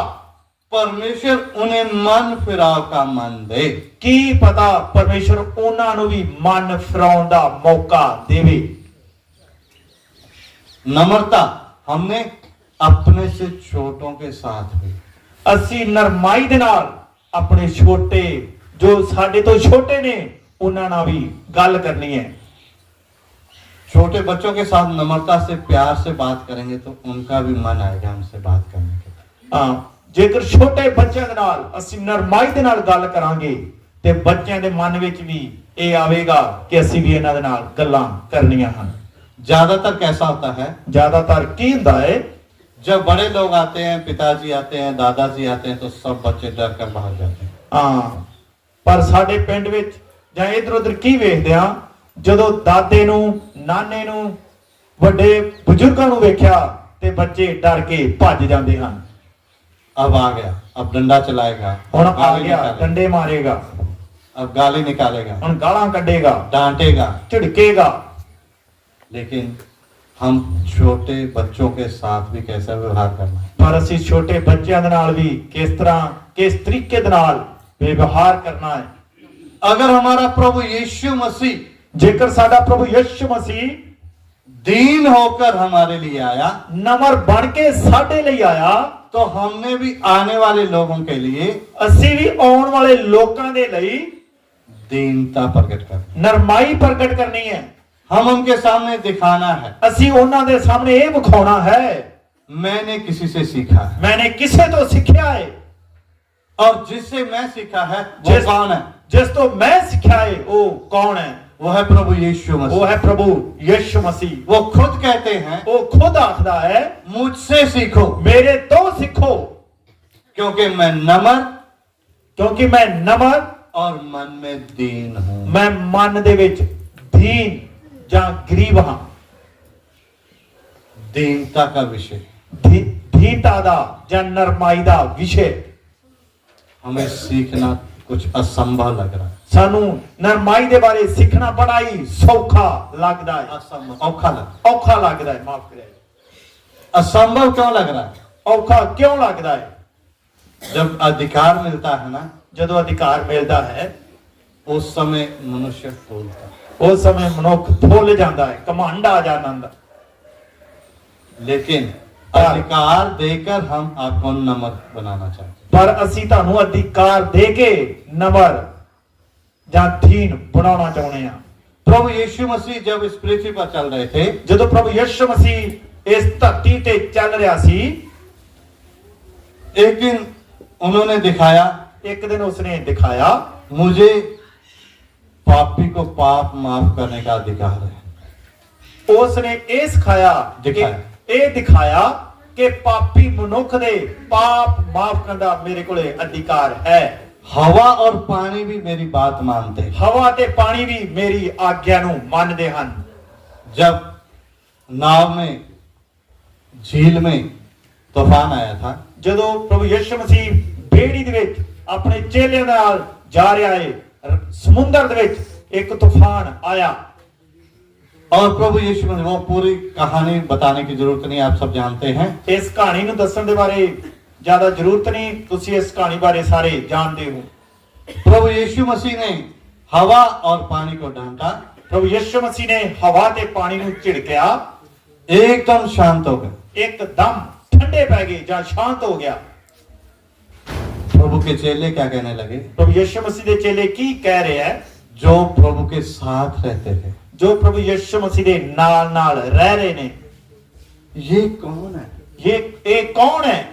परमेश्वर उन्हें मन फिराव का मन दे। ਕੀ ਪਤਾ ਪਰਮੇਸ਼ਰ ਉਹਨਾਂ ਨੂੰ ਵੀ ਮਨ ਫਿਰਾਉਣ ਦਾ ਮੌਕਾ ਦੇਵੇ। नम्रता हमने अपने से छोटों के साथ भी, ਅਸੀਂ ਨਰਮਾਈ ਦੇ ਨਾਲ ਆਪਣੇ ਛੋਟੇ, ਜੋ ਸਾਡੇ ਤੋਂ ਛੋਟੇ ਨੇ, ਉਹਨਾਂ ਨਾਲ ਵੀ ਗੱਲ ਕਰਨੀ ਹੈ। छोटे बच्चों के साथ नम्रता से प्यार से बात करेंगे तो उनका भी मन आएगा हमसे बात करने के। ਹਾਂ, ਜੇਕਰ ਛੋਟੇ ਬੱਚਿਆਂ ਦੇ ਨਾਲ ਅਸੀਂ ਨਰਮਾਈ ਦੇ ਨਾਲ ਗੱਲ ਕਰਾਂਗੇ ਤੇ ਬੱਚਿਆਂ ਦੇ ਮਨ ਵਿੱਚ ਵੀ ਇਹ ਆਵੇਗਾ ਕਿ ਅਸੀਂ ਵੀ ਇਹਨਾਂ ਦੇ ਨਾਲ ਗੱਲਾਂ ਕਰਨੀਆਂ ਹਨ। ज्यादातर कैसा होता है, ਜ਼ਿਆਦਾਤਰ ਕੀ ਹੁੰਦਾ ਹੈ, जब बड़े लोग आते हैं, पिताजी आते हैं, दादाजी आते हैं, तो सब बच्चे डर कर बाहर जाते हैं। ਹਾਂ ਪਰ ਸਾਡੇ ਪਿੰਡ ਵਿੱਚ ਜਾਂ ਇਧਰ ਉਧਰ ਕੀ ਵੇਖਦੇ ਆ, ਜਦੋਂ ਦਾਦੇ ਨੂੰ, ਨਾਨੇ ਨੂੰ, ਵੱਡੇ ਬਜ਼ੁਰਗਾਂ ਨੂੰ ਵੇਖਿਆ ਤੇ ਬੱਚੇ ਡਰ ਕੇ ਭੱਜ ਜਾਂਦੇ ਹਨ। अब आ गया, अब डंडा चलाएगा, ਹੁਣ ਆ गाली ਗਿਆ, निकालेगा, ਡੰਡੇ ਮਾਰੇਗਾ, अब गाली निकालेगा, ਹੁਣ ਗਾਲਾਂ ਕੱਢੇਗਾ, डांटेगा। ਝਿੜਕੇਗਾ। लेकिन हम छोटे बच्चों के साथ भी कैसा व्यवहार करना है। ਪਰ ਅਸੀਂ ਛੋਟੇ ਬੱਚਿਆਂ ਦੇ ਨਾਲ ਵੀ ਕਿਸ ਤਰ੍ਹਾਂ, ਕਿਸ ਤਰੀਕੇ ਦੇ ਨਾਲ ਵਿਵਹਾਰ ਕਰਨਾ ਹੈ। अगर हमारा प्रभु यीशु मसीह ਜੇਕਰ ਸਾਡਾ ਪ੍ਰਭੂ ਯਿਸੂ ਮਸੀਹ दीन होकर हमारे लिए आया, ਨਮਰ ਬਣ ਕੇ ਸਾਡੇ ਲਈ ਆਇਆ, तो हमने भी आने वाले लोगों के लिए ਅਸੀਂ ਵੀ ਆਉਣ ਵਾਲੇ ਲੋਕਾਂ ਦੇ ਲਈ दीनता प्रकट करनी, ਨਰਮਾਈ ਪ੍ਰਗਟ ਕਰਨੀ ਹੈ। हम उनके सामने दिखाना है, ਅਸੀਂ ਉਹਨਾਂ ਦੇ ਸਾਹਮਣੇ ਇਹ ਵਿਖਾਉਣਾ ਹੈ, मैंने किसी से सीखा है, ਮੈਨੇ ਕਿਸੇ ਤੋਂ ਸਿੱਖਿਆ ਹੈ। और जिससे मैं सीखा है वो जिस- कौन है? ਜਿਸ ਤੋਂ ਮੈਂ ਸਿੱਖਿਆ ਹੈ ਉਹ ਕੌਣ ਹੈ? वो है प्रभु यीशु ਉਹ मसीह। ਹੈ ਪ੍ਰਭੂ ਯਿਸੂ ਮਸੀਹ। वो खुद कहते हैं, ਉਹ ਖੁਦ ਆਖਦਾ ਹੈ, मुझसे सीखो ਮੇਰੇ ਤੋਂ ਸਿੱਖੋ क्योंकि मैं नम्र ਕਿਉਂਕਿ ਮੈਂ ਨਮਰ और मन में दीन हूं। ਮੈਂ ਮਨ ਦੇ ਵਿੱਚ ਦੀਨ ਜਾਂ ਗਰੀਬ ਹਾਂ। दीनता का विषय ਦੀਨਤਾ ਦਾ ਜਾਂ ਨਰਮਾਈ ਦਾ ਵਿਸ਼ੇ हमें सीखना कुछ असंभव लग रहा है। ਸਾਨੂੰ ਨਰਮਾਈ ਦੇ ਬਾਰੇ ਸਿੱਖਣਾ ਬੜਾ ਹੀ ਸੌਖਾ ਲੱਗਦਾ ਹੈ, असंभव औखा लग ਔਖਾ ਲੱਗਦਾ ਹੈ, ਮਾਫ ਕਰਿਓ। असंभव क्यों लग रहा है? ਔਖਾ ਕਿਉਂ ਲੱਗਦਾ ਹੈ? जब अधिकार मिलता है ना, ਜਦੋਂ ਅਧਿਕਾਰ ਮਿਲਦਾ ਹੈ उस समय मनुष्य फूलता है। ਉਸ ਸਮੇਂ ਮਨੁੱਖ ਫੁੱਲ ਜਾਂਦਾ ਹੈ, ਘਮੰਡ ਆ ਜਾਂਦਾ। लेकिन अधिकार देकर हम आपको नमक बनाना चाहते हैं। ਪਰ ਅਸੀਂ ਤੁਹਾਨੂੰ ਅਧਿਕਾਰ ਦੇ ਕੇ ਨਮਰ ਜਾਂ ਦੀਨ ਬਣਾਉਣਾ ਚਾਹੁੰਦੇ ਹਾਂ। प्रभु यीशु मसीह जब इस पृथ्वी पर चल रहे थे, ਜਦੋਂ ਪ੍ਰਭੂ ਯਿਸੂ ਮਸੀਹ ਇਸ ਧਰਤੀ ਤੇ ਚੱਲ ਰਿਹਾ ਸੀ, एक दिन उन्होंने दिखाया, ਇੱਕ ਦਿਨ ਉਸਨੇ ਦਿਖਾਇਆ, मुझे पापी को पाप माफ करने का अधिकार है। ਉਸਨੇ ਇਹ ਸਿਖਾਇਆ, ਦਿਖਾਇਆ। ਇਹ ਦਿਖਾਇਆ ਕਿ ਪਾਪੀ ਮਨੁੱਖ ਦੇ ਪਾਪ ਮਾਫ ਕਰਨ ਦਾ ਮੇਰੇ ਕੋਲੇ ਅਧਿਕਾਰ ਹੈ। हवा और पानी भी मेरी बात मानते हैं। ਹਵਾ ਤੇ ਪਾਣੀ ਵੀ ਮੇਰੀ ਆਗਿਆ ਨੂੰ ਮੰਨਦੇ ਹਨ। जब नाव में, झील में तूफान आया था, ਜਦੋਂ ਪ੍ਰਭੂ ਯਿਸੂ ਮਸੀਹ ਬੇੜੀ ਦੇ ਵਿੱਚ ਆਪਣੇ ਚੇਲਿਆਂ ਨਾਲ ਜਾ ਰਿਹਾ ਹੈ, ਸਮੁੰਦਰ ਦੇ ਵਿੱਚ ਇੱਕ ਤੂਫਾਨ ਆਇਆ। और प्रभु यीशु मसीह, वो पूरी कहानी बताने की जरूरत नहीं, आप सब जानते हैं। ਇਸ ਕਹਾਣੀ ਨੂੰ ਦੱਸਣ ਦੇ ਬਾਰੇ ਜ਼ਿਆਦਾ ਜ਼ਰੂਰਤ ਨਹੀਂ, ਤੁਸੀਂ ਇਸ ਕਹਾਣੀ ਬਾਰੇ ਸਾਰੇ ਜਾਣਦੇ ਹੋ। प्रभु यीशु मसीह ने हवा और पानी को डांटा, ਪ੍ਰਭੂ ਯਿਸੂ ਮਸੀਹ ਨੇ ਹਵਾ ਤੇ ਪਾਣੀ ਨੂੰ ਝਿੜਕਿਆ, एकदम शांत हो गए। ਇੱਕਦਮ ਠੰਡੇ ਪੈ ਗਏ ਜਾਂ ਸ਼ਾਂਤ ਹੋ ਗਿਆ। प्रभु के चेले क्या कहने लगे? ਪ੍ਰਭੂ ਯਿਸੂ ਮਸੀਹ ਦੇ ਚੇਲੇ ਕੀ ਕਹਿ ਰਹੇ ਹੈ? जो प्रभु के साथ रहते थे, ਜੋ ਪ੍ਰਭੂ ਯਿਸੂ ਮਸੀਹ ਦੇ ਨਾਲ ਨਾਲ ਰਹਿ ਰਹੇ ਨੇ, ये कौन है? ਇਹ ਕੌਣ ਹੈ?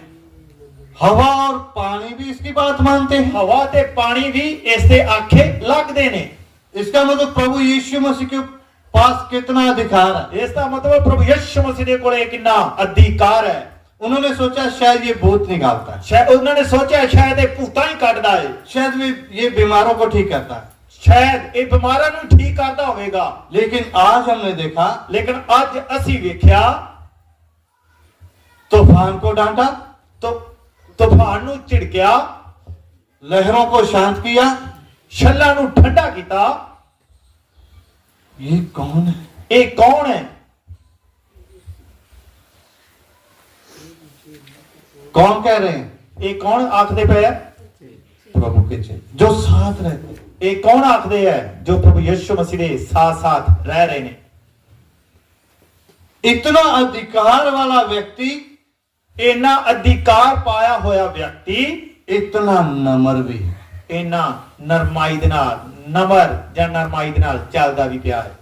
हवा और पानी भी इसकी बात मानते हैं। ਹਵਾ ਤੇ ਪਾਣੀ ਵੀ ਇਸ ਦੇ ਆਖੇ ਲੱਗਦੇ ਨੇ। इसका मतलब प्रभु यीशु मसीह के पास कितना अधिकार है। ਇਸ ਦਾ ਮਤਲਬ ਪ੍ਰਭੂ ਯਿਸੂ ਮਸੀਹ ਦੇ ਕੋਲੇ ਕਿੰਨਾ ਅਧਿਕਾਰ ਹੈ। उन्होंने सोचा शायद ये भूत निकालता है, ਸ਼ਾਇਦ ਉਹਨਾਂ ਨੇ ਸੋਚਿਆ ਸ਼ਾਇਦ ਇਹ ਭੂਤਾਂ ਹੀ ਕੱਢਦਾ ਹੈ, शायद ये बीमारों को ठीक करता है। ਸ਼ਾਇਦ ਇਹ ਬਿਮਾਰਾਂ ਨੂੰ ਠੀਕ ਕਰਦਾ ਹੋਵੇਗਾ। लेकिन आज हमने देखा, ਲੇਕਿਨ ਅੱਜ ਅਸੀਂ ਵੇਖਿਆ तूफान को डांटा, ਤੂਫਾਨ ਨੂੰ ਝਿੜਕਿਆ, लहरों को शांत किया। ਛੱਲਾਂ ਨੂੰ ਠੰਡਾ ਕੀਤਾ। ये कौन है? ਇਹ ਕੌਣ ਹੈ? कौन कह रहे हैं? ਇਹ ਕੌਣ ਆਖਦੇ ਪਏ ਹੈ? प्रभु के चेले जो साथ रहते हैं। ਇਹ ਕੌਣ ਆਖਦੇ ਹੈ? ਜੋ ਪ੍ਰਭੂ ਯਿਸੂ ਮਸੀਹ ਦੇ ਸਾਥ ਸਾਥ ਰਹਿ ਰਹੇ ਨੇ। इतना अधिकार वाला व्यक्ति, ਇੰਨਾ ਅਧਿਕਾਰ ਪਾਇਆ ਹੋਇਆ ਵਿਅਕਤੀ इतना नम्र भी है। ਇੰਨਾ ਨਰਮਾਈ ਦੇ ਨਾਲ, ਨਮਰ ਜਾਂ ਨਰਮਾਈ ਦੇ ਨਾਲ ਚੱਲਦਾ ਵੀ ਪਿਆ ਹੈ।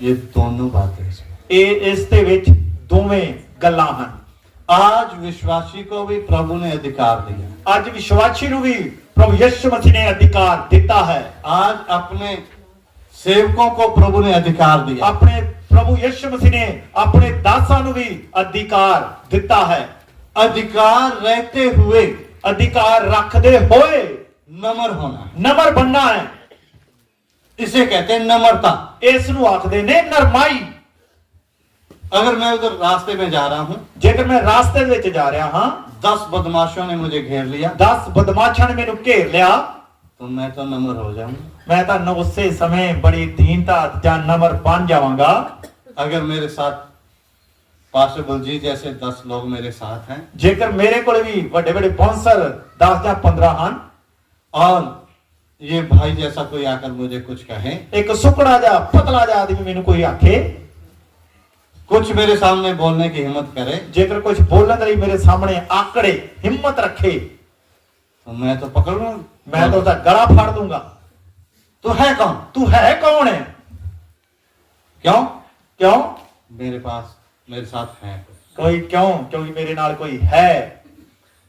ये दोनों बातें हैं। ਇਹ ਇਸ ਦੇ ਵਿੱਚ ਦੋਵੇਂ ਗੱਲਾਂ ਹਨ। आज विश्वासी को भी प्रभु ने अधिकार दिया। ਅੱਜ ਵਿਸ਼ਵਾਸੀ ਨੂੰ ਵੀ प्रभु यीशु मसीह ने अधिकार दिता है। आज अपने सेवकों को प्रभु ने अधिकार दिया। अपने प्रभु यीशु मसीह ने अपने दासां ਨੂੰ ਵੀ अधिकार दिता है। अधिकार रहते हुए अधिकार रखते होए नम्र होना है। नम्र बनना है। इसे कहते हैं नम्रता। इस ਨੂੰ ਆਖਦੇ ਨੇ ਨਰਮਾਈ। अगर मैं उधर रास्ते में जा रहा हूं, ਜੇਕਰ ਮੈਂ ਰਾਸਤੇ ਦੇ ਵਿੱਚ ਜਾ ਰਿਹਾ ਹਾਂ, 10 बदमाशों ने मुझे घेर लिया, 10 ਬਦਮਾਸ਼ਾਂ ਨੇ ਮੈਨੂੰ ਘੇਰ ਲਿਆ, तो मैं तो नम्र हो जाऊंगा। ਮੈਂ ਤਾਂ ਉਸੇ ਸਮੇਂ ਬੜੀ ਦੀਨਤਾ ਜਾਂ ਨਮਰ ਬਣ ਜਾਵਾਂਗਾ। अगर मेरे साथ पास्टर बलजीत जैसे 10 लोग मेरे साथ हैं ਜੇਕਰ ਮੇਰੇ ਕੋਲ ਵੀ ਵੱਡੇ ਵੱਡੇ ਬਾਉਂਸਰ 10 ਜਾਂ 15 ਹਨ, और ये भाई जैसा कोई आकर मुझे कुछ कहे, ਇੱਕ ਸੁਕੜਾ ਜਾਂ ਪਤਲਾ ਜਿਹਾ ਆਦਮੀ ਮੈਨੂੰ ਕੋਈ ਆਖੇ, कुछ मेरे सामने बोलने की हिम्मत करे, ਜੇਕਰ ਕੁਝ ਬੋਲਣ ਲਈ ਮੇਰੇ ਸਾਹਮਣੇ ਆਕੜੇ, ਹਿੰਮਤ ਰੱਖੇ, तो मैं तो पकड़ लूंगा। ਮੈਂ ਤਾਂ ਉਹਦਾ ਗਲਾ ਫਾੜ ਦੂੰਗਾ। तो है कौन? ਤੂੰ ਹੈ ਕੌਣ ਹੈ? क्यों? ਕਿਉਂ? मेरे साथ है। ਕੋਈ ਕਿਉਂ? ਕਿਉਂਕਿ ਮੇਰੇ ਨਾਲ ਕੋਈ ਹੈ।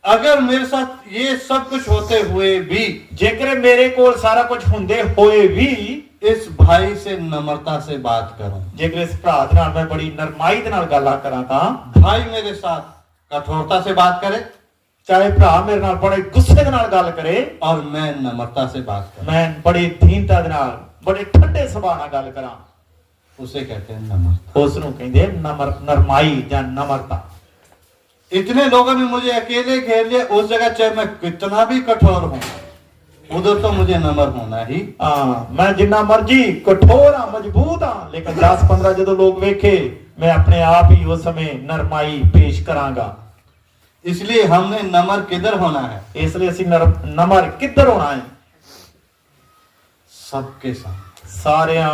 अगर मेरे साथ ये सब कुछ होते हुए भी ਜੇਕਰ ਮੇਰੇ ਕੋਲ ਸਾਰਾ ਕੁਝ ਹੁੰਦੇ ਹੋਏ ਵੀ इस भाई से नम्रता से बात करूं, ਜੇਕਰ ਇਸ ਭਰਾ ਦੇ ਨਾਲ ਮੈਂ ਬੜੀ ਨਰਮਾਈ ਦੇ ਨਾਲ ਗੱਲਾਂ ਕਰਾਂ ਤਾਂ भाई मेरे साथ कठोरता से बात करे ਚਾਹੇ ਭਰਾ ਮੇਰੇ ਨਾਲ ਬੜੇ ਗੁੱਸੇ ਦੇ ਨਾਲ ਗੱਲ ਕਰੇ और मैं नम्रता से बात करूं, ਮੈਂ ਬੜੀ ਦੀਨਤਾ ਦੇ ਨਾਲ ਬੜੇ ਠੰਡੇ ਸੁਭਾਅ ਨਾਲ ਗੱਲ ਕਰਾਂ, उसे कहते हैं नम्रता। ਉਸ ਨੂੰ ਕਹਿੰਦੇ ਨਰਮਾਈ ਜਾਂ ਨਮਰਤਾ। इतने लोगों ने मुझे अकेले घेर लिया, उस जगह चाहे मैं कितना भी कठोर हूं, उधर तो मुझे नम्र होना ही। ਮੈਂ ਜਿੰਨਾ ਮਰਜੀ ਕਠੋਰ ਹਾਂ, ਮਜ਼ਬੂਤ ਹਾਂ, ਲੇਕਿਨ 10-15 ਜਦੋਂ ਲੋਕ ਵੇਖੇ ਮੈਂ ਆਪਣੇ ਆਪ ਹੀ ਉਸ ਸਮੇਂ ਨਰਮਾਈ ਪੇਸ਼ ਕਰਾਂਗਾ। इसलिए हमने नम्र किधर होना है? ਇਸ ਲਈ ਅਸੀਂ ਨਮਰ ਕਿੱਧਰ ਹੋਣਾ ਹੈ? सबके साथ, ਸਾਰਿਆਂ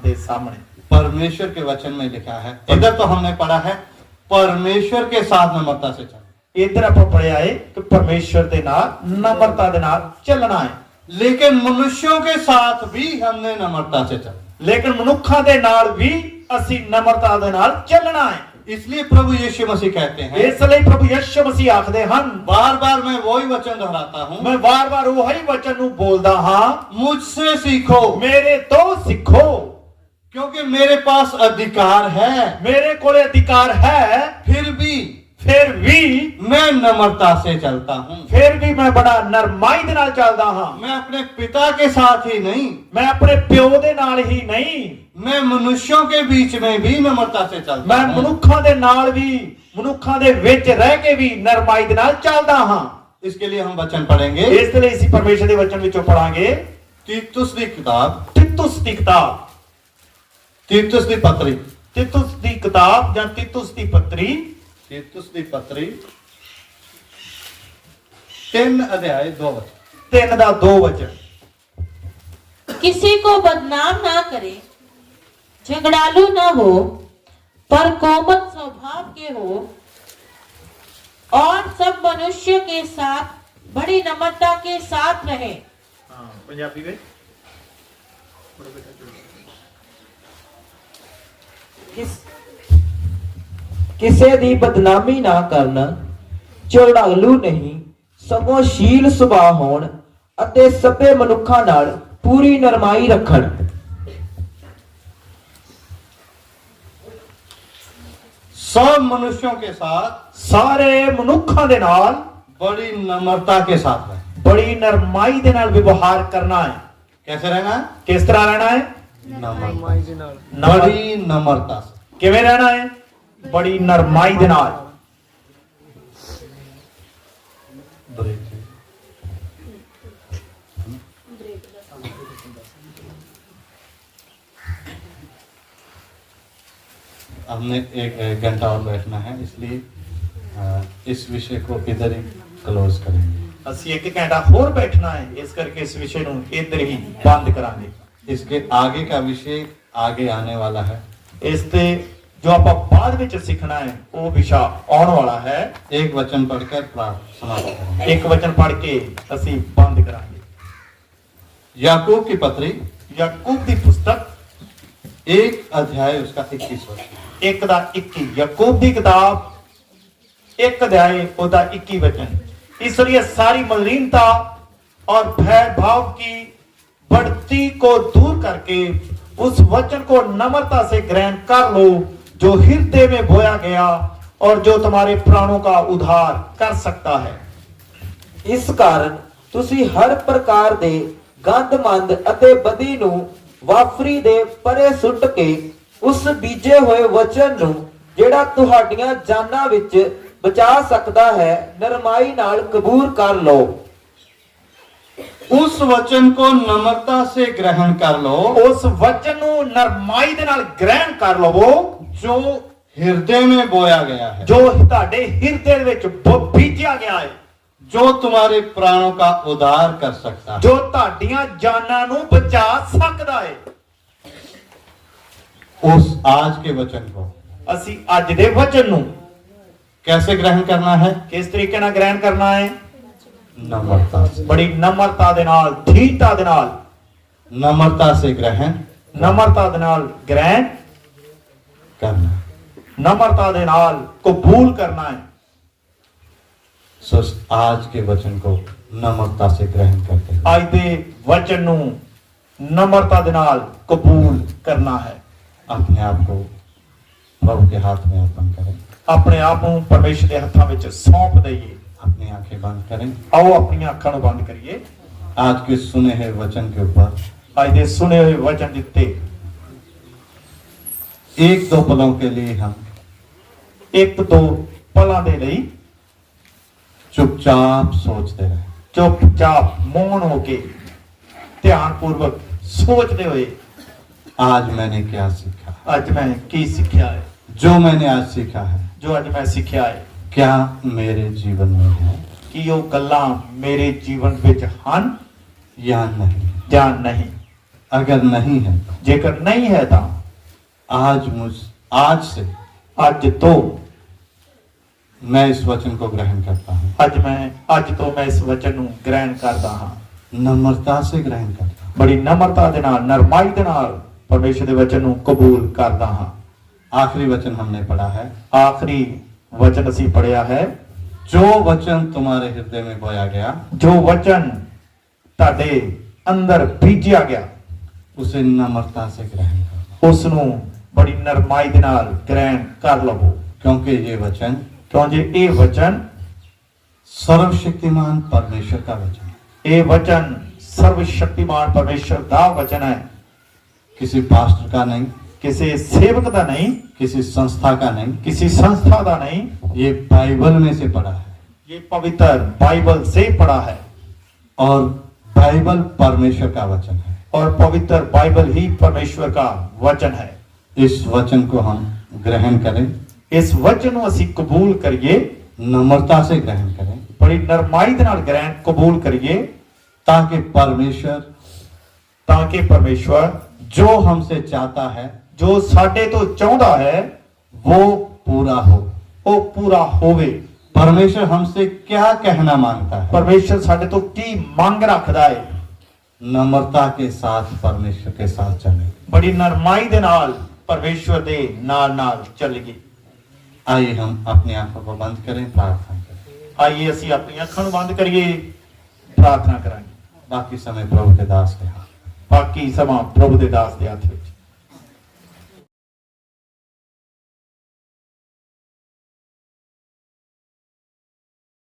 ਦੇ ਸਾਹਮਣੇ। परमेश्वर के वचन में लिखा है, इधर तो हमने पढ़ा है परमेश्वर के साथ नम्रता से चलना। ਇੱਧਰ ਆਪਾਂ ਪੜਿਆ ਹੈ ਕਿ ਪਰਮੇਸ਼ਰ ਦੇ ਨਾਲ ਨਮਰਤਾ ਦੇ ਨਾਲ ਚੱਲਣਾ ਹੈ, लेकिन मनुष्यों के साथ भी हमने नम्रता से चलना। ਲੇਕਿਨ ਮਨੁੱਖਾਂ ਦੇ ਨਾਲ ਵੀ ਅਸੀਂ ਨਮਰਤਾ ਦੇ ਨਾਲ ਚੱਲਣਾ ਹੈ। इसलिए प्रभु यीशु मसीह कहते हैं, ਇਸ ਲਈ ਪ੍ਰਭੂ ਯਿਸੂ ਮਸੀਹ ਆਖਦੇ ਹਨ, बार बार मैं वही वचन दोहराता हूं, ਮੈਂ ਵਾਰ-ਵਾਰ ਉਹੀ ਵਚਨ ਨੂੰ ਬੋਲਦਾ ਹਾਂ, मुझसे सीखो ਮੇਰੇ ਤੋਂ ਸਿੱਖੋ, क्योंकि मेरे पास अधिकार है, ਮੇਰੇ ਕੋਲੇ ਅਧਿਕਾਰ ਹੈ, फिर भी मैं नम्रता से चलता हूं। ਫਿਰ ਵੀ ਮੈਂ ਬੜਾ ਨਰਮਾਈ ਦੇ ਨਾਲ ਚੱਲਦਾ ਹਾਂ। मैं अपने पिता के साथ ही नहीं, ਮੈਂ ਆਪਣੇ ਪਿਓ ਦੇ ਨਾਲ ਹੀ ਨਹੀਂ, मैं मनुष्यों के बीच में भी नम्रता से चलता ਮੈਂ हूं। ਮਨੁੱਖਾਂ ਦੇ ਨਾਲ ਵੀ, ਮਨੁੱਖਾਂ ਦੇ ਵਿੱਚ ਰਹਿ ਕੇ ਵੀ ਨਰਮਾਈ ਦੇ ਨਾਲ ਚੱਲਦਾ ਹਾਂ। इसके लिए हम वचन पढ़ेंगे ਇਸ ਲਈ ਅਸੀਂ ਪਰਮੇਸ਼ਰ ਦੇ ਵਚਨ ਵਿੱਚੋਂ ਪੜਾਂਗੇ तीतुस की किताब, ਤਿਤੁਸ ਦੀ ਕਿਤਾਬ, तीतुस की पत्री, ਤਿਤੁਸ ਦੀ ਕਿਤਾਬ ਜਾਂ ਤਿਤੁਸ ਦੀ ਪੱਤਰੀ, तीतुस की पत्री 3 अध्याय 2 वचन। 3 ਦਾ 2 वचन। किसी को बदनाम ना करे, झगड़ालू ना हो, पर कोमल स्वभाव के हो, और सब मनुष्य के साथ बड़ी नम्रता के साथ रहे। पंजाबी में ਕਿਸੇ ਦੀ ਬਦਨਾਮੀ ਨਾ ਕਰਨ, ਝਗੜਾਲੂ ਨਹੀਂ ਸਗੋਂ ਸ਼ੀਲ ਸੁਭਾਅ ਹੋਣ ਅਤੇ ਸਭੇ ਮਨੁੱਖਾਂ ਨਾਲ ਪੂਰੀ ਨਰਮਾਈ ਰੱਖਣ। सब मनुष्यों के साथ ਸਾਰੇ ਮਨੁੱਖਾਂ ਦੇ ਨਾਲ बड़ी नम्रता के साथ रहे। ਬੜੀ ਨਰਮਾਈ ਦੇ ਨਾਲ ਵਿਵਹਾਰ ਕਰਨਾ ਹੈ। कैसे रहना है? ਕਿਸ ਤਰ੍ਹਾਂ ਰਹਿਣਾ ਹੈ? नम्रता, बड़ी नम्रता से। ਕਿਵੇਂ ਰਹਿਣਾ ਹੈ? ਬੜੀ ਨਰਮਾਈ ਦੇ ਨਾਲ। हमने एक घंटा और बैठना है, इसलिए इस विषय को इधर ही क्लोज करेंगे। ਅਸੀਂ 1 ਘੰਟਾ ਹੋਰ ਬੈਠਣਾ ਹੈ, ਇਸ ਕਰਕੇ ਇਸ ਵਿਸ਼ੇ ਨੂੰ ਇੱਧਰ ਹੀ ਬੰਦ ਕਰਾਂਗੇ। इसके आगे का विषय आगे आने वाला है। ਇਸ ਤੇ ਜੋ ਆਪਾਂ ਬਾਅਦ ਵਿੱਚ ਸਿੱਖਣਾ ਹੈ ਉਹ ਵਿਸ਼ਾ ਆਉਣ ਵਾਲਾ ਹੈ। एक वचन पढ़कर प्रार्थना करेंगे। ਇੱਕ ਵਚਨ ਪੜ੍ਹ ਕੇ ਅਸੀਂ ਬੰਦ ਕਰਾਂਗੇ। याकूब की पत्री ਯਾਕੂਬ ਦੀ ਪੁਸਤਕ 1 अध्याय उसका 21 वचन। 1 ਦਾ 21, ਯਾਕੂਬ ਦੀ ਕਿਤਾਬ 1 ਅਧਿਆਇ ਉਹਦਾ 21 ਵਚਨ। ਇਸ ਲਈ ਸਾਰੀ ਮਲੀਨਤਾ और भय भाव की बढ़ती को दूर करके उस वचन को नम्रता से ग्रहण कर लो जो हृदय में बोया गया और जो तुम्हारे प्राणों का उद्धार कर सकता है। ਇਸ ਕਾਰਨ ਤੁਸੀਂ ਹਰ ਪ੍ਰਕਾਰ ਦੇ ਗੰਦਮੰਦ ਅਤੇ ਬਦੀ ਨੂੰ ਵਾਫਰੀ ਦੇ ਪਰੇ ਸੁੱਟ ਕੇ ਉਸ ਬੀਜੇ ਹੋਏ ਵਚਨ ਨੂੰ ਜਿਹੜਾ ਤੁਹਾਡੀਆਂ ਜਾਨਾਂ ਵਿੱਚ ਬਚਾ ਸਕਦਾ ਹੈ ਨਰਮਾਈ ਨਾਲ ਕਬੂਲ ਕਰ ਲਓ। उस वचन को नम्रता से ग्रहण कर लो उस वचन ਨੂੰ ਨਰਮਾਈ ਦੇ ਨਾਲ ਗ੍ਰਹਿਣ ਕਰ ਲਵੋ जो हृदय में बोया गया है, ਜੋ ਤੁਹਾਡੇ ਹਿਰਦੇ ਵਿੱਚ ਬੀਜਿਆ ਗਿਆ ਹੈ, जो तुम्हारे प्राणों का उद्धार कर सकता है। ਜੋ ਤੁਹਾਡੀਆਂ ਜਾਨਾਂ ਨੂੰ ਬਚਾ ਸਕਦਾ ਹੈ। उस आज के वचन को ਅਸੀਂ ਅੱਜ ਦੇ ਵਚਨ ਨੂੰ कैसे ग्रहण करना है? ਕਿਸ ਤਰੀਕੇ ਨਾਲ ਗ੍ਰਹਿਣ ਕਰਨਾ ਹੈ? नम्रता से। ਬੜੀ ਨਮਰਤਾ ਦੇ ਨਾਲ, ਧੀਰਤਾ ਦੇ ਨਾਲ, नम्रता से ग्रहण ਨਮਰਤਾ ਦੇ ਨਾਲ ਗ੍ਰਹਿਣ करना। ਨਮਰਤਾ ਦੇ ਨਾਲ ਕਬੂਲ ਕਰਨਾ ਹੈ। सो आज के वचन को नम्रता से ग्रहण करते हैं। ਅੱਜ ਦੇ ਵਚਨ ਨੂੰ ਨਮਰਤਾ ਦੇ ਨਾਲ ਕਬੂਲ ਕਰਨਾ ਹੈ। अपने आप को प्रभु के हाथ में अर्पण करें। ਆਪਣੇ ਆਪ ਨੂੰ ਪਰਮੇਸ਼ਰ ਦੇ ਹੱਥਾਂ ਵਿੱਚ ਸੌਂਪ ਦਈਏ। अपनी आंखें बंद करें। ਆਓ ਆਪਣੀਆਂ ਅੱਖਾਂ ਨੂੰ ਬੰਦ ਕਰੀਏ। आज के सुने हुए वचन के ऊपर ਅੱਜ ਦੇ ਸੁਣੇ ਹੋਏ ਵਚਨ ਦਿੱਤੇ एक दो पलों के लिए हम ਇੱਕ ਦੋ ਪਲਾਂ ਦੇ ਲਈ चुपचाप सोचते रहे। ਚੁੱਪਚਾਪ ਮੌਨ ਹੋ ਕੇ ਧਿਆਨ ਪੂਰਵਕ ਸੋਚਦੇ ਹੋਏ आज मैंने क्या सीखा? ਅੱਜ ਮੈਂ ਕੀ ਸਿੱਖਿਆ ਹੈ? जो मैंने आज सीखा है ਜੋ ਅੱਜ ਮੈਂ ਸਿੱਖਿਆ ਹੈ क्या मेरे जीवन में है ਕੀ ਉਹ ਗੱਲਾਂ ਮੇਰੇ ਜੀਵਨ ਵਿੱਚ ਹਨ या नहीं? ਜਾਂ ਨਹੀਂ? अगर नहीं है तो ਜੇਕਰ ਨਹੀਂ ਹੈ ਤਾਂ आज से ਅੱਜ ਤੋਂ मैं इस वचन को ग्रहण करता हूँ। ਅੱਜ ਤੋਂ ਮੈਂ ਇਸ ਵਚਨ ਨੂੰ ਗ੍ਰਹਿਣ ਕਰਦਾ ਹਾਂ। नम्रता से ग्रहण करता हूँ। ਬੜੀ ਨਮਰਤਾ ਦੇ ਨਾਲ, ਨਰਮਾਈ ਦੇ ਨਾਲ ਪਰਮੇਸ਼ਰ ਦੇ ਵਚਨ ਨੂੰ ਕਬੂਲ ਕਰਦਾ ਹਾਂ। आखिरी वचन हमने पढ़ा है, ਆਖਰੀ ਵਚਨ ਅਸੀਂ ਪੜਿਆ ਹੈ, जो वचन तुम्हारे हृदय में बोया गया ਜੋ ਵਚਨ ਤੁਹਾਡੇ ਅੰਦਰ ਬੀਜਿਆ ਗਿਆ उसे नम्रता से ग्रहण करो, ਉਸ ਨੂੰ ਬੜੀ ਨਰਮਾਈ ਦੇ ਨਾਲ ਗ੍ਰਹਿਣ ਕਰ ਲਵੋ क्योंकि ये वचन ਕਿਉਂਕਿ ਇਹ ਵਚਨ सर्वशक्तिमान परमेश्वर का वचन है। ਇਹ ਵਚਨ ਸਰਵ ਸ਼ਕਤੀਮਾਨ ਪਰਮੇਸ਼ਰ ਦਾ ਵਚਨ ਹੈ। किसी पास्टर का नहीं, ਕਿਸੇ ਸੇਵਕ ਦਾ ਨਹੀਂ, किसी संस्था का नहीं, किसी संस्था का नहीं, ये बाइबल में से पढ़ा है ये पवित्र बाइबल से पढ़ा है और बाइबल परमेश्वर का वचन है। और पवित्र बाइबल ही परमेश्वर का वचन है। इस वचन को हम ग्रहण करें, इस वचन ਨੂੰ ਅਸੀਂ ਕਬੂਲ ਕਰੀਏ, नम्रता से ग्रहण करें, बड़ी नरमाई ਦੇ ਨਾਲ ਗ੍ਰਹਿਣ ਕਬੂਲ ਕਰੀਏ ताकि परमेश्वर ਤਾਂ ਕਿ ਪਰਮੇਸ਼ਵਰ जो हमसे चाहता है ਜੋ ਸਾਡੇ ਤੋਂ ਚਾਹੁੰਦਾ ਹੈ वो पूरा हो। ਉਹ ਪੂਰਾ ਹੋਵੇ। परमेश्वर हमसे क्या कहना मांगता है, ਪਰਮੇਸ਼ਰ ਸਾਡੇ ਤੋਂ ਕੀ ਮੰਗ ਰੱਖਦਾ ਹੈ, नम्रता के साथ परमेश्वर के साथ चले। बड़ी नरमाई ਦੇ ਨਾਲ ਪਰਮੇਸ਼ਵਰ ਦੇ ਨਾਲ ਚੱਲੀਏ। आइए हम अपनी आंखों को बंद करें, प्रार्थना करें। ਆਈਏ ਅਸੀਂ ਆਪਣੀਆਂ ਅੱਖਾਂ ਨੂੰ ਬੰਦ ਕਰੀਏ, ਪ੍ਰਾਰਥਨਾ ਕਰਾਂਗੇ। बाकी समय प्रभु के दास के हाथ। ਬਾਕੀ ਸਮਾਂ ਪ੍ਰਭੂ ਦੇ ਦਾਸ ਦੇ ਹੱਥ ਵਿੱਚ।